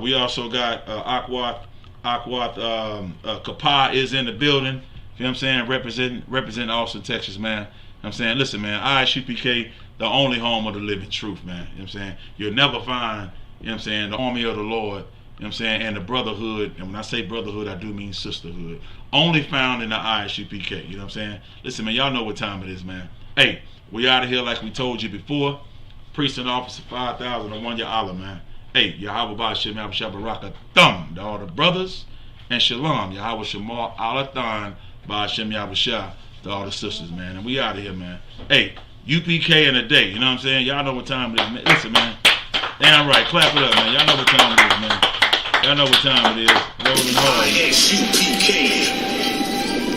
We also got Akwat Kapa is in the building. You know what I'm saying? Representing Austin, Texas, man. You know what I'm saying? Listen, man, ISUPK, the only home of the living truth, man. You know what I'm saying? You'll never find, you know what I'm saying, the army of the Lord, you know what I'm saying, and the brotherhood, and when I say brotherhood, I do mean sisterhood, only found in the ISUPK, you know what I'm saying? Listen, man, y'all know what time it is, man. Hey, we out of here like we told you before. Priest and Officer 5,000 on 1 ya Allah, man. Hey, Yahweh Ba'ashem Shabbaraka Thumb to all the brothers, and Shalom, Yahweh Shamar Alathan Ba'ashem Yahweh to all the sisters, man. And we out of here, man. Hey, UPK in a day, you know what I'm saying? Y'all know what time it is, man. Listen, man. Damn right, clap it up, man. Y'all know what time it is, man. Y'all know what time it is. Rolling hard. ISUPK.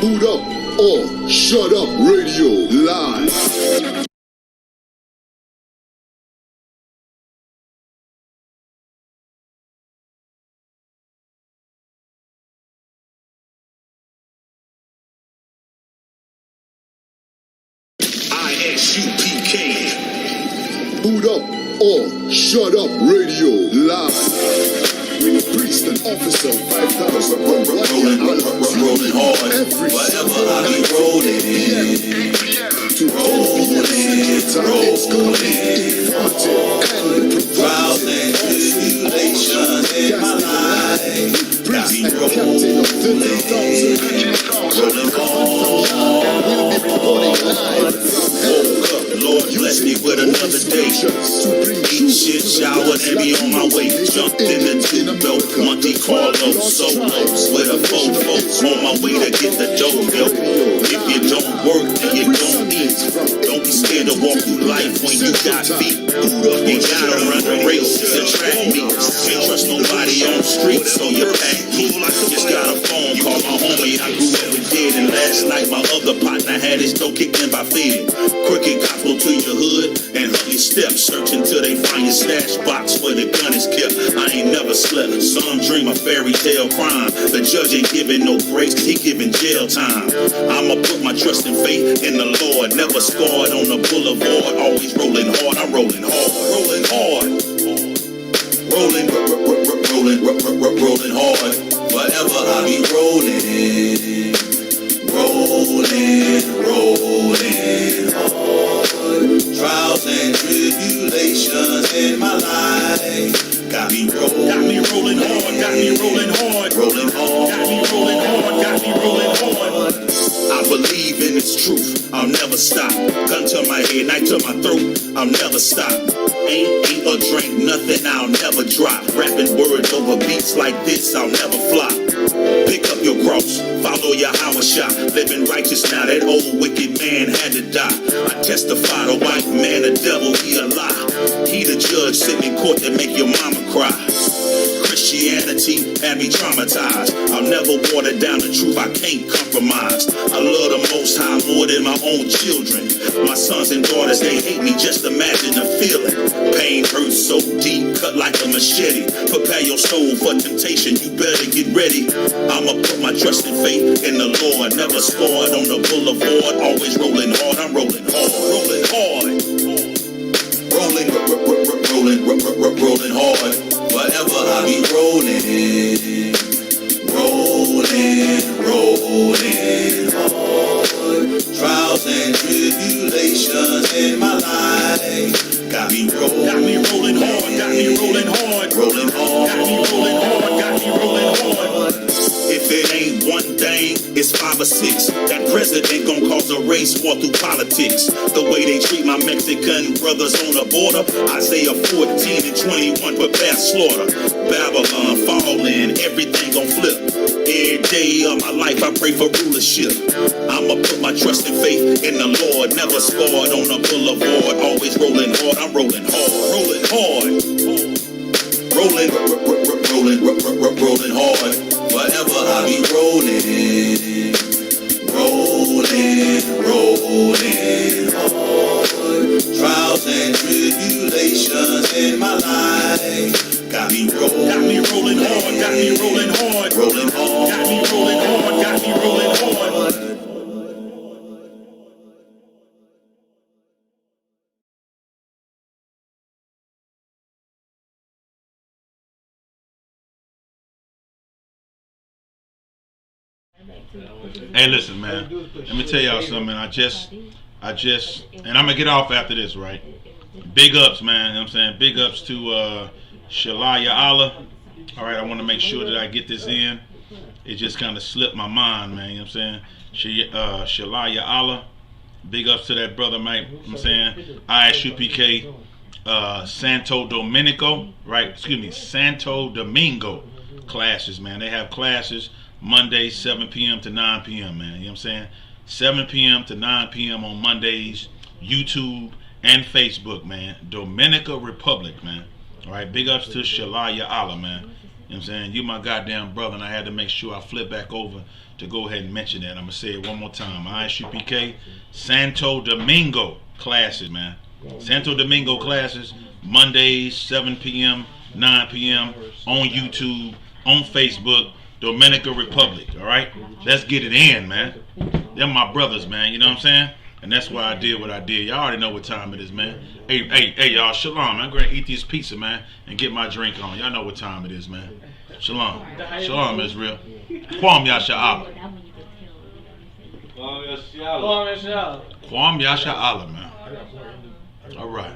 Boot up or shut up radio live. ISUPK. Boot up or shut up radio live. With Priest and Officer 5,000 rolling hard. Every Whatever I be rolling. to Trials and tribulations in my life. Priest and Captain of 30,000 Rolling hard. will be reporting live. Woke up, Lord bless me with another day. Eat shit, shower, and be on my way. Jumped in the two-dope, Monte Carlo solo with a fofo on my way to get the dope, yo. If you don't work, then you don't eat. Don't be scared to walk through life when you got feet. You gotta run the race to track meets. Can't trust nobody on the street, so you pack heat. Just got a phone call my homie, I grew up with dead. And last night my other partner had his toe kicked in by Fed. Crooked cops go to your hood and hug your steps, searching till they find your stash box where the gun is kept. I ain't never slept, some dream a fairy tale crime. The judge ain't giving no breaks, he giving jail time. I'ma put my trust and faith in the Lord. Never scarred on the boulevard, always rolling hard. I'm rolling hard, rolling hard. Rolling hard. Whatever I be rolling, rolling. believing it's truth. I'll never stop. Gun to my head, knife to my throat. I'll never stop. Ain't eat or drink nothing, I'll never drop. Rapping words over beats like this, I'll never flop. Pick up your cross, follow your Howard shot. Living righteous now, that old wicked man had to die. I testify the white man, the devil, he a lie. He the judge sitting in court that make your mama cry. Christianity had me traumatized. I'll never water down the truth, I can't compromise. I love the Most High more than my own children. My sons and daughters, they hate me, just imagine the feeling. Pain hurts so deep, cut like a machete. Prepare your soul for temptation, you better get ready. I'ma put my trust and faith in the Lord. Never scored on the boulevard, always rolling hard, I'm rolling hard. Rolling hard. Rolling hard. Forever I be rolling hard. Trials and tribulations in my life got me rolling hard. Got me rolling hard. Rolling hard. Got me rolling hard. Got me rolling hard. If it ain't one thing, it's 5 or 6. That president gon' cause a race war through politics. The way they treat my Mexican brothers on the border. Isaiah 14 and 21 prepare slaughter. Babylon falling, everything gon' flip. Every day of my life I pray for rulership. I'ma put my trust and faith in the Lord. Never scored on the boulevard, always rolling hard. I'm rolling hard. Rolling hard. Rolling hard. Forever I be rolling hard. Trials and tribulations in my life got me rolling hard. Got me rolling hard. Rolling hard. Got me rolling hard. Got me rolling hard. Hey, listen, man. Let me tell y'all something, man. I just, and I'm gonna get off after this, right? Big ups, man. You know what I'm saying? Big ups to Shalaya Allah. All right, I want to make sure that I get this in. It just kind of slipped my mind, man. You know what I'm saying? Shalaya Allah. Big ups to that brother, mate. You know what I'm saying? ISUPK Santo Domenico, right? Excuse me, Santo Domingo classes, man. They have classes Mondays, 7 p.m. to 9 p.m., man. You know what I'm saying? 7 p.m. to 9 p.m. on Mondays, YouTube and Facebook, man. Dominica Republic, man. All right, big ups to Shalaya Allah, man. You know what I'm saying? You my goddamn brother, and I had to make sure I flip back over to go ahead and mention that. I'm going to say it one more time. ISUPK Santo Domingo classes, man. Santo Domingo classes, Mondays, 7 p.m., 9 p.m. on YouTube, on Facebook, Dominica Republic, all right? Let's get it in, man. They're my brothers, man, you know what I'm saying? And that's why I did what I did. Y'all already know what time it is, man. Hey, y'all, shalom, man. I'm going to eat this pizza, man, and get my drink on. Y'all know what time it is, man. Shalom. Shalom, Israel. Kwam Yasha Allah. Kwam Yasha Allah, man. All right.